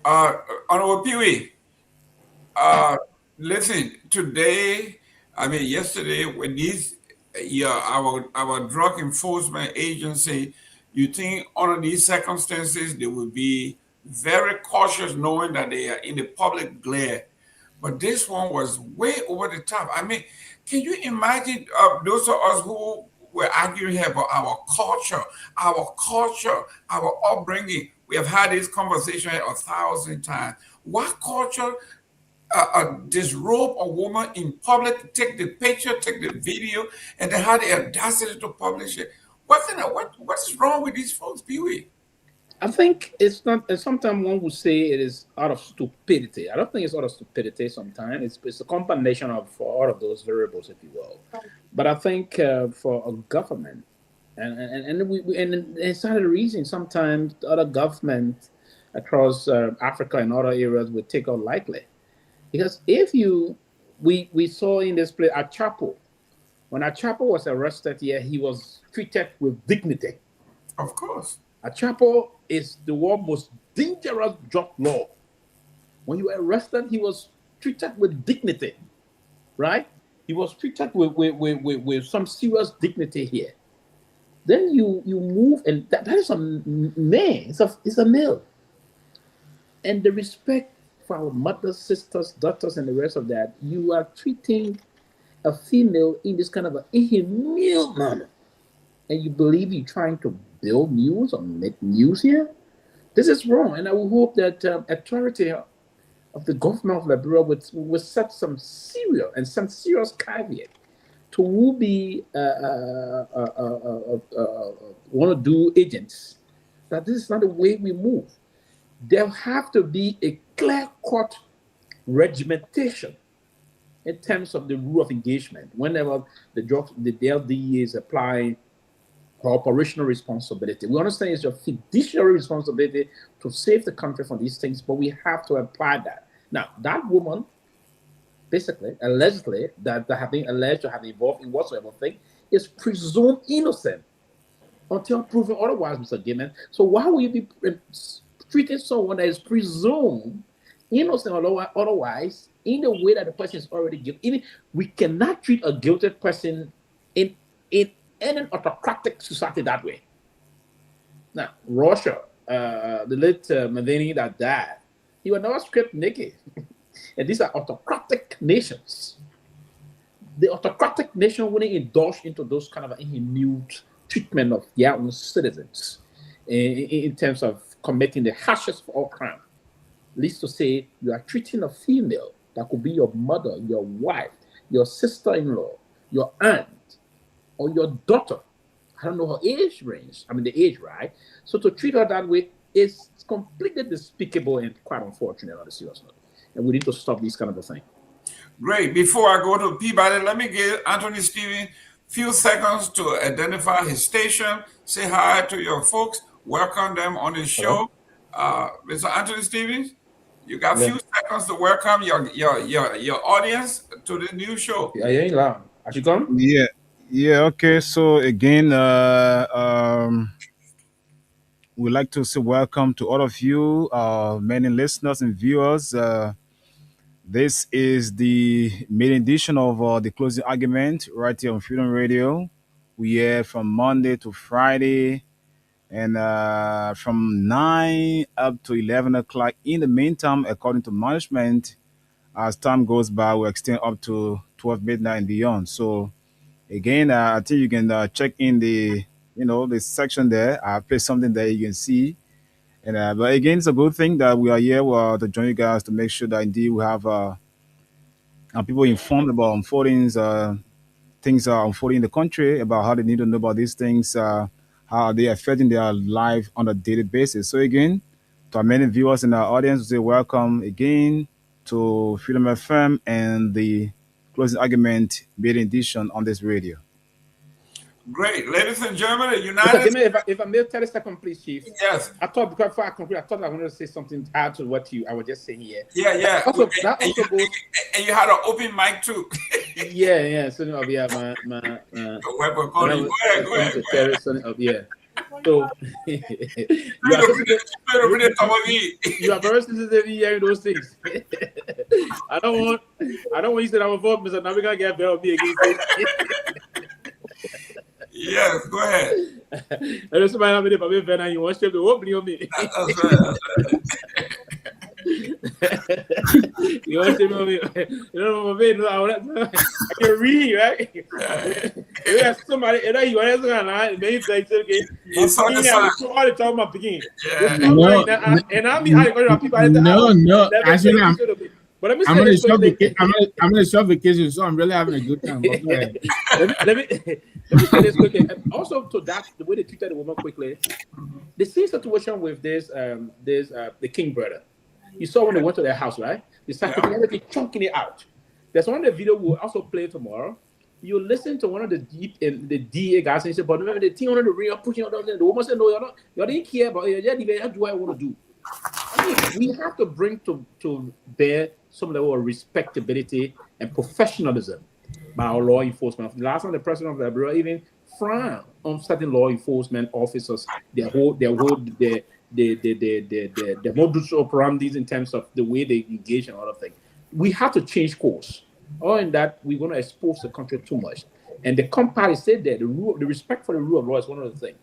Honorable Pewee, listen, today, yesterday, when our drug enforcement agency, you think under these circumstances, they will be very cautious knowing that they are in the public glare. But this one was way over the top. Can you imagine those of us who were arguing here about our culture, our upbringing? We have had this conversation 1,000 times. What culture disrobe a woman in public, take the picture, take the video, and then have the audacity to publish it? What's wrong with these folks, Pewee? I think it's not. Sometimes one would say it is out of stupidity. I don't think it's out of stupidity. Sometimes it's a combination of all of those variables, if you will. But I think for a government, and it's not a reason. Sometimes other governments across Africa and other areas would take out lightly, because we saw in this place Achapo. When Achapo was arrested here, he was treated with dignity. Of course. Achapo is the world's most dangerous drug lord. When you were arrested, he was treated with dignity, right? He was treated with some serious dignity here. Then you move, and that is a man. It's a male. And the respect for our mothers, sisters, daughters, and the rest of that, you are treating a female in this kind of an inhumane manner. And you believe you're trying to build news or make news here? This is wrong, and I will hope that authority of the government of Liberia will set some serious caveat to who be want to do agents. That this is not the way we move. There have to be a clear-cut regimentation in terms of the rule of engagement. Whenever the LDE is applying operational responsibility, we understand it's your fiduciary responsibility to save the country from these things, but we have to apply that. Now, that woman, basically, allegedly, that have been alleged to have involved in whatsoever thing, is presumed innocent until proven otherwise, Mr. Gayman. So why will you be treating someone that is presumed innocent or otherwise in the way that the person is already guilty? We cannot treat a guilty person in an autocratic society that way. Now, Russia, the late Myean that died, he was never stripped naked. And these are autocratic nations. The autocratic nation wouldn't indulge into those kind of inhuman treatment of their own citizens in terms of committing the harshest of all crime. Least to say, you are treating a female that could be your mother, your wife, your sister-in-law, your aunt, or your daughter. I don't know her age range. I mean, the age, right? So to treat her that way is completely despicable and quite unfortunate on the serious note. And we need to stop this kind of a thing. Great. Before I go to Peabody, let me give Anthony Stevens a few seconds to identify his station, say hi to your folks, welcome them on his show. Mr. Anthony Stevens, you got a few seconds to welcome your audience to the new show. Yeah, you ain't loud. Has you come? Yeah. Okay. So again, we'd like to say welcome to all of you, many listeners and viewers. This is the main edition of the closing argument right here on Freedom Radio. We are from Monday to Friday, and from 9 up to 11 o'clock. In the meantime, according to management, as time goes by, we'll extend up to 12 midnight and beyond. So again, I think you can check in the section there. I placed something there you can see. And but again, it's a good thing that we are here to join you guys to make sure that indeed we have people informed about unfoldings, things are unfolding in the country, about how they need to know about these things, how they are affecting their life on a daily basis. So again, to our many viewers in our audience, we say welcome again to Freedom FM and the closing argument main edition on this radio. Great. Ladies and gentlemen, the United States. If I may 30 seconds, please, Chief. Yes. I thought before I conclude, I thought I wanted to say something to add to what I was just saying here. Yeah. Also, and you had an open mic too. yeah. So my weapon calling. Go ahead. Yeah. So you are very sensitive hearing those things. I don't want you to say I'm vote, Mr. Naviga get better me again. Yes, go ahead. And somebody have it, but you want to open on me. That's right. You want to me? You know, I can read, right? Yeah, somebody, and you want to maybe say, okay, I'm all the time I'm beginning. And I mean, I got people. No. Actually, but let me I'm on a short vacation, so I'm really having a good time. let me say this quickly. And also to that, the way they treated the woman quickly, the same situation with this the King brother. You saw when they went to their house, right? They started everything chunking it out. There's one of the video we'll also play tomorrow. You listen to one of the DA guys and he said, but remember the thing on the ring, pushing out the woman said, no, you didn't care about it. You didn't do what I want to do. I mean, we have to bring to bear some level of respectability and professionalism by our law enforcement. Last time, the president of Liberia even frowned on certain law enforcement officers. Their modus operandi in terms of the way they engage and other things. We have to change course. Or in that, we're going to expose the country too much. And the company said that the respect for the rule of law is one of the things.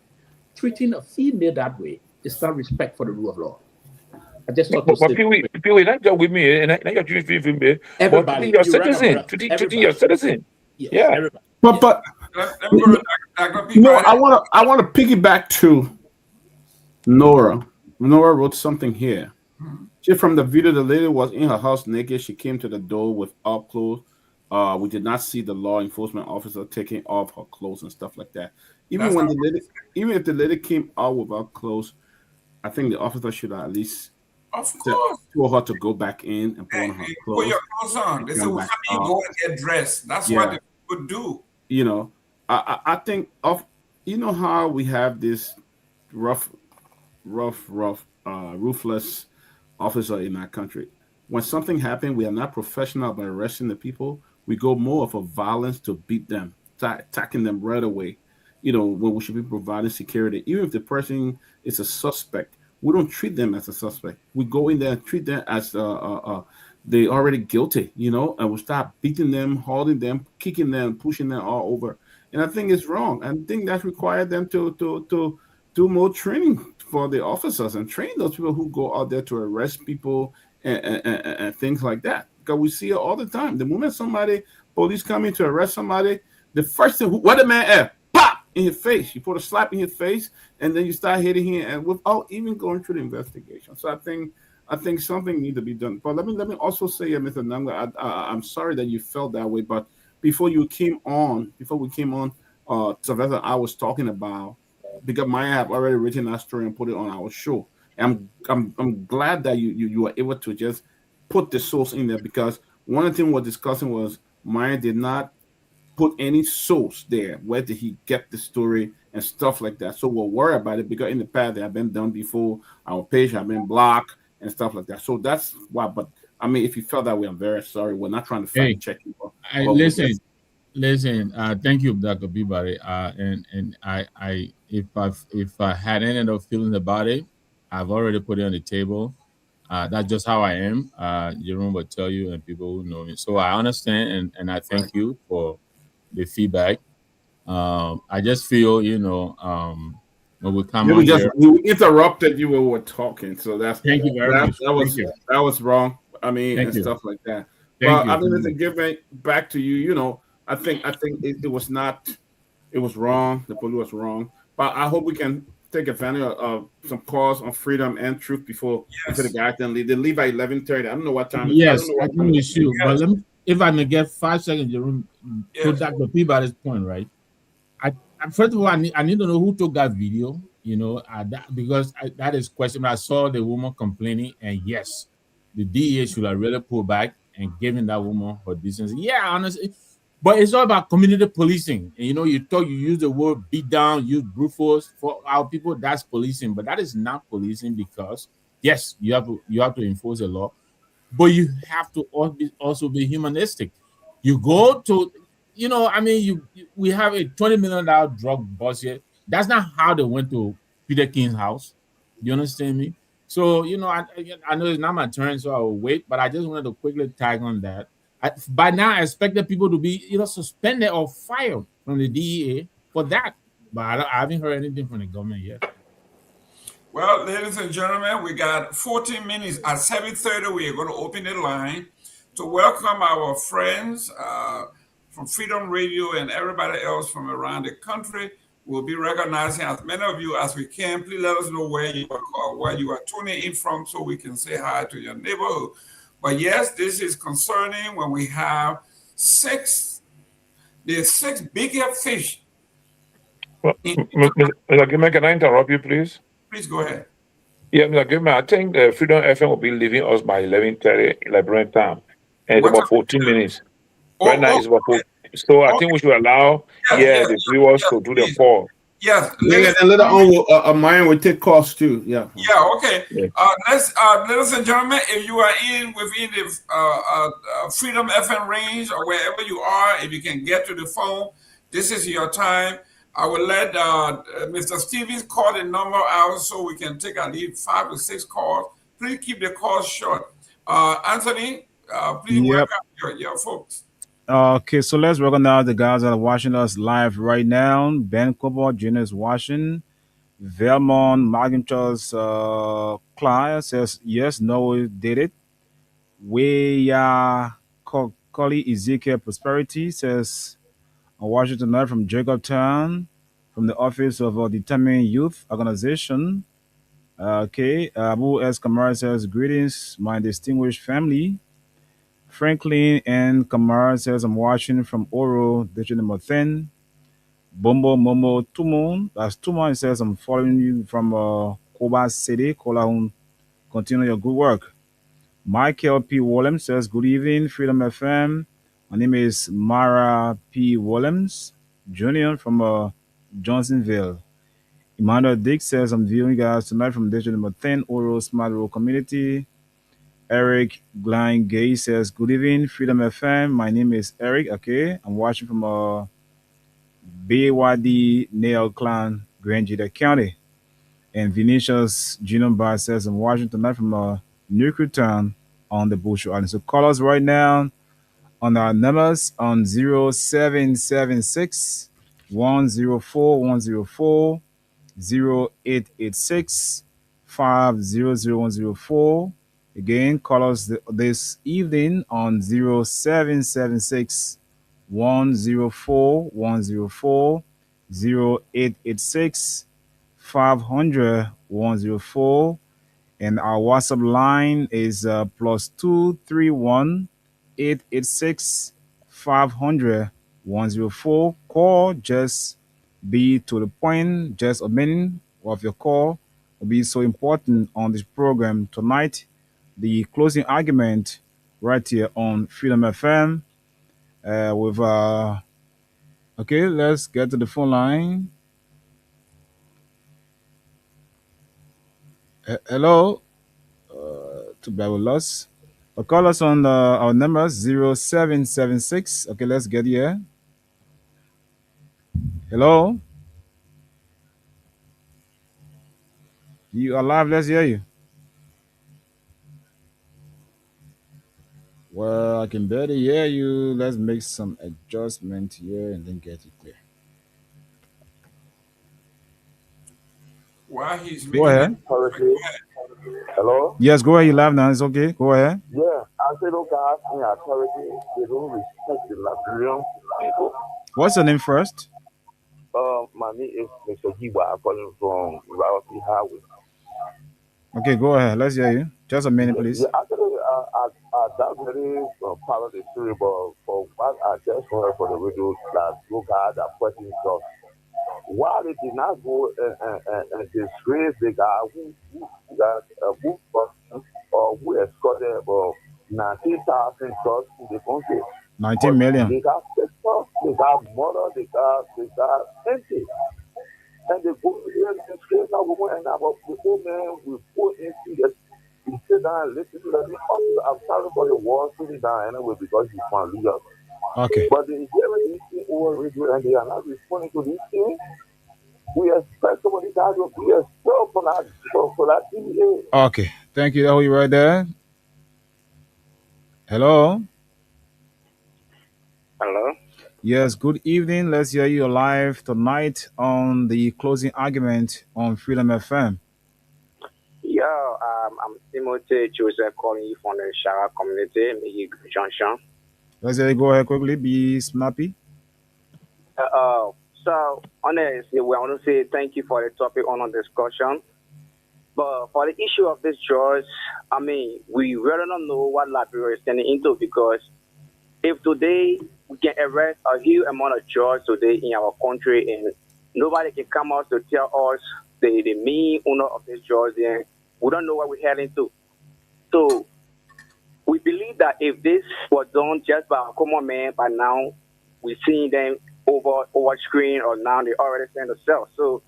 Treating a female that way is not respect for the rule of law. I just thought Pewee, not just with me, and not your female, but treating your citizen, treating your citizen. Yes, yeah. Everybody. But let me go to I want to piggyback to Nora Nora wrote something here. She from the video, the lady was in her house naked. She came to the door with up clothes. We did not see the law enforcement officer taking off her clothes and stuff like that. Even That's when not the lady, even if the lady came out without clothes, I think the officer should at least Of course. tell her to go back in and put on her Put clothes. your clothes on. They say, well, how do you go and get dressed? That's what they would do. You know, I think of, you know how we have this rough, ruthless officer in our country. When something happened, we are not professional about arresting the people. We go more of a violence to beat them, attacking them right away. You know, when we should be providing security, even if the person is a suspect, we don't treat them as a suspect. We go in there and treat them as they already guilty. You know, and we start beating them, holding them, kicking them, pushing them all over. And I think it's wrong. I think that's required them to do more training for the officers and train those people who go out there to arrest people and things like that. Because we see it all the time. The moment police come in to arrest somebody, the first thing, what the man at? Pop in his face. You put a slap in his face, and then you start hitting him, and without even going through the investigation. So I think something needs to be done. But let me also say, Mr. Nanga, I'm sorry that you felt that way. But before we came on, Sylvester, I was talking about, because Maya have already written that story and put it on our show. And I'm glad that you were able to just put the source in there, because one of the things we're discussing was Maya did not put any source there. Where did he get the story and stuff like that? So we're worried about it, because in the past they have been done before. Our page have been blocked and stuff like that. So that's why. But I mean, if you felt that way, I'm very sorry. We're not trying to fact check you. Listen. Thank you, Dr. Peabody. And if I had any other feelings about it, I've already put it on the table. That's just how I am. Jerome will tell you, and people who know me. So I understand, and I thank you for the feedback. I just feel, when we come on here, we interrupted you when we were talking. So thank you very much. That was wrong. I mean, thank and you. Stuff like that. Thank but I you. mean, to give it back to you, I think it was not. It was wrong. The police was wrong. But I hope we can take advantage of some calls on freedom and truth before the guys then leave. They leave at 11:30. I don't know what time. Yes, I think we should. But if I may get 5 seconds, Jerome, to Dr. Peabody's point, right? First of all, I need to know who took that video. Because that is question. I saw the woman complaining, and yes, the DEA should have really pulled back and given that woman her decency. Yeah, honestly. But it's all about community policing. And you use the word beat down, use brute force for our people. That's policing, but that is not policing, because yes, you have to enforce the law, but you have to also be humanistic. You go to, we have a $20 million drug budget. That's not how they went to Peter King's house. You understand me? So I know it's not my turn, so I will wait. But I just wanted to quickly tag on that. By now, I expect the people to be suspended or fired from the DEA for that. But I haven't heard anything from the government yet. Well, ladies and gentlemen, we got 14 minutes. At 7:30, we are going to open the line to welcome our friends from Freedom Radio and everybody else from around the country. We'll be recognizing as many of you as we can. Please let us know where you are tuning in from, so we can say hi to your neighborhood. But yes, this is concerning when we have there's six bigger fish. Well, Mr. Gayman, can I interrupt you, please? Please go ahead. Yeah, Mr. Gayman, I think Freedom FM will be leaving us by 11:30 Liberian time. And it's about 14 minutes. Right now, it's about 14. So I think we should allow the viewers to do the call. Yes. And later on, Myean will take calls too. Yeah. Yeah. Okay. Yeah. Ladies and gentlemen, if you are within the Freedom FM range or wherever you are, if you can get to the phone, this is your time. I will let Mr. Stevens call the number out so we can take at least 5 to 6 calls. Please keep the calls short. Anthony, please welcome your folks. Okay, so let's recognize the guys that are watching us live right now. Ben Sanvee Jr. is watching. Vermont McIntosh Claire says, yes, no, did it. We Collie Ezekiel Prosperity says, I'm watching tonight from Jacobtown, from the Office of Determined Youth Organization. Okay, Abu S. Kamara says, greetings, my distinguished family. Franklin and Kamara says, I'm watching from Oro, district number 10. Bombo Momo Tumon, that's Tumon. He says, I'm following you from Koba City, Kolahun. Continue your good work. Michael P. Williams says, good evening, Freedom FM. My name is Mara P. Williams, Jr. from Johnsonville. Emmanuel Dick says, I'm viewing you guys tonight from district number 10, Oro Smart Rural Community. Eric Glenn Gay says, good evening, Freedom FM. My name is Eric. Okay, I'm watching from BYD Nail Clan, Grand Jita County. And Vinicius Genome Bar says, I'm watching tonight from Newcretown on the Bush Island. So call us right now on our numbers on 0776 104 104 0886 500104. Again, call us this evening on 0776 104 104 0886 500 104. And our WhatsApp line is +231 886 500 104. Call, just be to the point, just a minute of your call will be so important on this program tonight. The closing argument right here on Freedom FM with okay, let's get to the phone line. Hello, too bad we lost. Call us on our numbers 0776. Okay, let's get here. Hello, you are live. Let's hear you. Well, I can barely hear you. Let's make some adjustment here and then get it clear. While he's Go making ahead. Hello? Yes, go ahead. You live now. It's okay. Go ahead. Yeah, I said, okay, asking authority, they don't respect the Liberian people. What's your name first? My name is Mr. Giwa, calling from Liberia Highway. Okay, go ahead. Let's hear you. Just a minute, please. Yeah, actually, that's very part of the story, but for what I just heard for the radio, that you guys are putting stuff. Why they did not go and disgrace the guy who got who escorted about 19,000 trucks in the country? 19 million. They got pictures, they got murder, they got empty. And they go here and disgrace that woman, and about the old man will put into the. We sit down and listen to that. I'm sorry for the war sitting down anyway because he's from legal. Okay. But they hear these things over radio and they are not responding to these things. We expect somebody to be a still for that TVA. Okay. Thank you. That was right there. Hello. Hello. Yes. Good evening. Let's hear you live tonight on the closing argument on Freedom FM. Yeah, I'm Timothy Joseph calling you from the Shara community, Myean Junction. Let's hear you. Go ahead quickly. Be snappy. So honestly, we want to say thank you for the topic on the discussion. But for the issue of this judge, I mean, we really don't know what Liberia is standing into, because if today we can arrest a huge amount of judges today in our country and nobody can come out to tell us the main owner of this judge, then we don't know what we're heading to. So we believe that if this was done just by a common man, by now we're seeing them over screen, or now they already stand themselves. So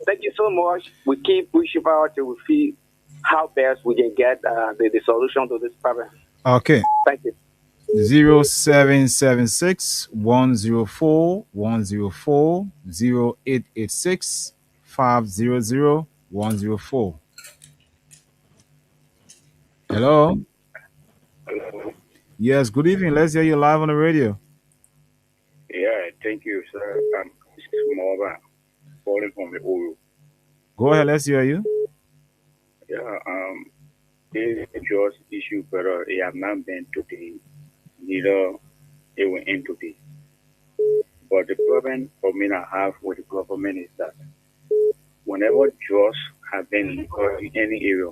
thank you so much. We keep pushing out till we see how best we can get the solution to this problem. Okay. Thank you. 0776 104 104 0886 500 104. Hello. Yes, good evening. Let's hear you live on the radio. Yeah, thank you, sir. I'm Kamara, calling from the Oro. Go ahead, let's hear you. Yeah, this is just issue, but it have not been today. Neither it will end today. But the problem for me I have with the government is that whenever judges happen in any area,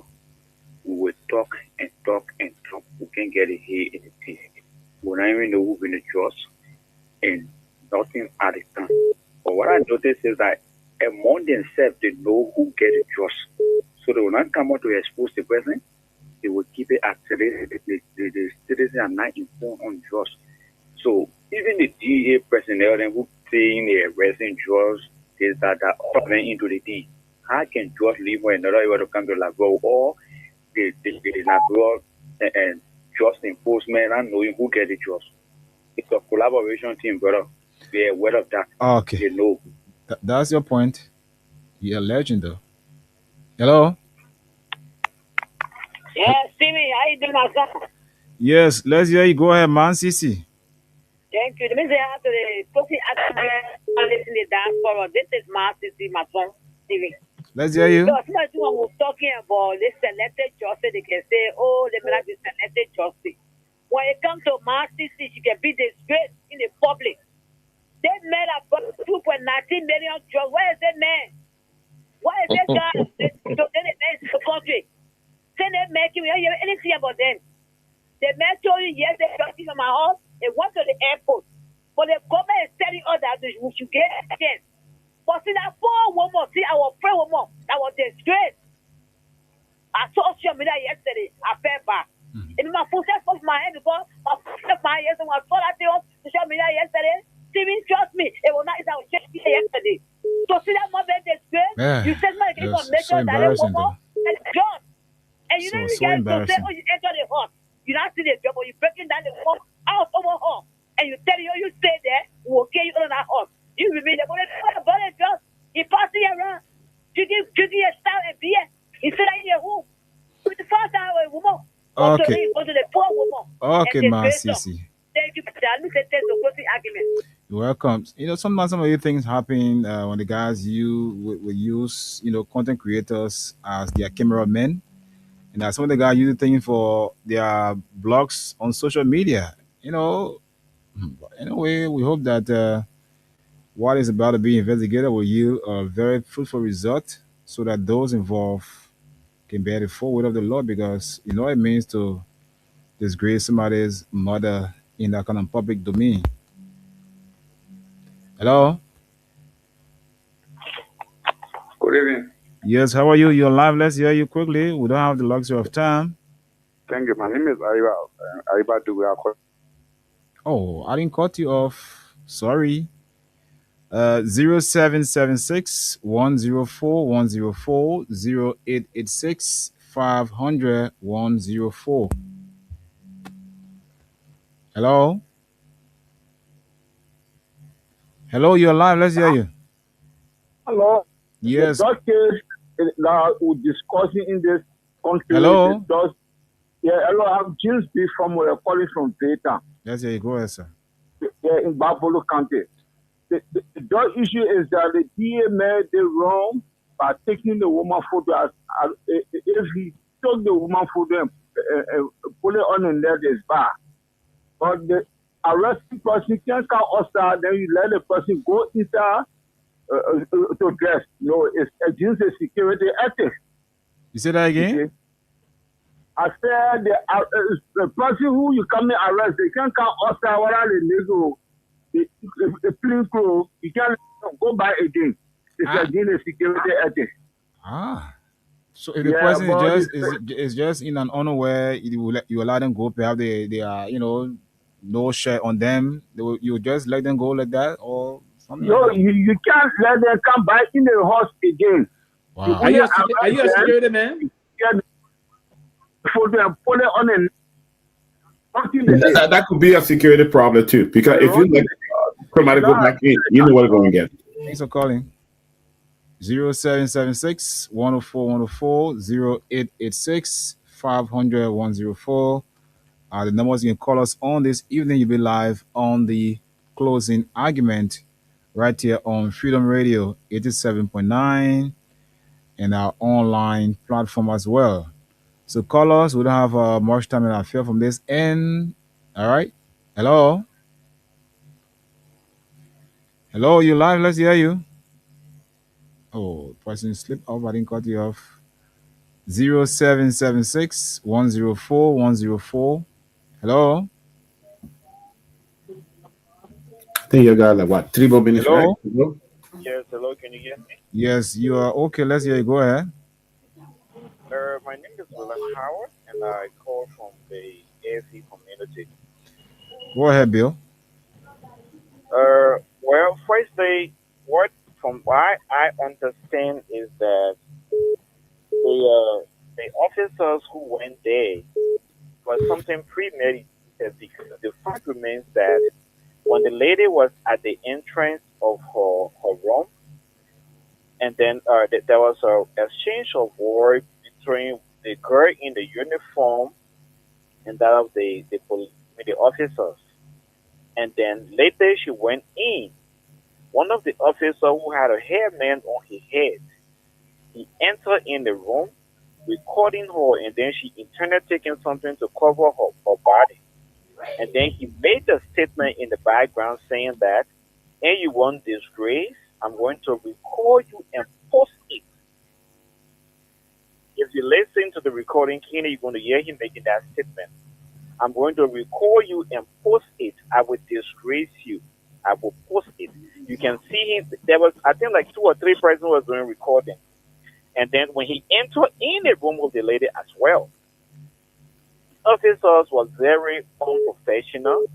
we will talk and talk and talk. We can get it here in the peace. We don't even know who will trust and nothing at the time. But what I noticed is that among themselves, they know who get the trust. So they will not come out to expose the person. They will keep it at the citizens are not informed on trust. So even the DA personnel then who saying they arresting drugs, is that all went into the D. How can drugs leave when another able to come to Labro or the Labro and trust enforcement and knowing who get the trust? It's a collaboration team, brother. They are aware of that. Okay. They know. That's your point. You're a legend, though. Hello? Yeah, Stevie, how you doing, my son? Yes, let's hear you. Go ahead, man, Sisi. Thank you. Let me say after the talking in the dance for this is my Sisi, my son, Stevie. Let's hear you. So, somebody was talking about this selected justice. They can say, oh, they may not be selected justice. When it comes to my Sisi, she can be disgraced in the public. They made about 2.19 million drugs. Where is that man? Why is that guy? They man in the country. Say they making, we don't hear anything about them. The man told you, yes, they're talking from my house. They went to the airport. But the government is telling us that we should get a chance. But see that poor woman, see our friend woman, that was disgraced. I saw social media yesterday. I fell back. And my foot set off my head because my foot set my head. So I saw that thing on social media yesterday. Steven, trust me, it will not. It was just yesterday. So see that mother disgrace. Yeah, you said my case on make sure that they woman and job. And you don't even get to say, oh, you enter the hall. You not see the job, or you breaking down the hall out over hall. And you tell you stay there, we'll get you on that hall. You will be the bullet job. He passing around. Drinking a stout and beer. He said in your room. With the first time a woman. Okay. Go to the poor woman. Okay, man, Sisi. Thank you for telling me the closing argument. You're welcome. You know, sometimes some of these things happen when the guys will use, content creators as their cameramen. And some of the guys use things for their blogs on social media. Anyway, we hope that what is about to be investigated will yield a very fruitful result so that those involved can bear the full weight of the law, because you know what it means to disgrace somebody's mother in that kind of public domain. Hello? Good evening. Yes, how are you? You're live. Let's hear you quickly. We don't have the luxury of time. Thank you. My name is Ariba Duga. Oh, I didn't cut you off. Sorry. 0776 104 104 0886 500 104. Hello? Hello, you're live. Let's hear you. Hello. Yes. The case that we're discussing in this country. Hello. Hello. I'm James B. from calling from Dayton. Let's hear you. Go ahead, sir. In Buffalo County. The issue is that the DA made the wrong by taking the woman photo. If he took the woman photo and put it on the net, it's bad. But the arresting person can't come outside, then you let the person go inside to dress. No, it's against the security ethics. You say that again? Okay. I said the person who you come and arrest, they can't come outside whether they legal. The plain clothes, you can't go by again. It's against the security ethics. So if the person is just in an honor where you allow them go, perhaps they are, no shirt on them, you just let them go like that or something? No, like that? you can't let them come back in the house again. Wow. Are you a security man? For them, put it on a that could be a security problem too, because if you let somebody go back in, you know what they're going to get. Thanks for calling. 0776 104 104 0886 500 104 are the numbers you can call us on this evening. You'll be live on the closing argument right here on Freedom Radio 87.9 and our online platform as well. So call us. We don't have much time in our field from this end. All right. Hello. Hello, you live? Let's hear you. Oh, person slipped off. I didn't cut you off. 0776 104 104. Hello? I think you got like what, 3 more minutes, right? Hello? Yes, hello, can you hear me? Yes, you are okay. Let's hear you. Go ahead. My name is William Howard, and I call from the AFC community. Go ahead, Bill. Well, firstly, what from what I understand is that the officers who went there was something premeditated, because the fact remains that when the lady was at the entrance of her room, and then there was a exchange of words between the girl in the uniform and that of the officers. And then later she went in. One of the officers who had a hairband on his head, he entered in the room, recording her, and then she intended taking something to cover her body. And then he made a statement in the background saying that, "And you want disgrace, I'm going to record you and post it." If you listen to the recording, Kenny, you're going to hear him making that statement. "I'm going to record you and post it. I will disgrace you. I will post it." You can see him. There was, I think, like 2 or 3 persons was doing recording. And then when he entered in the room with the lady as well, officers was very unprofessional.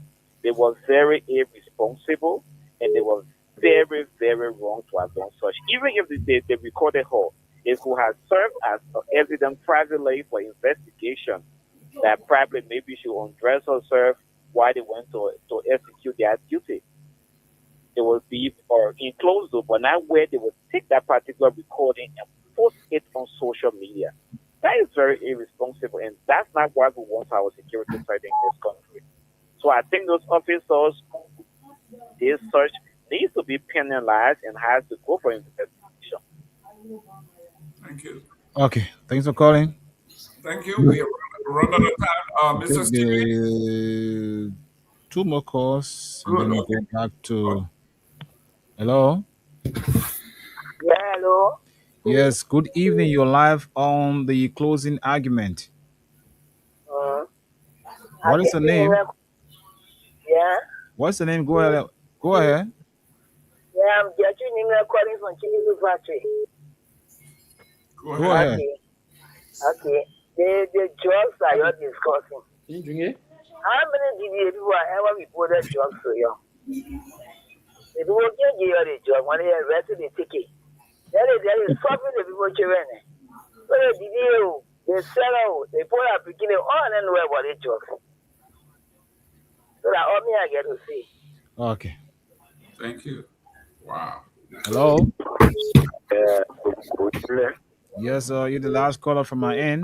They were very irresponsible, and they were very, very wrong to have done such. Even if they recorded her, it could have served as evidence privately for investigation, that probably maybe she undressed herself while they went to execute their duty. They will be or enclosed, but not where they will take that particular recording and post it on social media. That is very irresponsible, and that's not what we want our security side in this country. So I think those officers, this search needs to be penalized and has to go for investigation. Thank you. Okay, thanks for calling. Thank you. We are run out of time. Mr. The 2 more calls, and then Good, we okay. go back to. Hello? Yeah, hello. Yes, good evening. You're live on the closing argument. What is the name? Yeah. What's the name? Go ahead. Go ahead. Yeah, I'm getting calling from Chili's factory. Go ahead. Okay. The drugs that you're discussing. How many people ever reported drugs to you? If you can't give you the drug, when they arrested the ticket, then there is something the people children. So they sell out, they put up beginning on and where about the drugs. So that all me I get to see. Okay. Thank you. Wow. Hello? Yeah. Yes, you're the last caller from my end.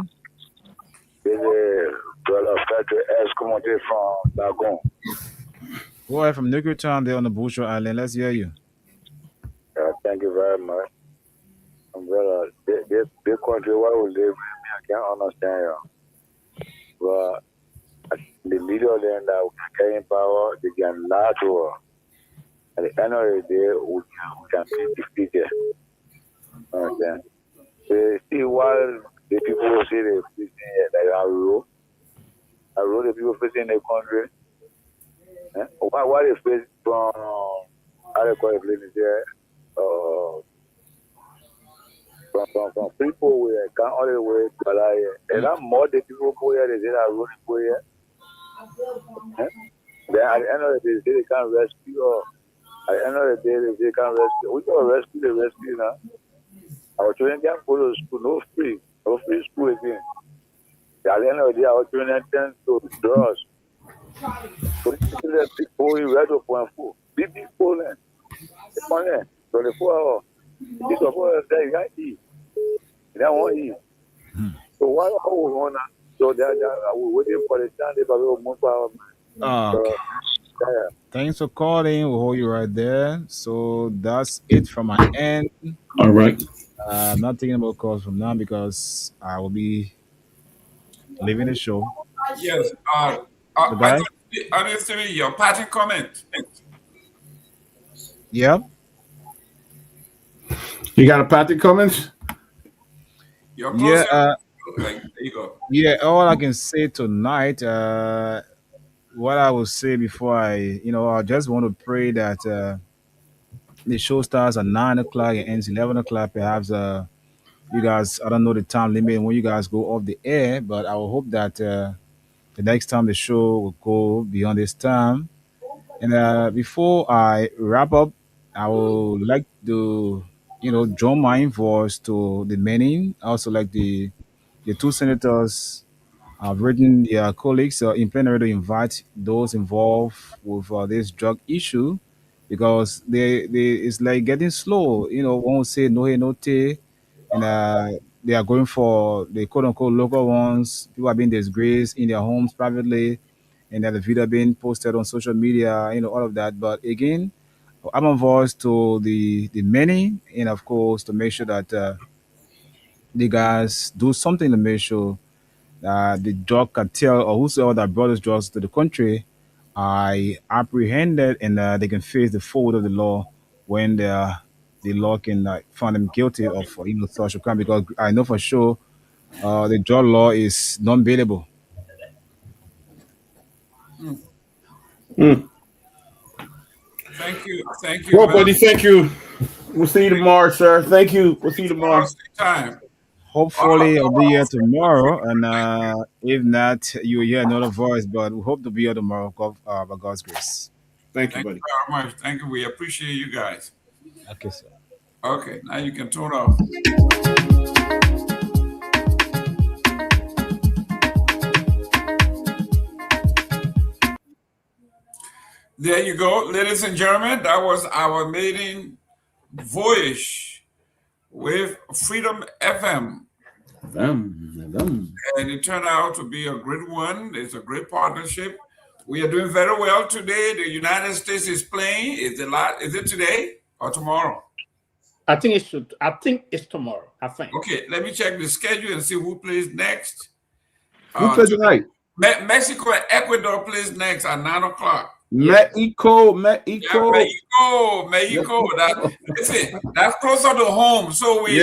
From Lagon. Go ahead from Nuclear Town there on the Bushel Island. Let's hear you. Thank you very much. Brother, this country where we live, I can't understand you. But the leader then that carrying power, they can lie to us. At the end of the day, we can be defeated. Understand? They see why the people say they're facing like I wrote the people facing the country. Why they face from how they call it there? From people where can all the way to like and I'm more the people who here they say that road for here. Then at the end of the day they say they can't rescue or at the end of the day they say they can't rescue. We can rescue the rescue now. Our children can't go to school, no free school again. At the end of the day our children tend to drugs. So the people in red of 1.4. Big Poland. It's on there. 24 hours. This of all that you can't eat. You don't want to eat. So why are we on that? So we're waiting for the time they will move our Okay. Thanks for calling. We'll hold you right there. So that's it from my end. All right. I'm not taking about calls from now because I will be leaving the show. Yes. So guys? Honestly, your parting comment. Yep. You got a party comments? Your Yeah, closing. There you go. yeah. All I can say tonight, what I will say before I just want to pray that the show starts at 9 o'clock and ends 11 o'clock. Perhaps you guys, I don't know the time limit when you guys go off the air, but I will hope that the next time the show will go beyond this time. And before I wrap up, I would like to, join my voice to the many. I also like the two senators have written their colleagues in plenary to invite those involved with this drug issue because it's like getting slow. One will say no hey no tay, and they are going for the quote unquote local ones. People are being disgraced in their homes privately, and then the video being posted on social media. All of that. But again, I'm a voice to the many, and of course to make sure that the guys do something to make sure the drug cartel or whosoever that brought those drugs to the country are apprehended and they can face the forward of the law when the law can find them guilty of such a crime. Because I know for sure the drug law is non-bailable. Thank you. Well, buddy, thank you. We'll see you tomorrow, sir. Thank you. We'll see you tomorrow. Time. Hopefully, I'll be here tomorrow, and if not, you will hear another voice. But we hope to be here tomorrow, by God's grace. Thank you, buddy. Thank you very much. Thank you. We appreciate you guys. Okay, sir. Okay, now you can turn off. There you go, ladies and gentlemen. That was our maiden voyage with Freedom FM. And it turned out to be a great one. It's a great partnership. We are doing very well today. The United States is playing. Is it today or tomorrow? I think it's tomorrow. I think. Okay, let me check the schedule and see who plays next. Who plays tonight? Mexico and Ecuador plays next at 9 o'clock. Mexico. Yeah, Mexico. That's closer to home. So we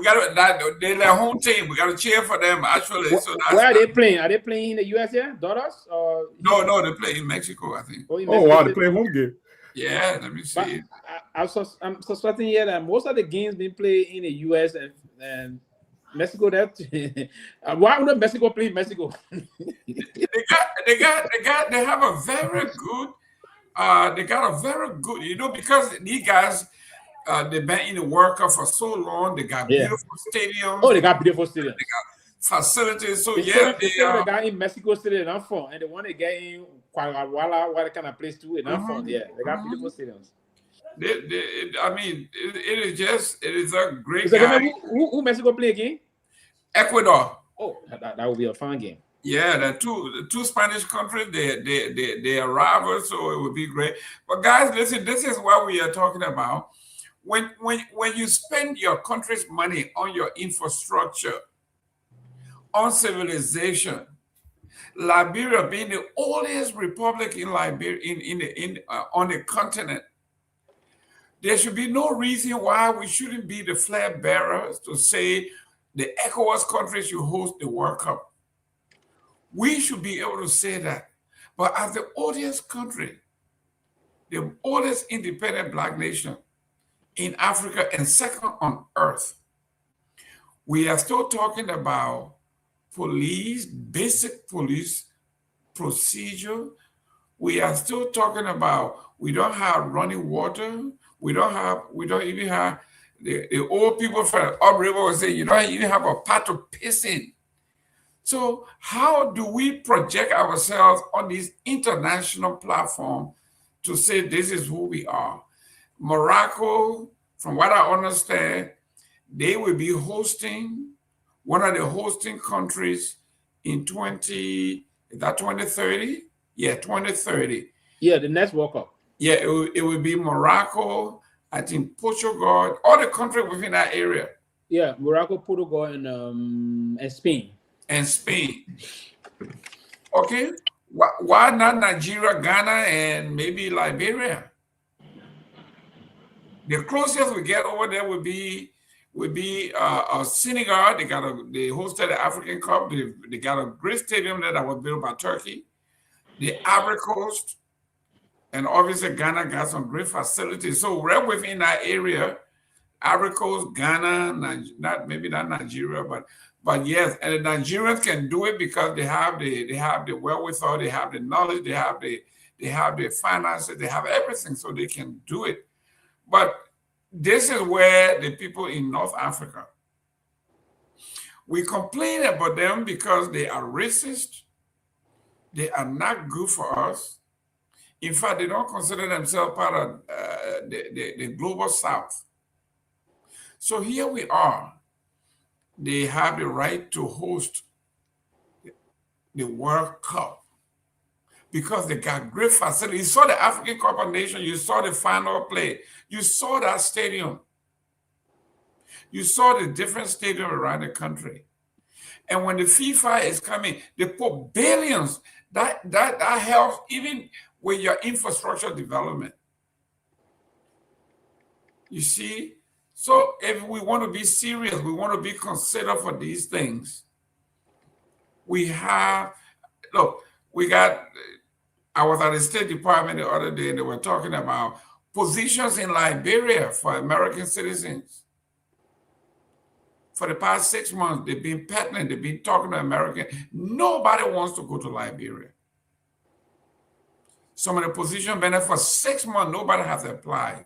got they're their home team. We got to cheer for them. Actually, where are they playing? Are they playing in the US? Yeah, Doras or no? They play in Mexico, I think. Oh wow, they play home game. Yeah, let me see. I'm suspecting here that most of the games being played in the US and Mexico. Why would Mexico play Mexico? they have a very good. They got a very good. Because these guys. They've been in the World Cup for so long. They got beautiful stadiums. Oh, they got beautiful stadiums. They got facilities. So they got in Mexico City enough fun, and the one they get in Guadalajara, what kind of place too enough fun. Yeah, they got beautiful stadiums. It is a great game. Who Mexico play again? Ecuador. Oh, that will be a fun game. Yeah, the two Spanish countries, they are rivals, so it would be great. But guys, listen, this is what we are talking about. When you spend your country's money on your infrastructure, on civilization, Liberia being the oldest republic in Liberia on the continent, there should be no reason why we shouldn't be the flag bearers to say the ECOWAS countries should host the World Cup. We should be able to say that. But as the oldest country, the oldest independent Black nation in Africa and second on earth, we are still talking about basic police procedure. We are still talking about we don't have running water. We don't even have the old people from upriver will say you don't even have a pot to piss in. So how do we project ourselves on this international platform to say this is who we are? Morocco, from what I understand, they will be hosting one of the hosting countries in 2030? Yeah, 2030. Yeah, the next World Cup. Yeah, it will be Morocco, I think Portugal, all the countries within that area. Yeah, Morocco, Portugal, and Spain. Okay, why not Nigeria, Ghana, and maybe Liberia? The closest we get over there would be Senegal. They hosted the African Cup. They got a great stadium there that was built by Turkey. The Ivory Coast, and obviously Ghana got some great facilities. So right within that area, Ivory Coast, Ghana, maybe not Nigeria, but yes, and the Nigerians can do it because they have the wherewithal, they have the knowledge, they have the finances, they have everything, so they can do it. But this is where the people in North Africa, we complain about them because they are racist. They are not good for us. In fact, they don't consider themselves part of the global South. So here we are. They have the right to host the World Cup because they got great facilities. You saw the African Cup of Nations. You saw the final play. You saw that stadium. You saw the different stadiums around the country. And when the FIFA is coming, they put billions. That helps even with your infrastructure development. You see? So if we want to be serious, we want to be considered for these things, we have, look, I was at the State Department the other day and they were talking about positions in Liberia for American citizens. For the past 6 months, they've been peddling, they've been talking to Americans. Nobody wants to go to Liberia. Some of the positions been there for 6 months, nobody has applied.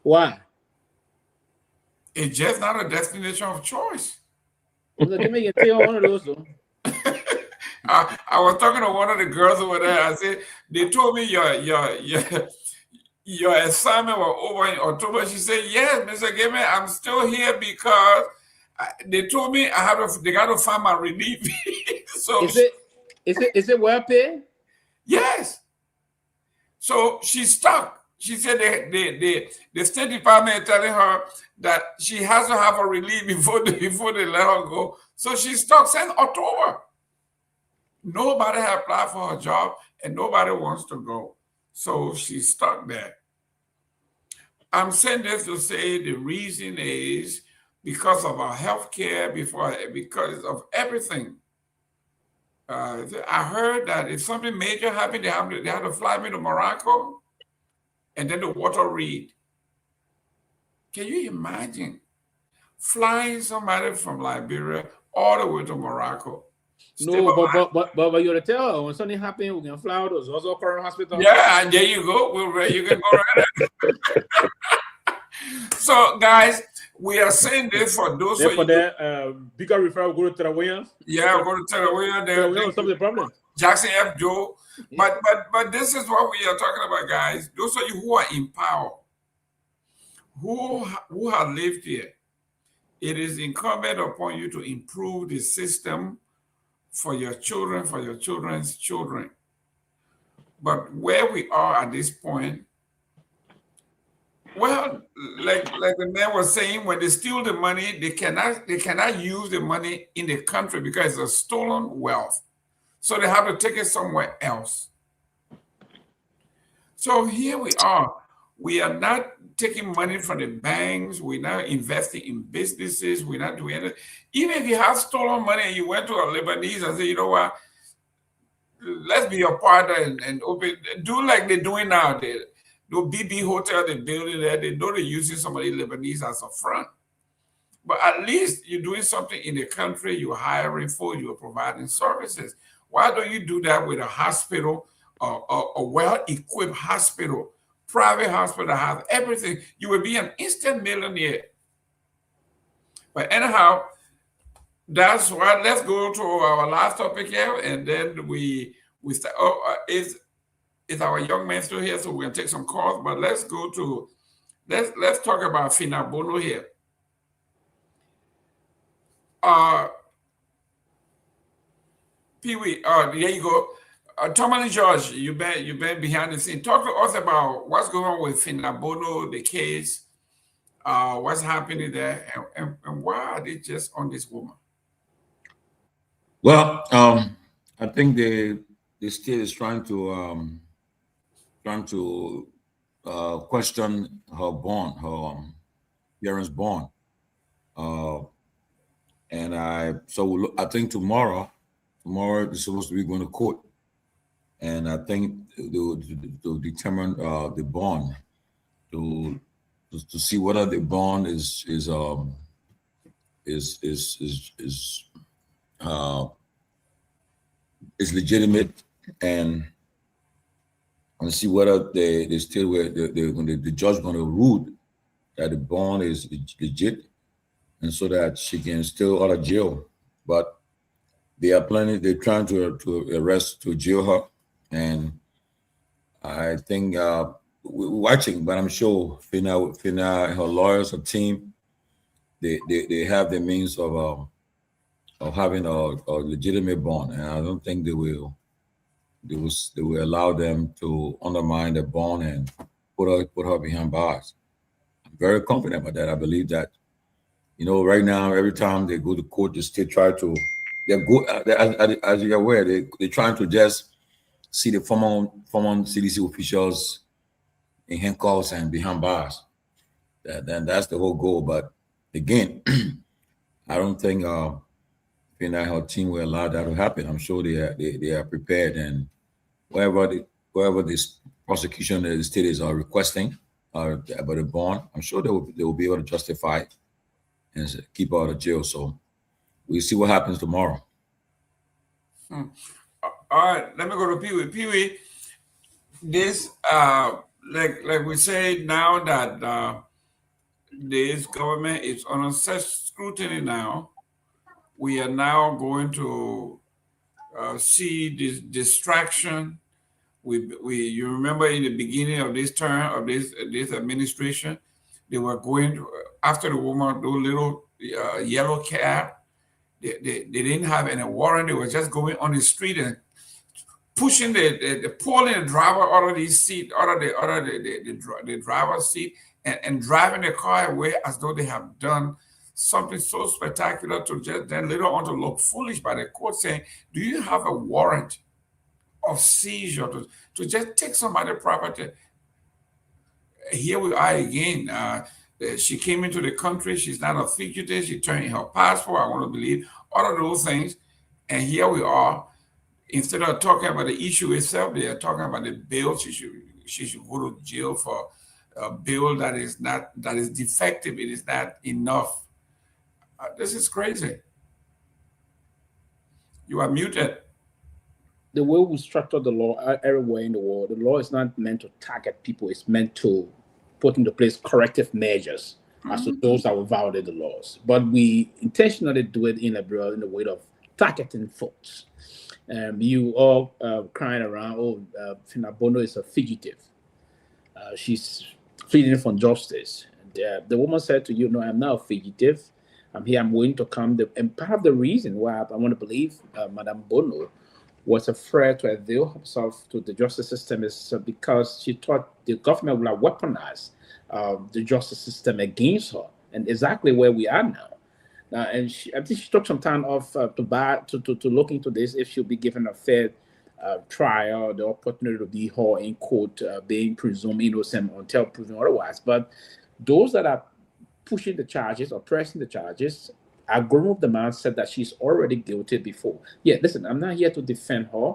Why? It's just not a destination of choice. Well, let me get one of those. I was talking to one of the girls over there. I said, they told me your assignment was over in October. She said, yes, Mr. Gayman, I'm still here because they told me they got to find my relief. So is it well paid? Yes. So she's stuck. She said the State Department is telling her that she has to have a relief before they let her go. So she's stuck since October. Nobody has applied for her job and nobody wants to go. So she's stuck there. I'm saying this to say the reason is because of our health care, because of everything. I heard that if something major happened, they have to fly me to Morocco and then the water read. Can you imagine flying somebody from Liberia all the way to Morocco? No, but you gotta tell her when something happens, we can fly out to Zozo Current Hospital. Yeah, and there you go. You can go right there. So, guys, we are saying this for those of you. Bigger referral go to Terawaya. Yeah, go to Terawaya. Terawaya solve the problem. Jackson F. Joe. But this is what we are talking about, guys. Those of you who are in power, who have lived here, it is incumbent upon you to improve the system for your children, for your children's children. But where we are at this point, well, like the man was saying, when they steal the money, they cannot use the money in the country because it's a stolen wealth. So they have to take it somewhere else. So here we are. We are not taking money from the banks. We're not investing in businesses. We're not doing anything. Even if you have stolen money and you went to a Lebanese and say, you know what, let's be a partner and open, do like they're doing now. The BB Hotel, they're building there. They know they're using somebody Lebanese as a front. But at least you're doing something in the country, you're hiring for, you're providing services. Why don't you do that with a hospital, a well-equipped hospital, private hospital that has everything? You will be an instant millionaire. But anyhow, that's why. Let's go to our last topic here, and then we start. Is our young man still here? So we're gonna take some calls. But let's go to let's talk about Finabolo here. Pewee, there you go. Tomalin George, you've been behind the scene. Talk to us about what's going on with Finabolo, the case, what's happening there, and why are they just on this woman? Well, I think the state is trying to question her bond, her parents' bond. And I think tomorrow is supposed to be going to court, and I think to determine the bond, to see whether the bond is legitimate, and see whether they still where the judge going to rule that the bond is legit, and so that she can still out of jail. But they are planning, they're trying to arrest, to jail her. And I think we're watching, but I'm sure Fina, her lawyers, her team, they have the means of having a legitimate bond. And I don't think they will allow them to undermine the bond and put her behind bars. I'm very confident about that. I believe that, right now, every time they go to court, they still try to, as you're aware, they're trying to just see the former CDC officials in handcuffs and behind bars. Then that's the whole goal. But again, I don't think Fina and her team will allow that to happen. I'm sure they are prepared, and whatever this prosecution that the state is requesting about a bond, I'm sure they will be able to justify it and keep her out of jail. So we'll see what happens tomorrow. All right, let me go to Pewee. Pewee, this like we say now that this government is under such scrutiny now, we are now going to see this distraction. You remember in the beginning of this term of this administration, they were going after the woman, those little yellow cab. They didn't have any warrant. They were just going on the street and pushing pulling the driver out of the seat, out of the driver's seat, and driving the car away as though they have done something so spectacular, to just then later on to look foolish by the court saying, do you have a warrant of seizure to just take somebody's property? Here we are again. She came into the country. She's not a fugitive. She turned in her passport, I want to believe, all of those things. And here we are. Instead of talking about the issue itself, they are talking about the bill. She should go to jail for a bill that is defective. It is not enough. This is crazy. You are muted. The way we structure the law everywhere in the world, the law is not meant to target people. It's meant to put into place corrective measures as to those that will violate the laws. But we intentionally do it in the way of targeting folks. You all crying around, Fina Bono is a fugitive. She's fleeing from justice. And, the woman said to you, no, I'm not a fugitive. I'm here, I'm willing to come. And part of the reason why I want to believe Madame Bono was afraid to avail herself to the justice system is because she thought the government would have weaponized the justice system against her, and exactly where we are now. And I think she took some time off to look into this, if she'll be given a fair trial, the opportunity to be heard in court, being presumed innocent until proven otherwise. But those that are pushing the charges or pressing the charges are going with the mindset that she's already guilty before. Yeah, listen, I'm not here to defend her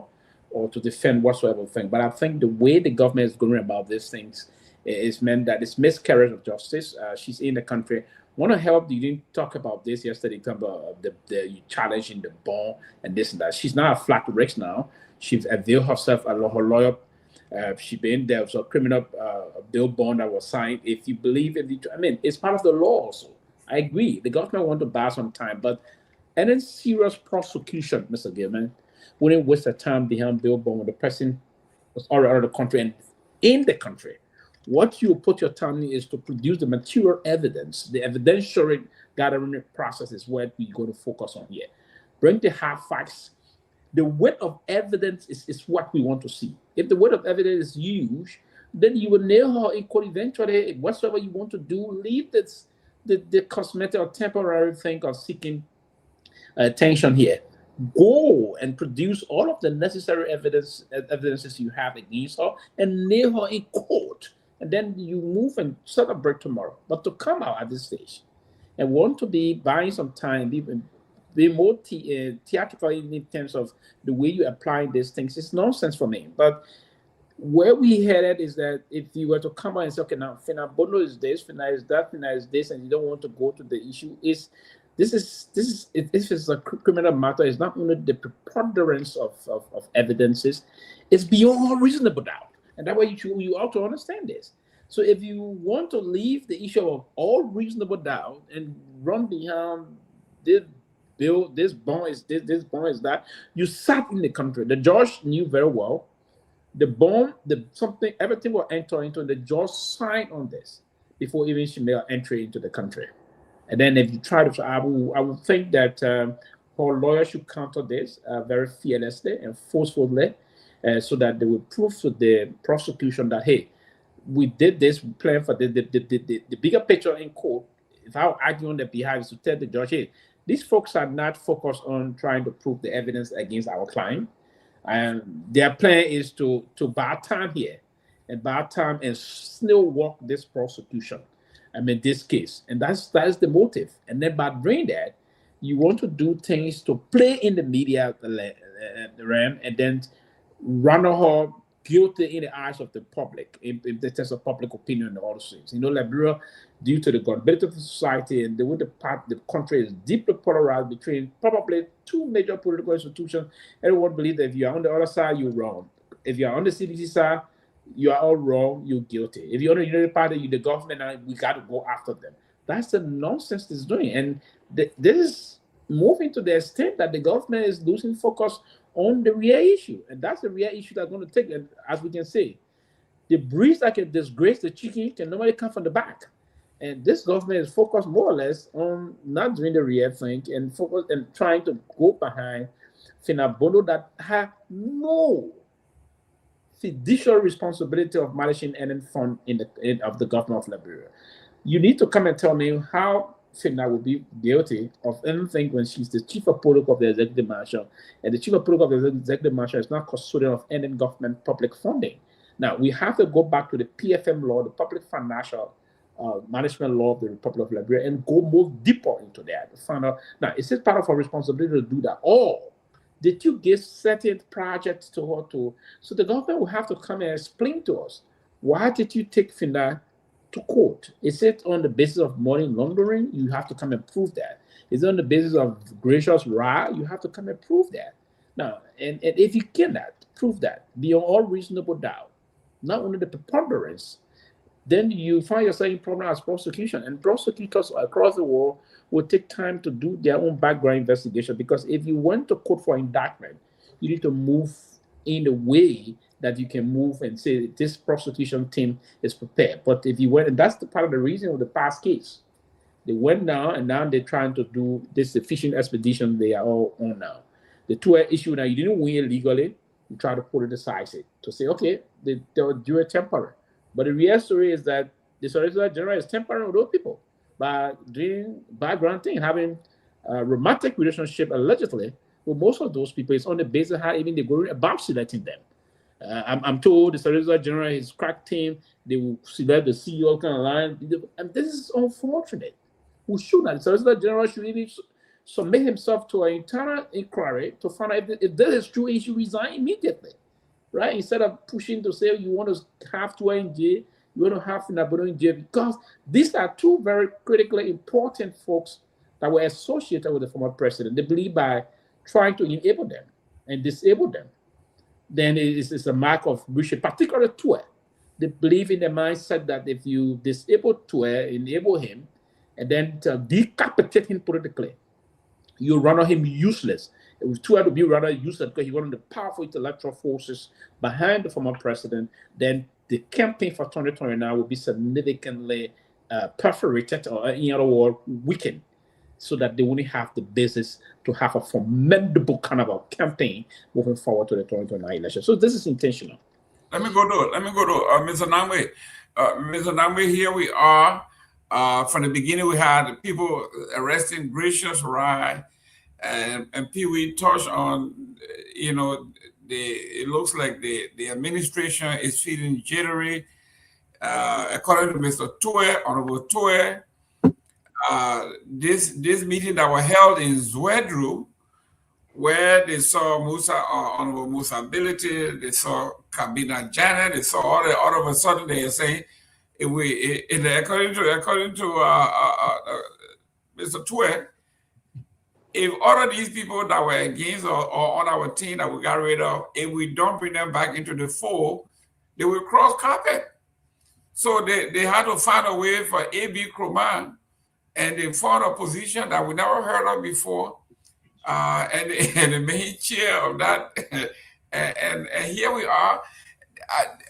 or to defend whatsoever thing, but I think the way the government is going about these things is meant that it's miscarriage of justice. She's in the country. Want to help? You didn't talk about this yesterday in terms of the challenge in the bond and this and that. She's not a flat risk now. She's availed herself, her lawyer. There was a criminal bill bond that was signed. If you believe it, it's part of the law also. I agree. The government want to buy some time, but any serious prosecution, Mr. Gayman, wouldn't waste the time behind bill bond when the person was already out of the country and in the country. What you put your time in is to produce the material evidence. The evidentiary gathering process is what we're going to focus on here. Bring the hard facts. The weight of evidence is what we want to see. If the weight of evidence is huge, then you will nail her in court eventually. Whatsoever you want to do, leave the cosmetic or temporary thing of seeking attention here. Go and produce all of the necessary evidences you have against her and nail her in court. and then you move and celebrate tomorrow. But to come out at this stage and want to be buying some time, be more theatrical in terms of the way you apply these things, it's nonsense for me. But where we headed is that if you were to come out and say, okay, now Fina Bono is this, Fina is that, Fina is this, and you don't want to go to the issue, if it's a criminal matter, it's not only the preponderance of evidences, it's beyond reasonable doubt. And that way you ought to understand this. So if you want to leave the issue of all reasonable doubt and run behind this bill, this bond is this bond is that, you sat in the country. The judge knew very well the bond, everything will enter into, the judge signed on this before even she made an entry into the country. And then if you try to, I would think that her lawyer should counter this very fearlessly and forcefully, so that they will prove to the prosecution that, hey, we did this, we planned for the bigger picture in court. If I argue on their behalf, is to tell the judge, hey, these folks are not focused on trying to prove the evidence against our client. And their plan is to buy time here and buy time and still walk this prosecution. I mean, this case. And that's the motive. And then by doing that, you want to do things to play in the media realm and then run her guilty in the eyes of the public, in the terms of public opinion and all those things. You know, Liberia, due to the gullibility of the society and the way the country is deeply polarized between probably two major political institutions, everyone believes that if you are on the other side, you're wrong. If you are on the CDC side, you are all wrong, you're guilty. If you're on the United Party, you're the government, and we got to go after them. That's the nonsense it's doing. And this is moving to the extent that the government is losing focus on the real issue. And that's the real issue that's going to take, and as we can say, the breeze that can disgrace the chicken can normally come from the back. And this government is focused more or less on not doing the real thing and focus and trying to go behind Fina Bono that have no fiduciary responsibility of managing any fund of the government of Liberia. You need to come and tell me how Fina will be guilty of anything when she's the chief of protocol of the executive marshal, and the chief of protocol of the executive marshal is not custodian of any government public funding. Now, we have to go back to the PFM law, the public financial management law of the Republic of Liberia, and go more deeper into that to find out, now, is it part of our responsibility to do that? Or did you give certain projects to her to, so the government will have to come and explain to us, why did you take Fina to court? Is it on the basis of money laundering? You have to come and prove that. Is it on the basis of gracious right? You have to come and prove that. Now, and if you cannot prove that beyond all reasonable doubt, not only the preponderance, then you find yourself in problem as prosecution. And prosecutors across the world will take time to do their own background investigation, because if you went to court for indictment, you need to move in a way that you can move and say this prosecution team is prepared. But if you went, and that's the part of the reason of the past case, they went down and now they're trying to do this fishing expedition they are all on now. The two issue now, you didn't win legally, you try to put it aside to say, okay, they were doing temporary. But the real story is that the Solicitor General is temporary with those people by doing background thing, having a romantic relationship allegedly with most of those people. It's on the basis of how even they go about selecting them. I'm told the Solicitor General, his crack team, they will select the CEO kind of line. And this is unfortunate. We should not. The Solicitor General should even submit himself to an internal inquiry to find out if this is true, he should resign immediately. Right? Instead of pushing to say you want to have to in jail, you want to have Fina Bono in jail, because these are two very critically important folks that were associated with the former president. They believe by trying to enable them and disable them, then it's a mark of bullshit, particularly Tue. They believe in the mindset that if you disable Tue, enable him, and then decapitate him politically, you render him useless. It was too hard to be rather useless because he was one of the powerful intellectual forces behind the former president. Then the campaign for 2029 will be significantly perforated, or in other words, weakened, so that they wouldn't have the basis to have a formidable kind of a campaign moving forward to the 2029 election. So this is intentional. Let me go to Mr. Nagbe. Mr. Nagbe, here we are. From the beginning, we had people arresting gracious right. And Pewee touched on, it looks like the administration is feeling jittery. according to Mr. Pewee, Honorable Pewee, this meeting that was held in Zwedru, where they saw Honorable Musa Ability, they saw Kabina Janet, they saw all of a sudden they are saying, according to Mr. Pewee, if all of these people that were against or on our team that we got rid of, if we don't bring them back into the fold, they will cross carpet. So they had to find a way for A.B. Kromah, and they found a position that we never heard of before, and the main chair of that. and here we are.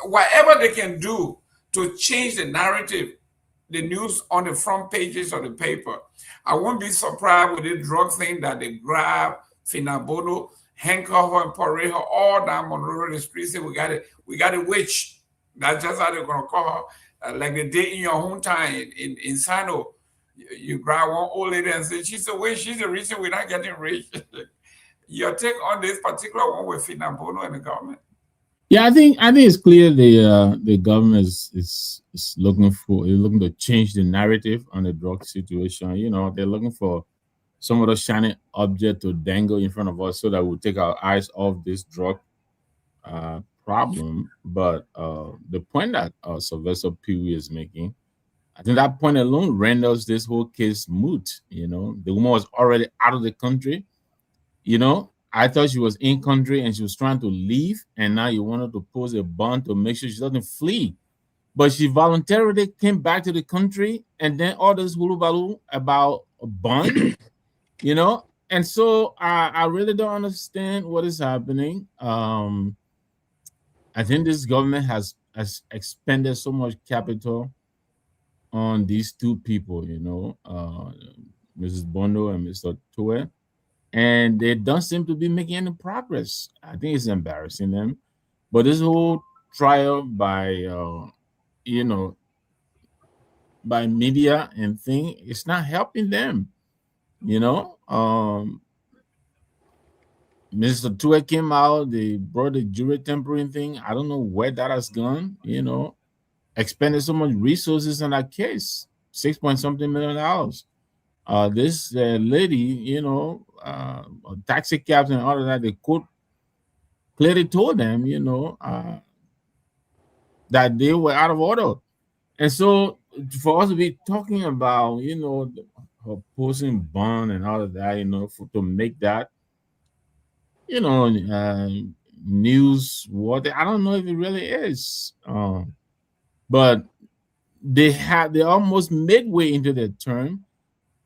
Whatever they can do to change the narrative, the news on the front pages of the paper. I won't be surprised with the drug thing that they grab Finabono, handcuff her and parade her all down Monroe the street. Say we got a witch. That's just how they're gonna call her. Like they did in your hometown in Sano. You grab one old lady and say she's a witch. She's the reason we're not getting rich. Your take on this particular one with Finabono and the government? Yeah, I think it's clear the government is looking to change the narrative on the drug situation. You know, they're looking for some of the shiny object to dangle in front of us so that we'll take our eyes off this drug problem. But the point that Sylvester Pewee is making, I think that point alone renders this whole case moot. You know, the woman was already out of the country. You know, I thought she was in country and she was trying to leave, and now you wanted to pose a bond to make sure she doesn't flee. But she voluntarily came back to the country, and then all this hullabaloo about a bond, you know. And so I really don't understand what is happening. I think this government has expended so much capital on these two people, you know, Mrs. Bondo and Mr. Pewee. And they don't seem to be making any progress. I think it's embarrassing them. But this whole trial by, you know, by media and thing, it's not helping them. You know, Mr. Pewee came out, they brought the jury tampering thing. I don't know where that has gone. You know, expended so much resources on that case, $6-something million. This lady, you know, taxi cabs and all of that, the court clearly told them, you know, that they were out of order. And so for us to be talking about, you know, her posting bond and all of that, you know, to make that, you know, news what I don't know if it really is. But they're almost midway into their term.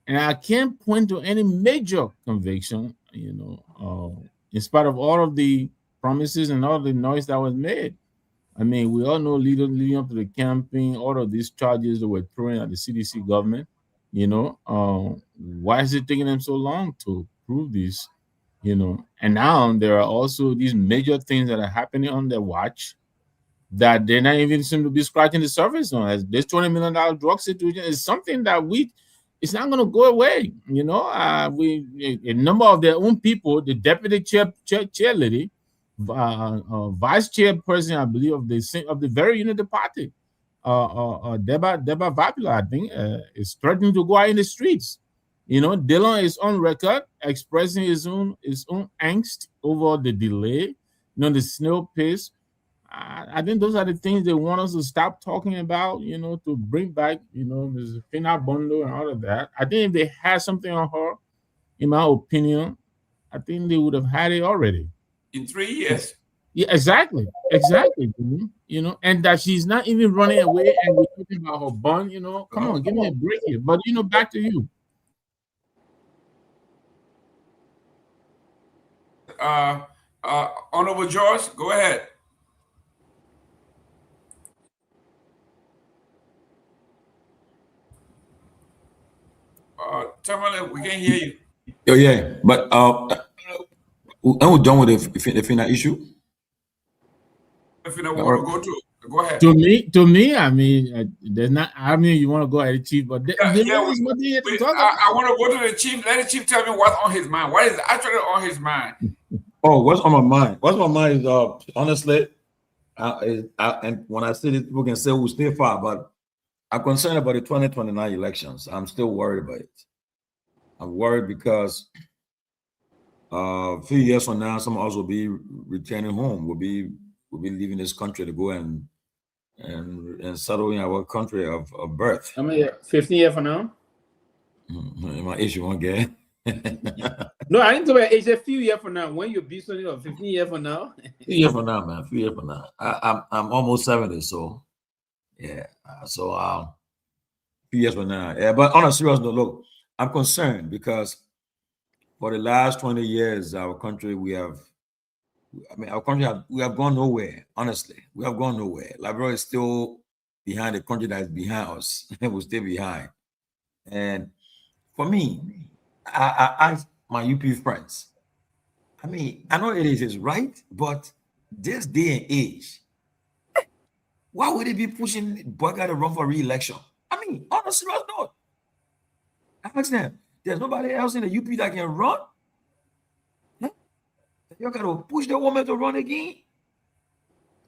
And I can't point to any major conviction, you know, in spite of all of the promises and all the noise that was made. I mean, we all know leading up to the campaign, all of these charges that were thrown at the CDC government, you know, why is it taking them so long to prove this, you know? And now there are also these major things that are happening on their watch that they're not even seem to be scratching the surface on. As this $20 million drug situation is something that it's not going to go away. You know, a number of their own people, the deputy chair lady, vice chairperson, I believe, of the very United Party, Deba Vapila, I think, is threatening to go out in the streets. You know, Dylan is on record expressing his own angst over the delay, you know, the snail pace. I think those are the things they want us to stop talking about, you know, to bring back, you know, Ms. Fina Bondo and all of that. I think if they had something on her, in my opinion, I think they would have had it already. In 3 years. Yeah, exactly. You know, and that she's not even running away and we're talking about her bond, you know. Come on, give me a break here. But, you know, back to you. Honorable George, go ahead. Tomalin, we can't hear you. Oh yeah, but are we done with the FINA issue? If you know what to go ahead. To me, I mean, there's not. I mean, you want to go at the chief, but I want to go to the chief. Let the chief tell me what's on his mind. What is actually on his mind? Oh, what's on my mind? What's on my mind is honestly, And when I say this, people can say we'll stay far, but I'm concerned about the 2029 elections. I'm still worried about it. I'm worried because a few years from now, some of us will be returning home. We'll be leaving this country to go and settle in our country of birth. I mean, 15 years from now? My issue won't get. No, I didn't talk about age. A few years from now, when you be something or 15 years from now. Few years from now, man. Few years from now. I'm almost 70, so yeah. So few years from now. Yeah, but on a serious note, look, I'm concerned because for the last 20 years, our country, we have gone nowhere. Honestly, we have gone nowhere. Liberia is still behind the country that is behind us. We'll stay behind. And for me, I ask my UP friends. I mean, I know it is right, but this day and age, why would they be pushing Boyka to run for re-election? I mean, on a serious note, I ask them, there's nobody else in the UP that can run? You got to push the woman to run again?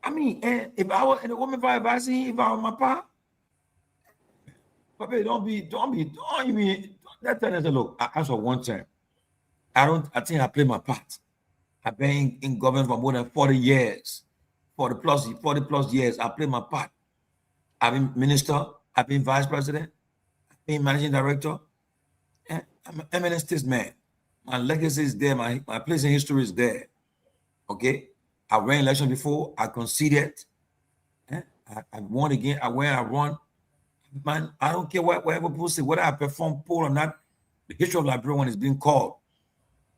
I mean, and if I was in the woman for advising, if I were my pa, Papa, don't even that time I said, look, I asked for one time. I think I played my part. I've been in government for more than 40 years. 40 plus years, I played my part. I've been minister, I've been vice president, I've been managing director. And I'm an eminent statesman. My legacy is there, my place in history is there. Okay? I ran election before, I conceded. I won again, I won. Man, I don't care whatever people say, whether I perform poll or not, the history of Liberia when it's being called.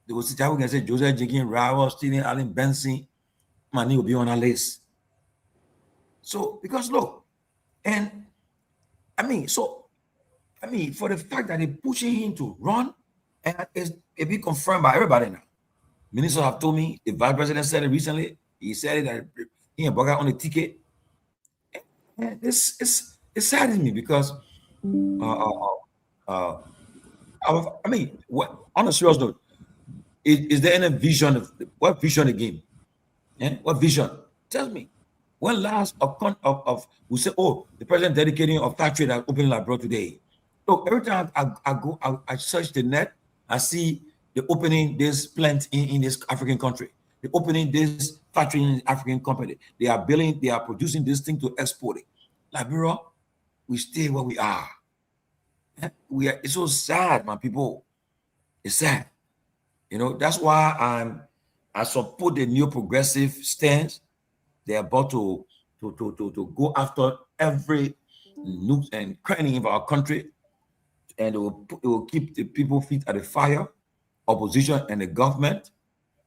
There was a can say Joseph Jenkins, Raul, Stephen, Allen, Benson, my name will be on our list. So, because look, and I mean, for the fact that they're pushing him to run, and it's been confirmed by everybody now. Ministers have told me, the vice president said it recently. He said it that he and Boga on the ticket. And it saddens me because I mean, on a serious note, is there any vision what vision again? Yeah? What vision? Tell me. When last of we say, oh, the president dedicating a factory that opened Liberia today. Look, every time I search the net, I see the opening this plant in this African country. The opening this factory in African company. They are producing this thing to export it. Liberia, we stay where we are. It's so sad, my people. It's sad. You know, that's why I support the new progressive stance. They're about to go after every nook and cranny of our country, and it will keep the people feet at the fire. Opposition and the government,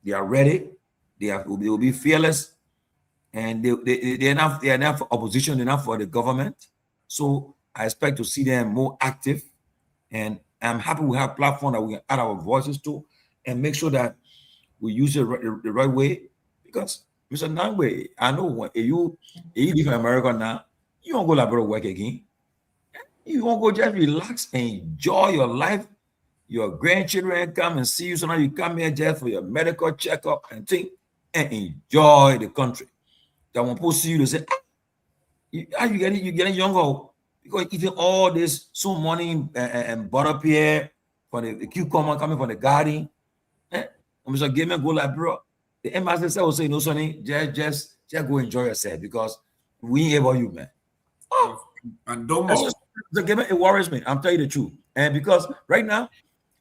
they are ready. They will be fearless, and they're enough for opposition, enough for the government. So I expect to see them more active, and I'm happy we have a platform that we can add our voices to and make sure that we use it the right way. Because Mr. Nagbe, I know when you live in America now, you don't go Liberia work again. You won't go just relax and enjoy your life. Your grandchildren come and see you. So now you come here just for your medical checkup and think and enjoy the country. That when people see you, they say, "How you getting younger? Because eating all this so money and butter pear for the cucumber coming from the garden." Mr. Gayman go Liberia. The embassy will say, "No, sonny, just go enjoy yourself because we ain't about you, man." Oh, and Dopoh. It worries me. I'm telling you the truth. And because right now,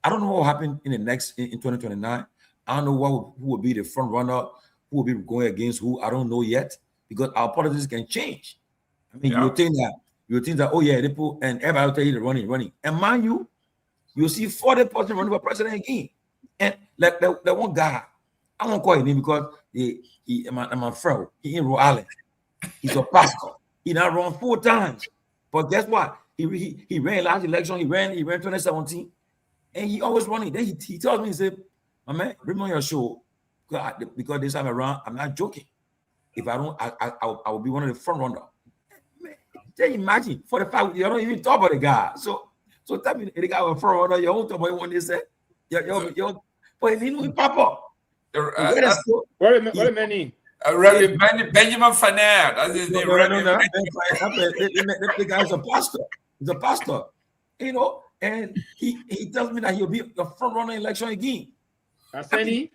I don't know what will happen in 2029. I don't know who will be the front runner, who will be going against who. I don't know yet because our politics can change. I mean, you think that oh yeah, they put and everybody will tell you they're running. And mind you, you'll see 40% running for president again. And like that one guy, I won't call his name because my friend, he in Rhode Island. He's a pastor. He now run 4 times. But guess what? He ran last election. He ran 2017, and he always running. Then he tells me, he said, "My man, bring me on your show because this time around, I'm not joking. If I don't, I will be one of the front runners." Just imagine 45. You don't even talk about the guy. So tell me the guy was front runner. You don't talk about what they said. But he didn't pop up. What do you mean? Reverend Benjamin Faner. That's his name. The guy's a pastor. He's a pastor, you know, and he tells me that he'll be the front runner election again. That's any?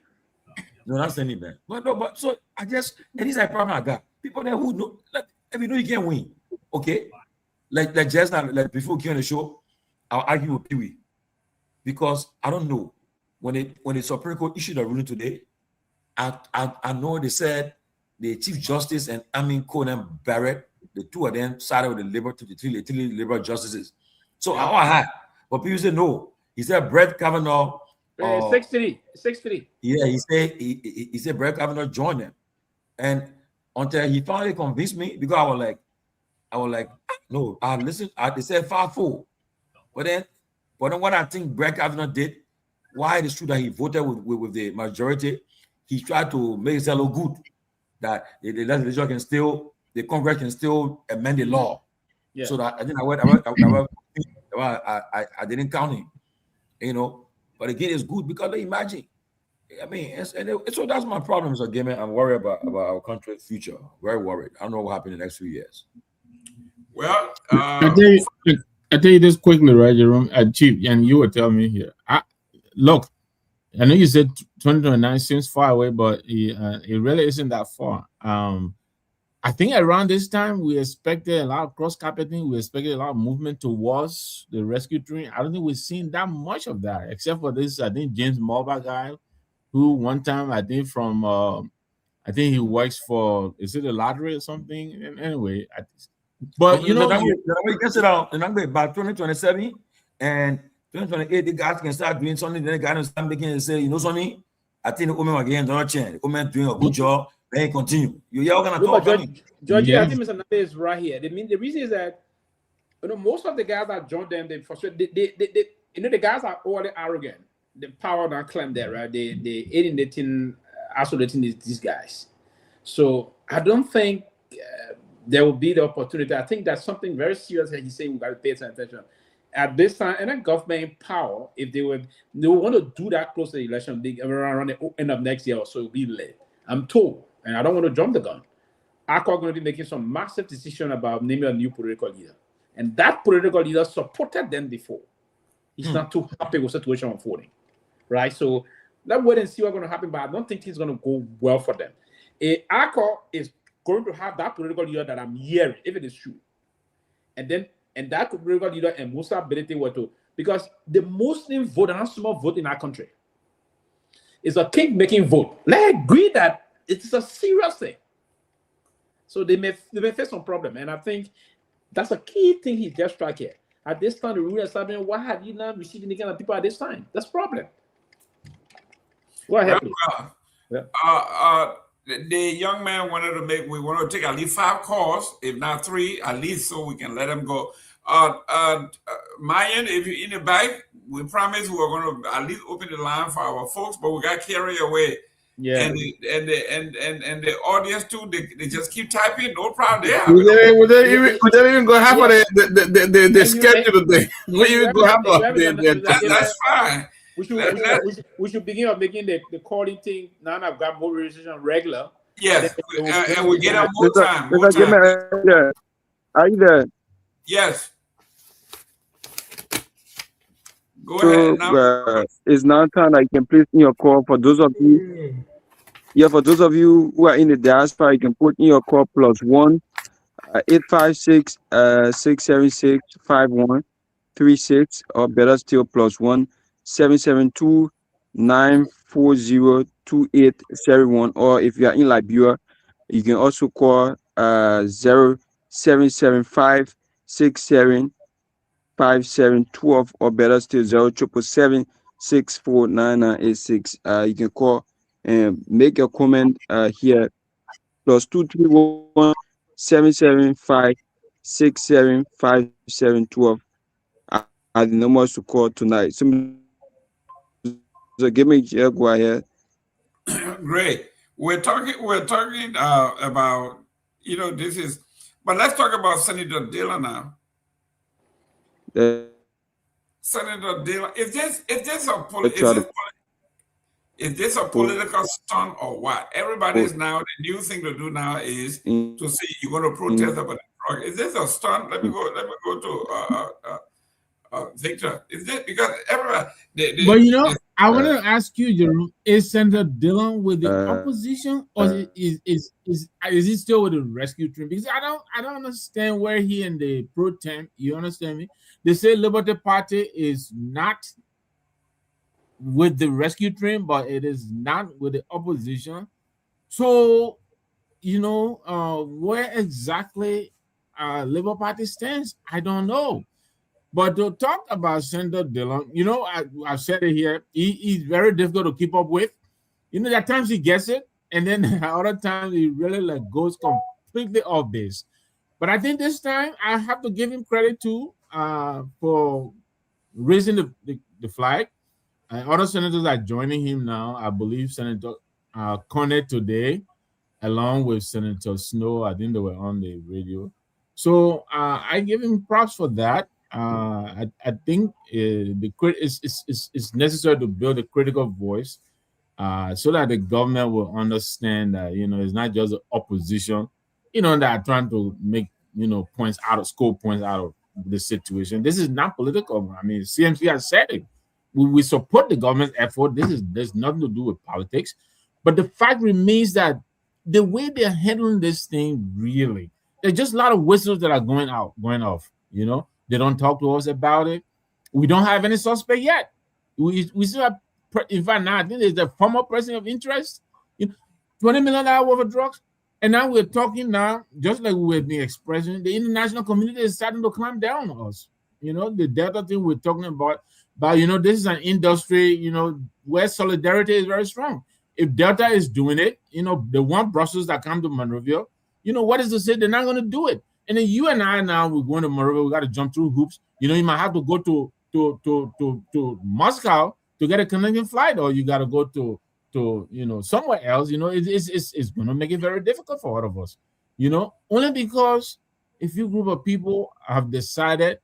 No, that's any man. But so I just, and these are problem I got. People there who know, like, if you know you can win, okay? Like just now, like before we came on the show, I'll argue with Pewee because I don't know when the Supreme Court issued a ruling today. I know they said the Chief Justice and Conan Barrett, the two of them sided with the three liberal justices. So I had, but people said no. He said Brett Kavanaugh. 6-3. Yeah, he said Brett Kavanaugh joined them, and until he finally convinced me, because I was like, no, I listened. They said 5-4, but then what I think Brett Kavanaugh did, why it is true that he voted with the majority, he tried to make it look good that the legislature can still, the Congress can still amend the law. Yeah. So that I think I didn't count him, you know. But again, it's good because they imagine. I mean, so that's my problem. So again, I'm worried about our country's future. Very worried. I don't know what happened in the next few years. Well, I tell you this quickly, right, Jerome, Chief, and you were telling me here. Look, I know you said 2029 seems far away, but it really isn't that far. I think around this time we expected a lot of cross-carpeting. We expected a lot of movement towards the rescue train. I don't think we've seen that much of that, except for this, I think, James Mulva guy, who one time, I think from, I think he works for, is it a lottery or something? And anyway, but you know, we gets it out, and I'm going by 2027 and 2028, the guys can start doing something. Then the guys can start making and say, you know something, I think the women again don't change. The women doing a good job. They continue. You're gonna talk. Georgie, I think Mr. Nagbe is right here. The reason is that most of the guys that joined them, they the guys are all arrogant. The power don't claim that, right? They alienating, isolating these guys. So I don't think there will be the opportunity. I think that's something very serious that he's saying. We got to pay attention at this time. And then government power, if they want to do that close to the election, they around the end of next year or so, it'll be late. I'm told. And I don't want to jump the gun. ACO are going to be making some massive decision about naming a new political leader. And that political leader supported them before. He's not too happy with the situation unfolding. Right? So let's wait and see what's going to happen, but I don't think it's going to go well for them. ACO is going to have that political leader that I'm hearing, if it is true. And that political leader and Musa ability were to, because the Muslim vote, and not small vote in our country, is a king-making vote. Let's agree that it's a serious thing. So they may face some problem. And I think that's a key thing he just struck here. At this time, the rule is happening. Why have you not received any kind of people at this time? That's a problem. Go ahead, please. The young man we wanted to take at least 5 calls, if not 3, at least, so we can let him go. Myean, if you're in the back, we promise we're going to at least open the line for our folks, but we got carried away. Yeah, and the audience too. They just keep typing. No problem there. We don't even go half of the schedule today. We even go half of that's fine. We should begin of making the calling thing. Now I've got more registration regular. Yes, and we get up more time. Are you there? Yes. Go ahead. Now. It's now time that you can place in your call for those of you. Yeah, for those of you who are in the diaspora, you can put in your call +1 856 676 5136, or better still +1 772 940 2871. Or if you are in Liberia, you can also call 0775 67 5712, or better still 0777 649986. You can call and make a comment here +231 775 675712 are the numbers to call tonight. So give me go ahead. Great. We're talking about, this is, but let's talk about Senator Dillon now. Senator Dillon, is this Is this a political stunt or what? Everybody's now, the new thing to do now is to say you're going to protest about the drug. Is this a stunt? Let me go to Victor. Is this because everybody? But you know, I want to ask you, Jerome, is Senator Dillon with the opposition, or is he still with the rescue team? Because I don't understand where he and the pro temp. You understand me? They say Liberty Party is not with the rescue train, but it is not with the opposition. So, you know, where exactly Liberal Party stands, I don't know. But to talk about Senator Dillon, you know, I've said it here, he's very difficult to keep up with. You know, there are times he gets it, and then other times he really like goes completely off base. But I think this time I have to give him credit too for raising the flag. Other senators are joining him now. I believe Senator Cornett today, along with Senator Snow. I think they were on the radio. So I give him props for that. I think it's necessary to build a critical voice so that the government will understand that, you know, it's not just the opposition, you know, that are trying to make, you know, points out of scope, points out of the situation. This is not political. I mean, CMC has said it. We support the government's effort. There's nothing to do with politics. But the fact remains that the way they're handling this thing, really, there's just a lot of whistles that are going off. You know, they don't talk to us about it. We don't have any suspect yet. We still have, in fact, now I think there's a former person of interest, you know, $20 million worth of drugs. And now we're talking now, just like we've been expressing, the international community is starting to clamp down on us. You know, the Delta thing we're talking about, but, you know, this is an industry, you know, where solidarity is very strong. If Delta is doing it, you know, the one Brussels that come to Monrovia, you know, what is to say they're not going to do it? And then you and I now, we're going to Monrovia, we got to jump through hoops. You know, you might have to go to Moscow to get a Canadian flight, or you got to go to you know, somewhere else. You know, it's going to make it very difficult for all of us, you know, only because a few group of people have decided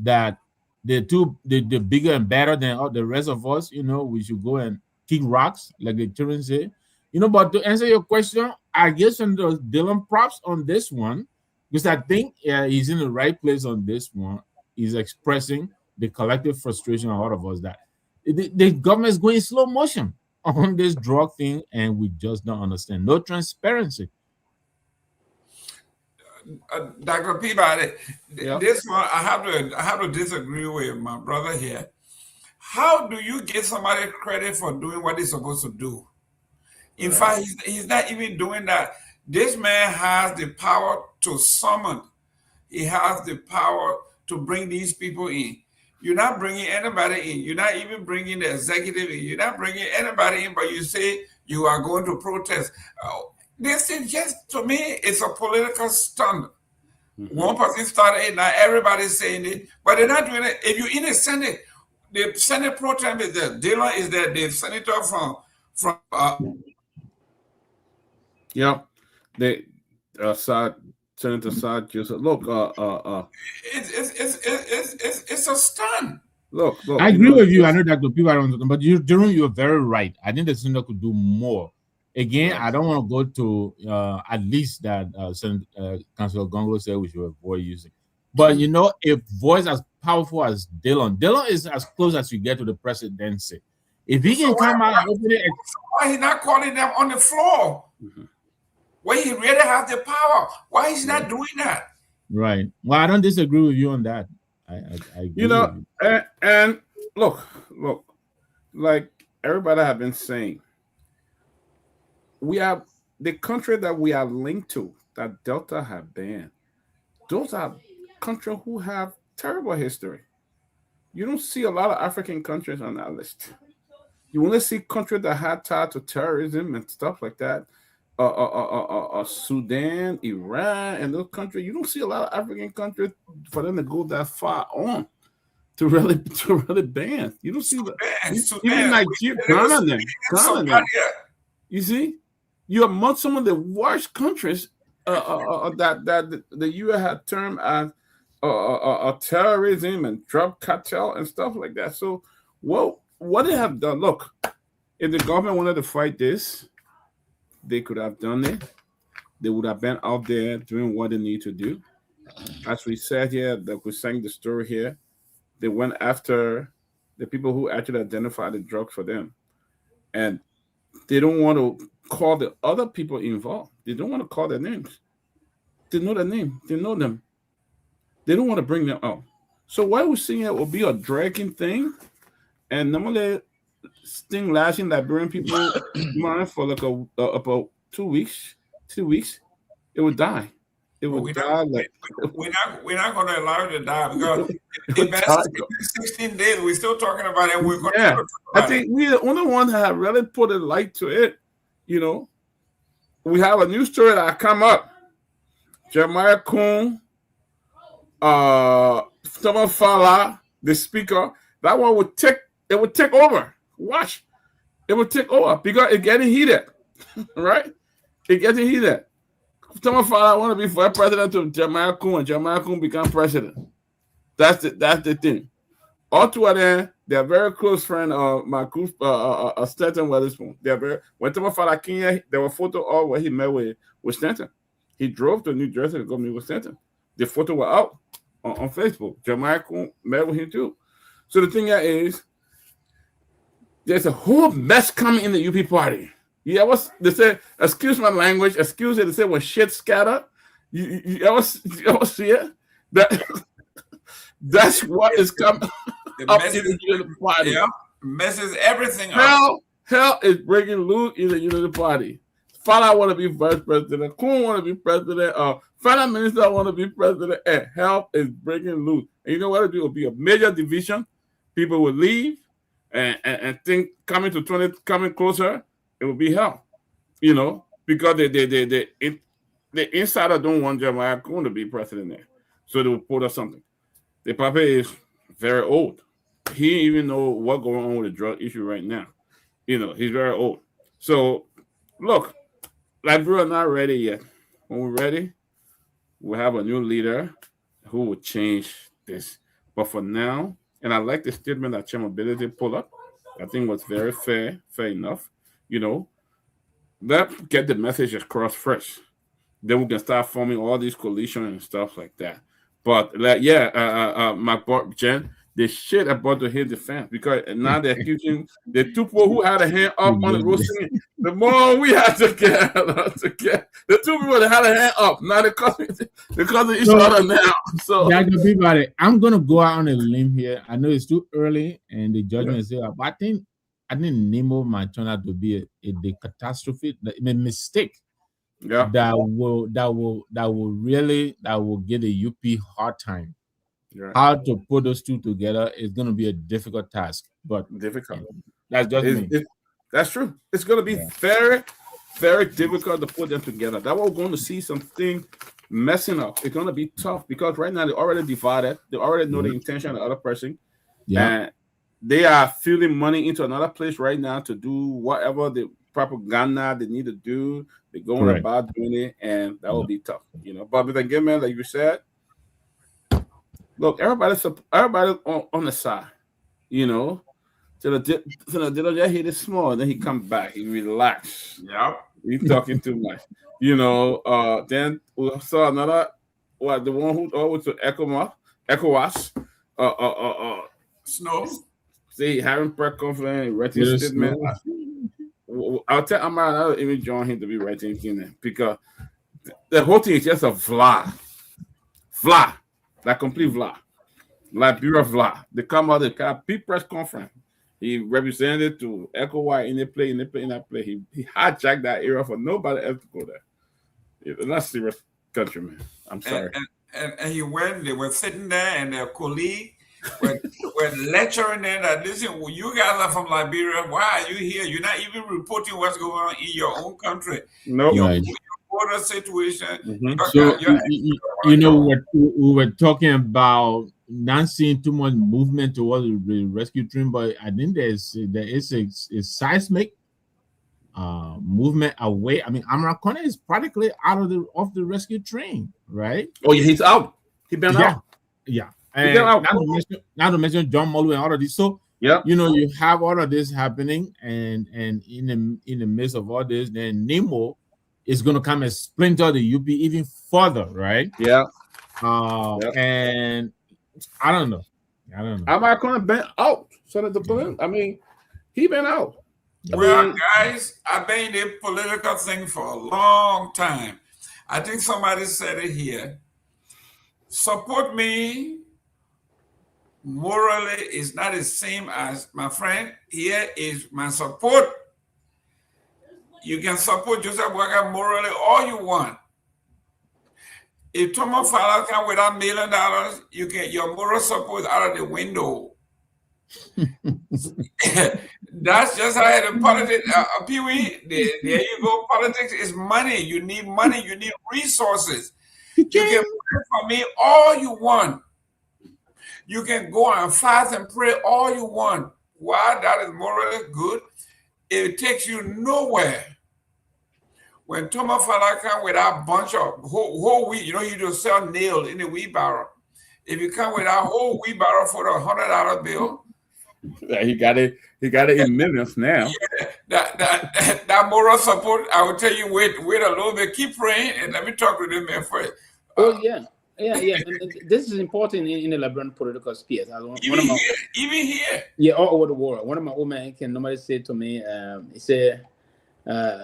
that they're bigger and better than all the rest of us, you know, we should go and kick rocks, like the children say. You know, but to answer your question, I guess Senator Dillon props on this one, because I think he's in the right place on this one. He's expressing the collective frustration of all of us that the government is going slow motion on this drug thing, and we just don't understand. No transparency. Dr. Peabody, this one I have to disagree with my brother here. How do you give somebody credit for doing what he's supposed to do? In fact, he's not even doing that. This man has the power to summon. He has the power to bring these people in. You're not bringing anybody in. You're not even bringing the executive in. You're not bringing anybody in, but you say you are going to protest. This is just, to me, it's a political stunt. One person started it, now everybody's saying it, but they're not doing it. If you're in the Senate, the Senate pro tem is there. Dillon is there. The senator from the Senator Saad Joseph. Look, it's a stunt. Look. I agree with you. I know that the people are on, but Jerome, you're very right. I think the senator could do more. Again, I don't want to go to at least that Councilor Gongloe said we should avoid using. But you know, a voice as powerful as Dillon is as close as you get to the presidency. If he can come out and open it, why he not calling them on the floor? Where he really has the power? Why is he not doing that? Right. Well, I don't disagree with you on that. I agree. You know, and look, like everybody have been saying, we have the country that we are linked to, that Delta have banned. Those are countries who have terrible history. You don't see a lot of African countries on that list. You only see countries that had tied to terrorism and stuff like that. Sudan, Iran, and those countries. You don't see a lot of African countries for them to go that far on to really ban. You don't see even Nigeria, Ghana. You see, you're among some of the worst countries that the U.S. had termed as terrorism and drug cartel and stuff like that. So, what they have done? Look, if the government wanted to fight this, they could have done it. They would have been out there doing what they need to do. As we said here, that we sang the story here, they went after the people who actually identified the drugs for them. And they don't want to call the other people involved. They don't want to call their names. They know their name. They know them. They don't want to bring them up. So why we seeing it will be a dragging thing, and normally thing lasting Liberian people mind for like about 2 weeks, it would die. It would die. We're not going to allow it to die because in 16 days we're still talking about it. We're going to talk about I think we're the only one that have really put a light to it. You know, we have a new story that come up. Jeremiah Kuhn, Fofana, the speaker, that one would take over. Watch. It would take over because it's getting heated. Right? It's getting heated. Fofana want to be vice president of Jeremiah Kuhn, and Jeremiah Kuhn become president. That's the thing. All two of them, they're very close friend of my group, Stanton Weatherspoon. They're very, when Fofana came here, there were photos of where he met with Stanton. He drove to New Jersey to go meet with Stanton. The photo were out on Facebook. Jeremiah Kuhn met with him too. So the thing is, there's a whole mess coming in the UP party. Yeah, they say, excuse my language, excuse it, they say when shit scatter. You ever see it? That's what is coming up in the Unity Party. Yeah, messes everything up. Hell is breaking loose in the Unity Party. Fala want to be vice president. Kuhn want to be president. Finance minister want to be president. And hell is breaking loose. And you know what? It will be a major division. People will leave and think coming closer, it will be hell. You know, because the insider don't want Jeremiah Kuhn to be president there. So they will put up something. The papa is very old. He didn't even know what's going on with the drug issue right now. You know, he's very old. So, look, Liberia not ready yet. When we're ready, we'll have a new leader who will change this. But for now, and I like the statement that Chairman Ability pulled up. I think was very fair enough. You know, let's get the message across first. Then we can start forming all these coalitions and stuff like that. But my boy Jen, the shit about to hit the fans because now they're accusing the two people who had a hand up on the roasting. The more we had to get the two people that had a hand up. Now they're causing each other now. So Peabody, I'm gonna go out on a limb here. I know it's too early and the judgment is there, but I think Nemo might turn out to be a catastrophe, a mistake. Yeah, that will give the UP hard time. Yeah. How to put those two together is going to be a difficult task, but difficult. That's just me. That's true. It's going to be very, very difficult to put them together. That we're going to see something messing up. It's going to be tough because right now they're already divided. They already know the intention of the other person. Yeah, and they are feeling money into another place right now to do whatever the propaganda they need to do. They're going about doing it, and that will be tough, you know. But again, man, like you said, look, everybody's on the side, you know. So the just hit it small, then he come back, he relax. Yeah, he's talking too much, you know. Then we saw another, the one who always to ECOWAS, Snow. See, having press conference, writing statement. I'll tell Kamara not to even join him to be writing in because the whole thing is just a vlog, like complete vlog, Liberia vlog. They come out, they got big press conference. He represented to ECOWAS in that play. He hijacked that area for nobody else to go there. It's not serious country, man. I'm sorry. And he went. They were sitting there, and their colleague were lecturing them that, listen, well, you guys are from Liberia. Why are you here? You're not even reporting what's going on in your own country. No, your border situation. So you know what we were talking about, not seeing too much movement towards the rescue team, but I think there is a seismic movement away. I mean, Amarakona is practically out of the rescue train, right? Oh yeah, he's out. He been out. Yeah. And not to mention John Molu and all of these. So you know, you have all of this happening, and in the midst of all this, then Nemo is going to come and splinter the UP even further, right? Yeah. And I don't know. I'm not going to been out, Senator Pelin. I mean, he been out. Well, guys, I've been in a political thing for a long time. I think somebody said it here. Support me morally is not the same as, my friend, here is my support. You can support Joseph Boakai morally all you want. If Tomo Fala come without $1 million, you get your moral support out of the window. That's just how the politics, Pewee, there you go. Politics is money. You need money. You need resources. You can pray for me all you want. You can go and fast and pray all you want. Why? That is morally good. It takes you nowhere. When Thomas Fala come with that bunch of whole wheat, you know, you just sell nails in the wheelbarrow. If you come with that whole wheelbarrow for the $100 bill, yeah, he got it in millions now. Yeah, that moral support, I will tell you, wait a little bit, keep praying, and let me talk to them man first. Yeah. And this is important in the Liberian political sphere. Even here. Yeah, all over the world. One of my old men can normally say to me, he said,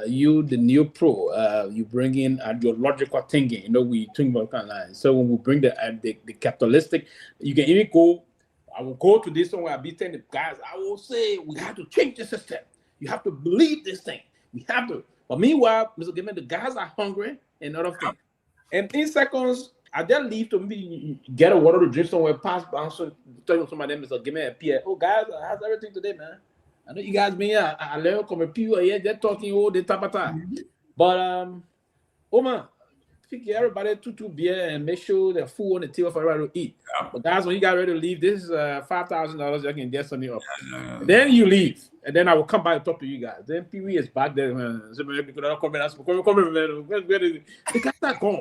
you, the new pro, you bring in ideological thinking. You know, we think about kind of lines. So when we bring the capitalistic, you can even go. I will go to this one where I'll be telling the guys, I will say we have to change the system. You have to believe this thing. We have to. But meanwhile, Mr. Gayman, the guys are hungry and other things. And in seconds, I just leave to me get a water to drink somewhere, pass bounce, tell some of them, Mr. Gayman appear. Oh, guys, how's everything today, man? I know you guys been here. I learned from a few here, they're talking all the time. But man, pick everybody two beer and make sure the food on the table for everybody to eat. But guys, when you got ready to leave, this is $5,000. You can get something up. Then you leave, and then I will come back and talk to you guys. Then Pewee is back there. The guys are gone.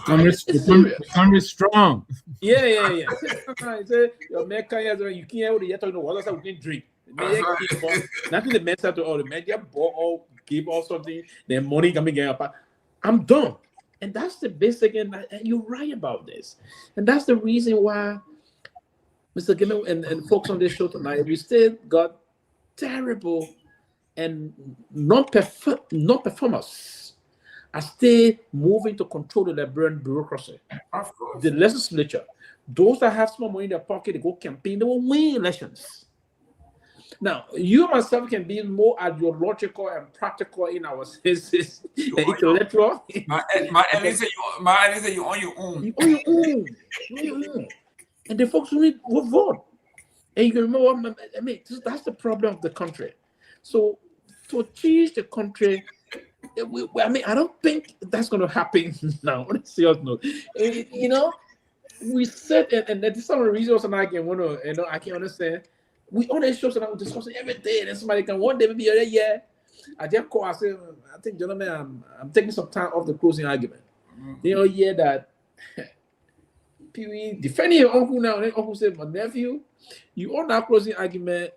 Becoming strong. Yeah. Your man you can't yet know what else we can drink. Nothing the men said to all the men just bought all, give all something, then money coming up. I'm done. And that's the basic, and you're right about this. And that's the reason why, Mr. Gayman and folks on this show tonight, we still got terrible and non-performers are still moving to control the Liberian bureaucracy. Of course. The legislature, those that have small money in their pocket, they go campaign, they will win elections. Now, you myself can be more ideological and practical in our senses, intellectual. My Elisa, you on your own. You on your own. And the folks will vote. And you can remember, I mean, that's the problem of the country. So, to change the country, I mean, I don't think that's going to happen now. On a serious note, you know, we said, and there's some reasons I can want to, you know, I can understand. We on the shows and I'm discussing every day, and somebody can one day maybe I just call. I say, I think, gentlemen, I'm taking some time off the closing argument. You know, that Pewee defending your uncle now, and then uncle said, my nephew, you on that closing argument.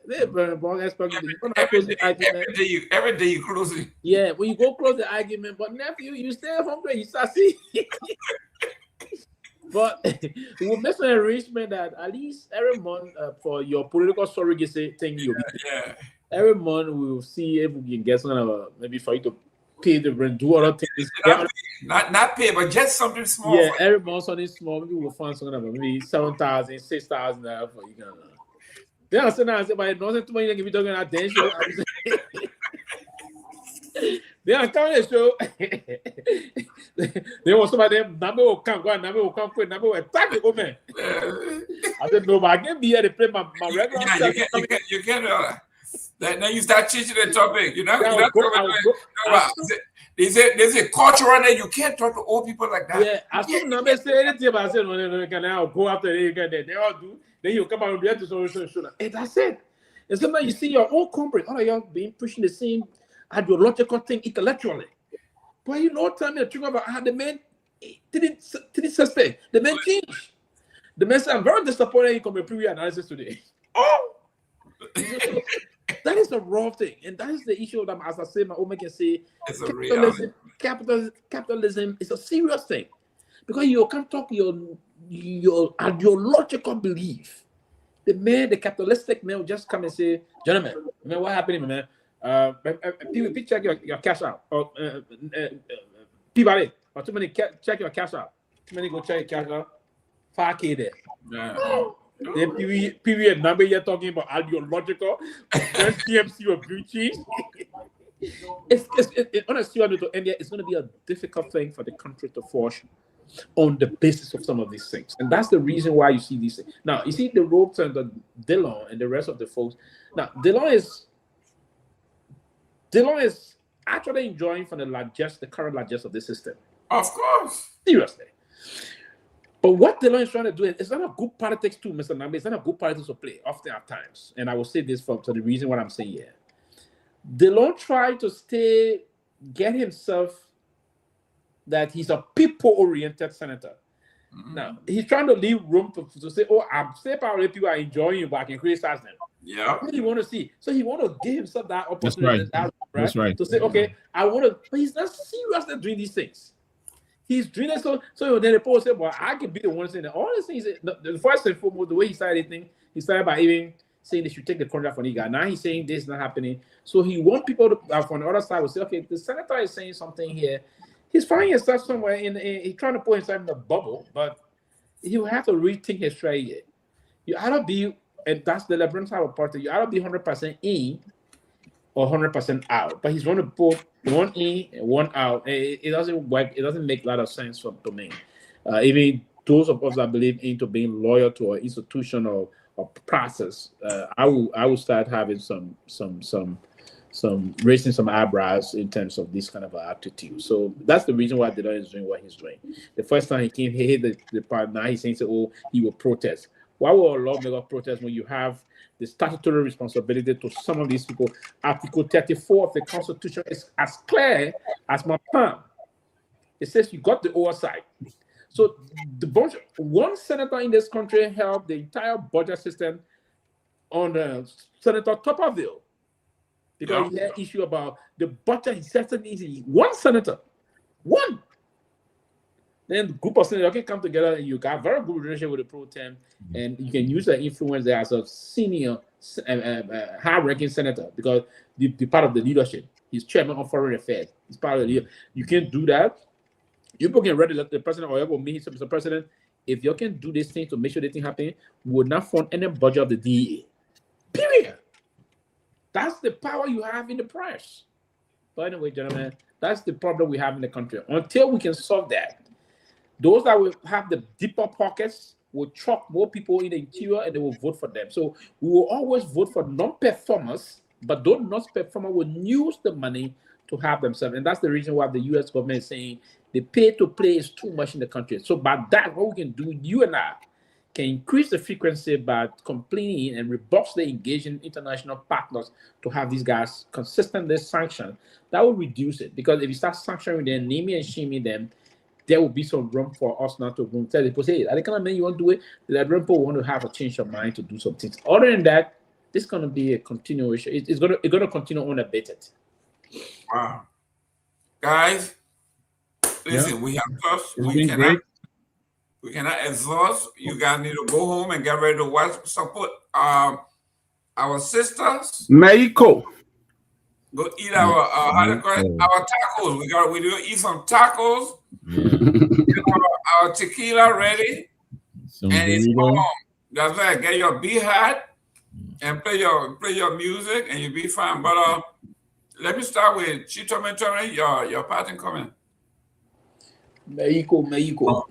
Every day you closing. Yeah, when you go close the argument, but nephew, you stay hungry, you start seeing. But we'll make an arrangement that at least every month for your political surrogacy thing, every month we'll see if we can get some kind of maybe for you to pay the rent, do other things. Not pay, but just something small. Yeah, every month something small. Maybe we'll find something like maybe 7,000, 6,000 for you. Then I said, but not too many can be talking about attention. Then I come to the show. There was somebody there. Nagbe will come, quick. Nagbe will attack the woman. I said, no, but I can't be here to play my regular. Yeah, you can't. Then you start changing the topic. There's a culture on there. You can't talk to old people like that. Yeah, as soon as Nagbe say anything, but I said, no, can I go after they all do. Then you come out and react to solution. And that's it. And sometimes you see your own comrades, all of y'all being pushing the same ideological thing intellectually. But you know, tell me the truth about how the man didn't suspect. The man changed. The man said, I'm very disappointed in your Pewee analysis today. Oh! That is a raw thing, and that is the issue that, as I say, my Oma can say, capitalism is a serious thing, because you can't talk your ideological belief. The capitalistic man will just come and say, "Gentlemen, man, what happened, man? People check your cash out, or Peabody, or too many check your cash out. Too many go check your cash out. 5K there." The period number you're talking about ideological, TMC or blue cheese. Honestly, it's going to be a difficult thing for the country to forge on the basis of some of these things, and that's the reason why you see these things. Now, you see the ropes and the Dillon and the rest of the folks. Now, Dillon is actually enjoying from the current largesse of the system. Of course, seriously. But what Dillon is trying to do is not a good politics too, Mr. Nagbe. It's not a good politics to play often at times. And I will say this for the reason what I'm saying here. Dillon tried to get himself that he's a people-oriented senator. Mm-hmm. Now, he's trying to leave room to say, oh, I'm saying people are enjoying you, but I can criticize them. Yeah. What do you want to see? So he want to give himself that opportunity. That's right. To say, okay, I want to, but he's not seriously doing these things. He's doing it so then the post said, well, I can be the one saying that all these things. The first and foremost, the way he started anything, he started by even saying they should take the contract from the guy. Now he's saying this is not happening. So he wants people to, from the other side, will say, okay, the senator is saying something here. He's finding himself somewhere he's trying to put himself in the bubble, but he will have to rethink his strategy. You ought to be, and that's the Liberal side of party, you ought to be 100% in or 100% out. But he's going to put one in and one out. It doesn't work. It doesn't make a lot of sense for me. Even those of us that believe into being loyal to an institution or process, I will start having some raising some eyebrows in terms of this kind of attitude. So that's the reason why Dillon is doing what he's doing. The first time he came, he hit the part. Now he's saying, oh, he will protest. Why will a lawmaker protest when you have the statutory responsibility to some of these people? Article 34 of the Constitution is as clear as my palm. It says you got the oversight. So one senator in this country held the entire budget system on Senator Topperville. Because he had issue about the budget, he said one senator, one. Then the group of senators can come together and you got very good relationship with the pro tem, and you can use the influence there as a senior, high-ranking senator because the part of the leadership. He's chairman of foreign affairs. He's part of the leader. You can do that. You can ready let the president or whoever me, Mr. President. If you can do this thing to make sure this thing happen, we would not fund any budget of the DEA. Period. That's the power you have in the press. But anyway, gentlemen, that's the problem we have in the country. Until we can solve that, those that will have the deeper pockets will chop more people in the interior and they will vote for them. So we will always vote for non-performers, but those non-performers will use the money to have themselves. And that's the reason why the U.S. government is saying the pay-to-play is too much in the country. So by that, what we can do, you and I, can increase the frequency by complaining and rebuff the engaging international partners to have these guys consistently sanctioned. That will reduce it, because if you start sanctioning them, naming and shaming them, there will be some room for us not to tell people, hey, are the kind of men you want to do it? The Liberal people want to have a change of mind to do some things. Other than that, this is going to be a continuation. It's going to continue unabated. Wow. Guys, listen, we have touched. We cannot exhaust. You guys need to go home and get ready to watch, support our sisters. Mexico. Go eat our tacos. We do eat some tacos. Get our tequila ready. And it's on. That's right. Get your beat hat and play your music, and you'll be fine. But let me start with Chitome, your parting comment. Mexico.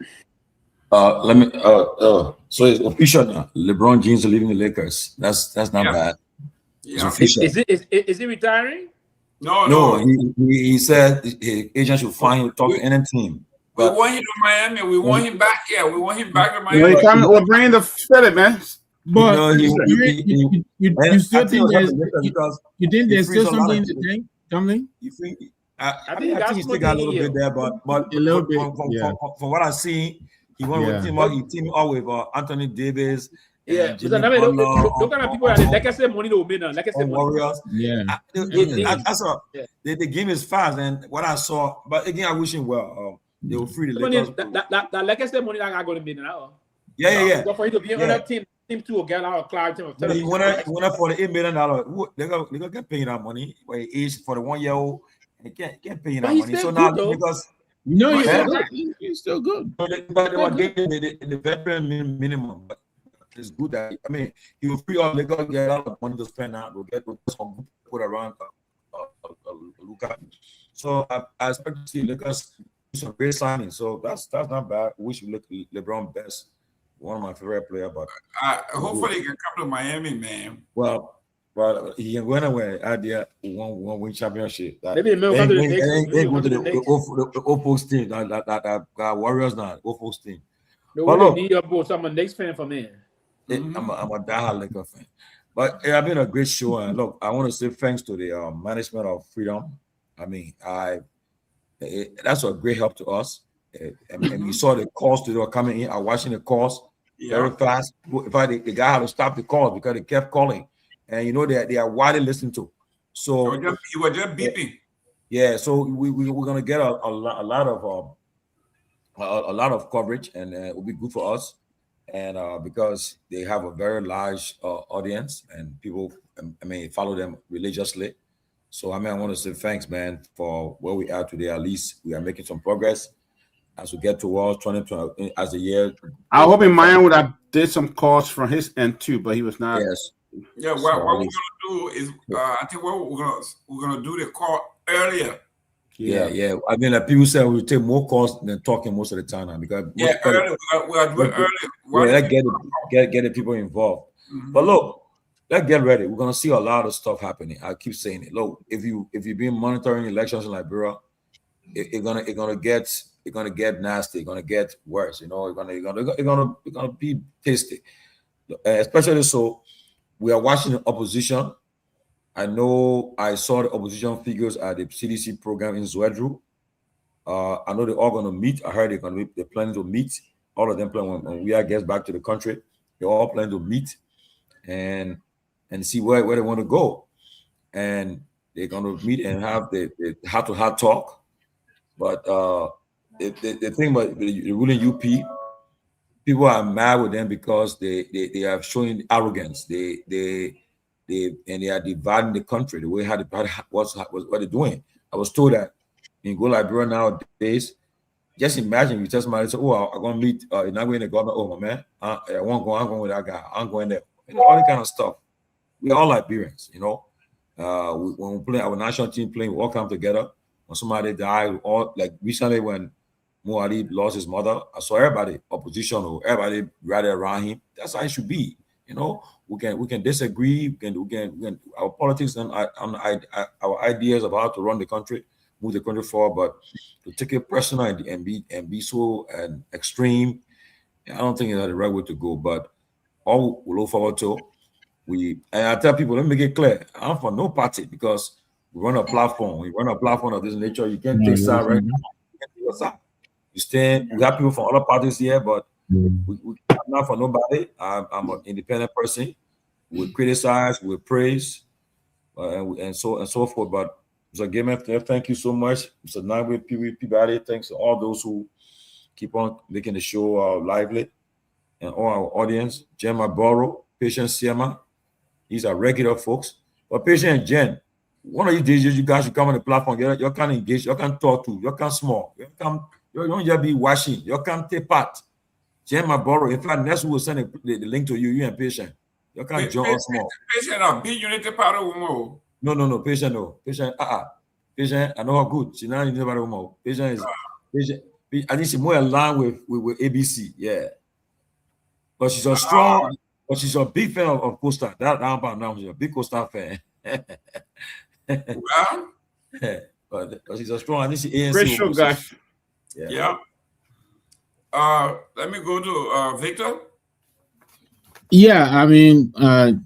So it's official now. LeBron James leaving the Lakers. That's not bad. It's official. Is he retiring? No. He said his agent should find him, talk to any team. We want him to Miami. We want him back here. We want him back to Miami. We're bringing the Philip, man. But you still think there's still something in the tank, Tomalin? I think he still got a little bit there, but a little bit. From what I see, he went with team up with Anthony Davis Yeah, those kind of people are like I said, money to win. Like I said, Warriors. Yeah. I saw the game is fast, and what I saw, but again, I wish him well. They were free to that like I said, money that I got to win now. Yeah. For you to be on that team 2 or get out of Clark team. He went for the $8 million. They're gonna get paid that money. For age for the 1 year old, they can't pay that money. So now because he's still good. But they were getting the veteran minimum. But it's good that he will free up. They gotta get a lot of money to spend now. We'll get some put around Luka. So I expect to see Lucas do some great signings. So that's not bad. Wish we look LeBron best. One of my favorite players, but hopefully he can come to Miami, man. Well, he can go anywhere. Idea one win championship. Maybe he may come to the Knicks. They go to the Opos team. That Warriors now. Opos team. No, we need your boat. So I'm a Knicks fan for me. I'm a diehard Lakers fan. But it's been a great show. And look, I want to say thanks to the management of Freedom. I mean, that's a great help to us. And we saw the calls they were coming in. I'm watching the calls very fast. In fact, the guy had to stop the calls because they kept calling. And you know they are widely listened to. So you were just beeping. Yeah, so we're gonna get a lot of coverage, and it will be good for us. And because they have a very large audience and people, follow them religiously. So I want to say thanks, man, for where we are today. At least we are making some progress as we get towards 2020 as the year. I hope Myean would have did some calls from his end too, but he was not. Yes. Yeah. What we're gonna do is, I think we're gonna do the call earlier. Yeah. I mean, like people say, we take more calls than talking most of the time now because earlier. We're doing earlier. Get the people involved. But look. Let's get ready. We're gonna see a lot of stuff happening. I keep saying it. Look, if you've been monitoring elections in Liberia, it's gonna get nasty. It's gonna get worse. You know, it's gonna be tasty. Especially so, we are watching the opposition. I know I saw the opposition figures at the CDC program in Zwedru. I know they're all gonna meet. I heard they're planning to meet. All of them plan when we get back to the country. They're all planning to meet and see where they want to go. And they're going to meet and have the heart-to-heart talk. But the thing about the ruling UP, people are mad with them because they are showing arrogance. They are dividing the country the way what they're doing. I was told that in Liberia nowadays, just imagine you tell somebody, say, "Oh, I'm going to meet Nagbe in the government. Oh, my man, I won't go. I'm going with that guy. I'm going there." All that kind of stuff. We're all Liberians, you know. When we play our national team playing, we all come together. When somebody died, all like recently when Muali lost his mother, I saw everybody opposition or everybody rally around him. That's how it should be, you know. We can disagree. We can our politics and our ideas about how to run the country, move the country forward, but to take it personal and be so extreme, I don't think it's the right way to go. But all we look forward to. And I tell people, let me make it clear, I'm for no party because we run a platform. We run a platform of this nature. You can't take side right now. You can't take a side. You stand. We have people from other parties here, but I'm not for nobody. I'm an independent person. We criticize, we praise, and so forth. But Mr. Gayman, thank you so much. Mr. Nagbe, Peabody, thanks to all those who keep on making the show lively, and all our audience. Gemma Borrow, Patience Siema. These are regular folks. But Patient and Jen, one of these days, you guys should come on the platform. You can engage. You can talk to. You can small. You don't just be watching. You can take part. Jen Maboro. In fact, next week we'll send the link to you. You and Patient. You can join us small. Patient, be unity part of Umo. No. Patient, no. Patient, Patient, I know her good. She not unity part of Umo. Patient is Patient. I think she's more aligned with ABC. Yeah. But she's a strong. But she's a big fan of Costa. Now she's a big Costa fan. Well, but she's a strong. I think she's ANC. Great show, guys. Yeah. Let me go to Victor. Yeah, I mean,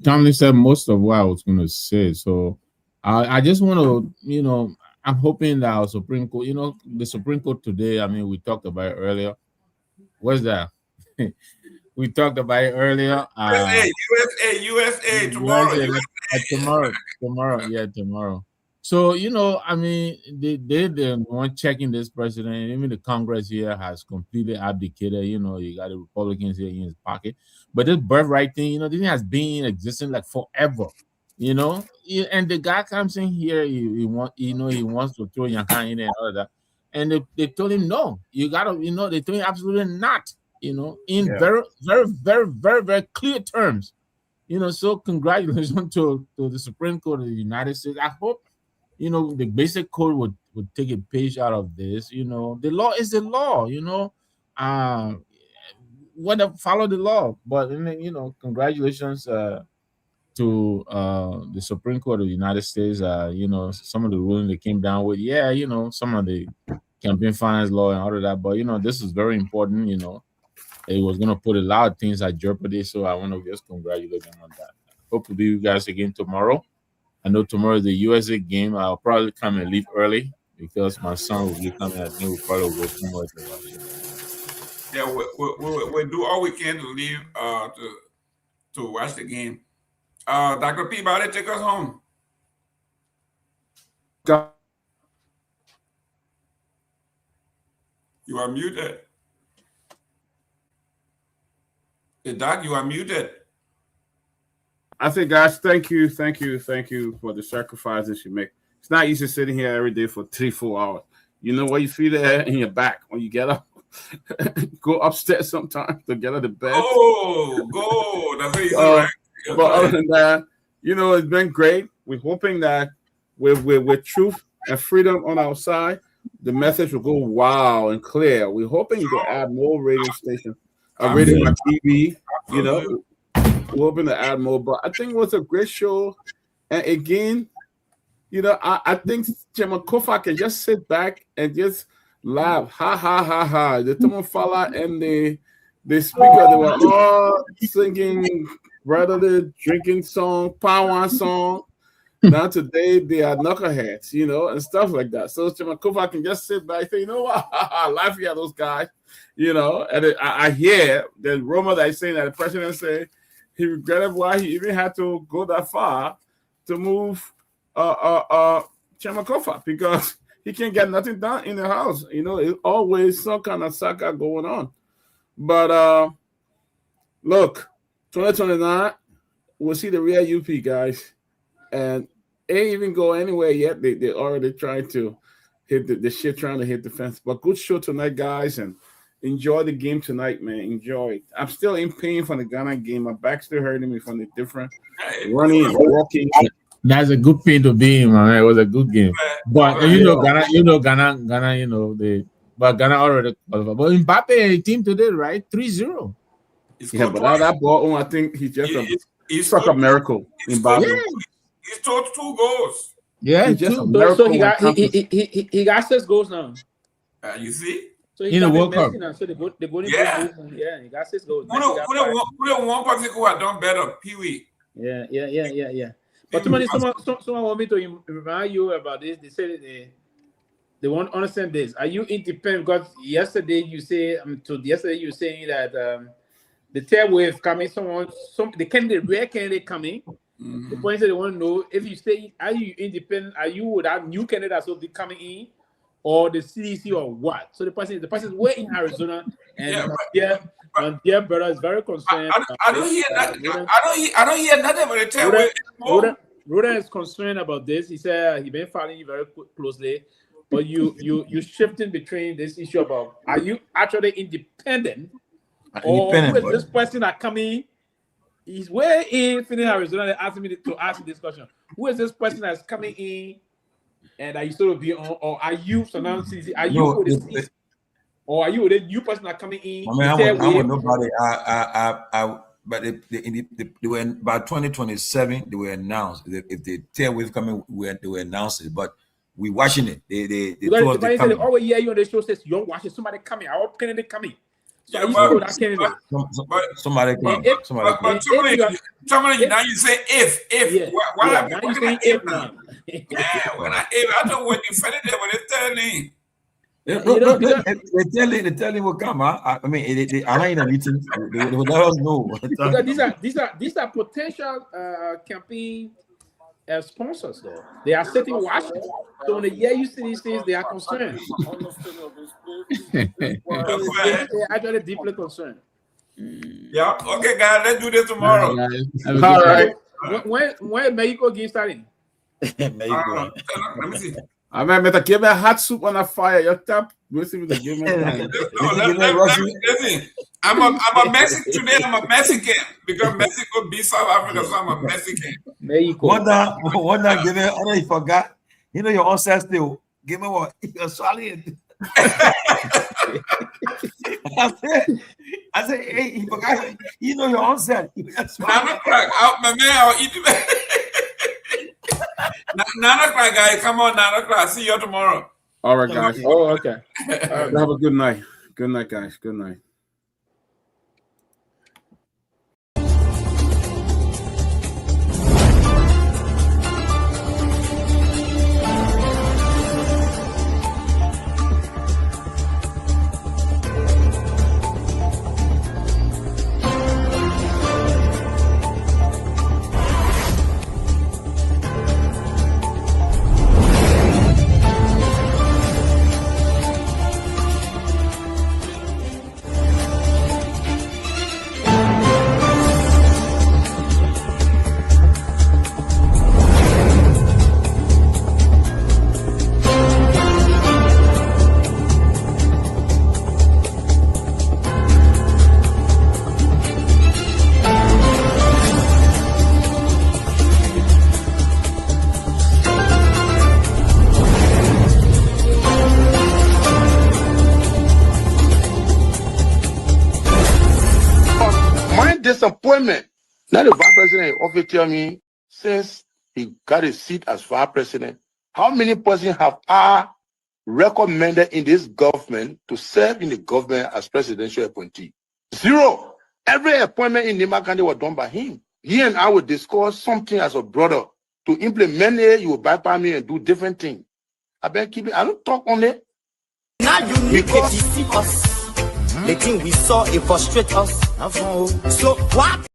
Tomlin said most of what I was going to say. So I just want to, I'm hoping that our Supreme Court, the Supreme Court today, I mean, we talked about it earlier. What's that? we talked about it earlier. USA tomorrow. Tomorrow, tomorrow. So I mean, they the one checking this president. Even the Congress here has completely abdicated. You got the Republicans here in his pocket. But this birthright thing, this thing has been existing like forever. And the guy comes in here, he wants to throw Yankan in and all of that. And they told him no, you gotta, they told him absolutely not, in very, very, very, very, very clear terms. So congratulations to the Supreme Court of the United States. I hope, the basic code would take a page out of this. The law is the law, follow the law. But congratulations to the Supreme Court of the United States. Some of the ruling they came down with, some of the campaign finance law and all of that. But this is very important. It was gonna put a lot of things at jeopardy. So I want to just congratulate them on that. Hope to be with you guys again tomorrow. I know tomorrow is the USA game. I'll probably come and leave early because my son will be coming. I think we'll probably go tomorrow to watch it. Yeah, we'll do all we can to leave to watch the game. Dr. Peabody, take us home. You are muted. Hey, Doc, you are muted. I think, guys, thank you for the sacrifices you make. It's not easy sitting here every day for 3-4 hours. You know what you feel there in your back when you get up? Go upstairs sometimes to get out of bed. Oh, go. That's what you right. But other than that, it's been great. We're hoping that with truth and freedom on our side, the message will go wild and clear. We're hoping you can add more radio stations, radio on TV. We're hoping to add more. But I think it was a great show. And again, I think Kofa can just sit back and just laugh. Ha ha ha ha. The Tomofala and the speaker, they were all singing rather than drinking song, power song. Now today they are knuckleheads, and stuff like that. So Kofa can just sit back and say, you know what, laugh at those guys, And I hear the rumor that is saying that the president said he regretted why he even had to go that far to move Chairman Kofa because he can't get nothing done in the house. It's always some kind of saga going on. But look, 2029, we'll see the real UP guys. And it ain't even go anywhere yet. They already trying to hit the shit, trying to hit the fence. But good show tonight, guys, and enjoy the game tonight, man. Enjoy it. I'm still in pain from the Ghana game. My back's still hurting me from the different running and walking. That's a good pain to be in, man. It was a good game. But Ghana, but Ghana already qualified. But Mbappe team today, right? 3-0. Yeah, but that ball, I think he's just he's like a miracle in Mbappe. Yeah. He scored 2 goals. Yeah, he got 6 goals now. You see? So he got World Cup. So they go yeah. Yeah, he got 6 goals. Who the one person who had done better? Pewee. Yeah. But someone want me to remind you about this. They said they want to understand this. Are you independent? Because yesterday you say you were saying that the third wave coming. The candidate coming. Mm-hmm. The point is that they want to know if you say, are you independent? Are you without new candidates will be coming in, or the CDC or what? So the person is way in Arizona, and dear brother is very concerned. I don't hear that. I don't hear nothing about the third wave. Rodan is concerned about this. He said he been following you very closely, but you shifting between this issue about are you actually independent, or is this person that coming? He's way in Phoenix, Arizona. They asked me to ask this question: who is this person that's coming in, and are you still be on, or are you so now? Are you with the season, or are you with a new person that coming in? I mean, I'm with nobody. But they were by 2027. They were announced. If the third wave coming, they were announced it. But we watching it. They told us they always hear you on the show says you're watching somebody coming. Our candidate coming. So somebody come. Somebody now you say if. What now you saying if now? Yeah, when I don't want to defend it when it's turning. They tell him will come. I mean, they are in a meeting. They will let us know. Because these are potential campaign sponsors, though. They are sitting watching. So when they hear you see these things, they are concerned. They're actually deeply concerned. Yeah. Okay, guys. Let's do this tomorrow. All right. When Mexico game starting? Let me see. I remember give me a hot soup on a fire. Your tap. We'll see what the give me. Listen. I'm a Mexican today. I'm a Mexican because Mexico beat South Africa, so I'm a Mexican. Mexico. One time, give me. Oh, you forgot. You know your ancestors still. Give me what? You're solid. I said, hey, you forgot. You know your ancestors. 9 o'clock. My man, I'll eat it. 9 o'clock, guys. Come on, 9 o'clock. See you tomorrow. All right, guys. Oh, okay. Have a good night. Good night, guys. Good night. Disappointment. Now the vice president often tell me since he got a seat as vice president, how many persons have I recommended in this government to serve in the government as presidential appointee? 0. Every appointment in Nima County was done by him. He and I would discuss something as a brother to implement it. You will bypass me and do different things. I better keep it. I don't talk on it. Now you need to see us. The thing we saw, it frustrates us. So what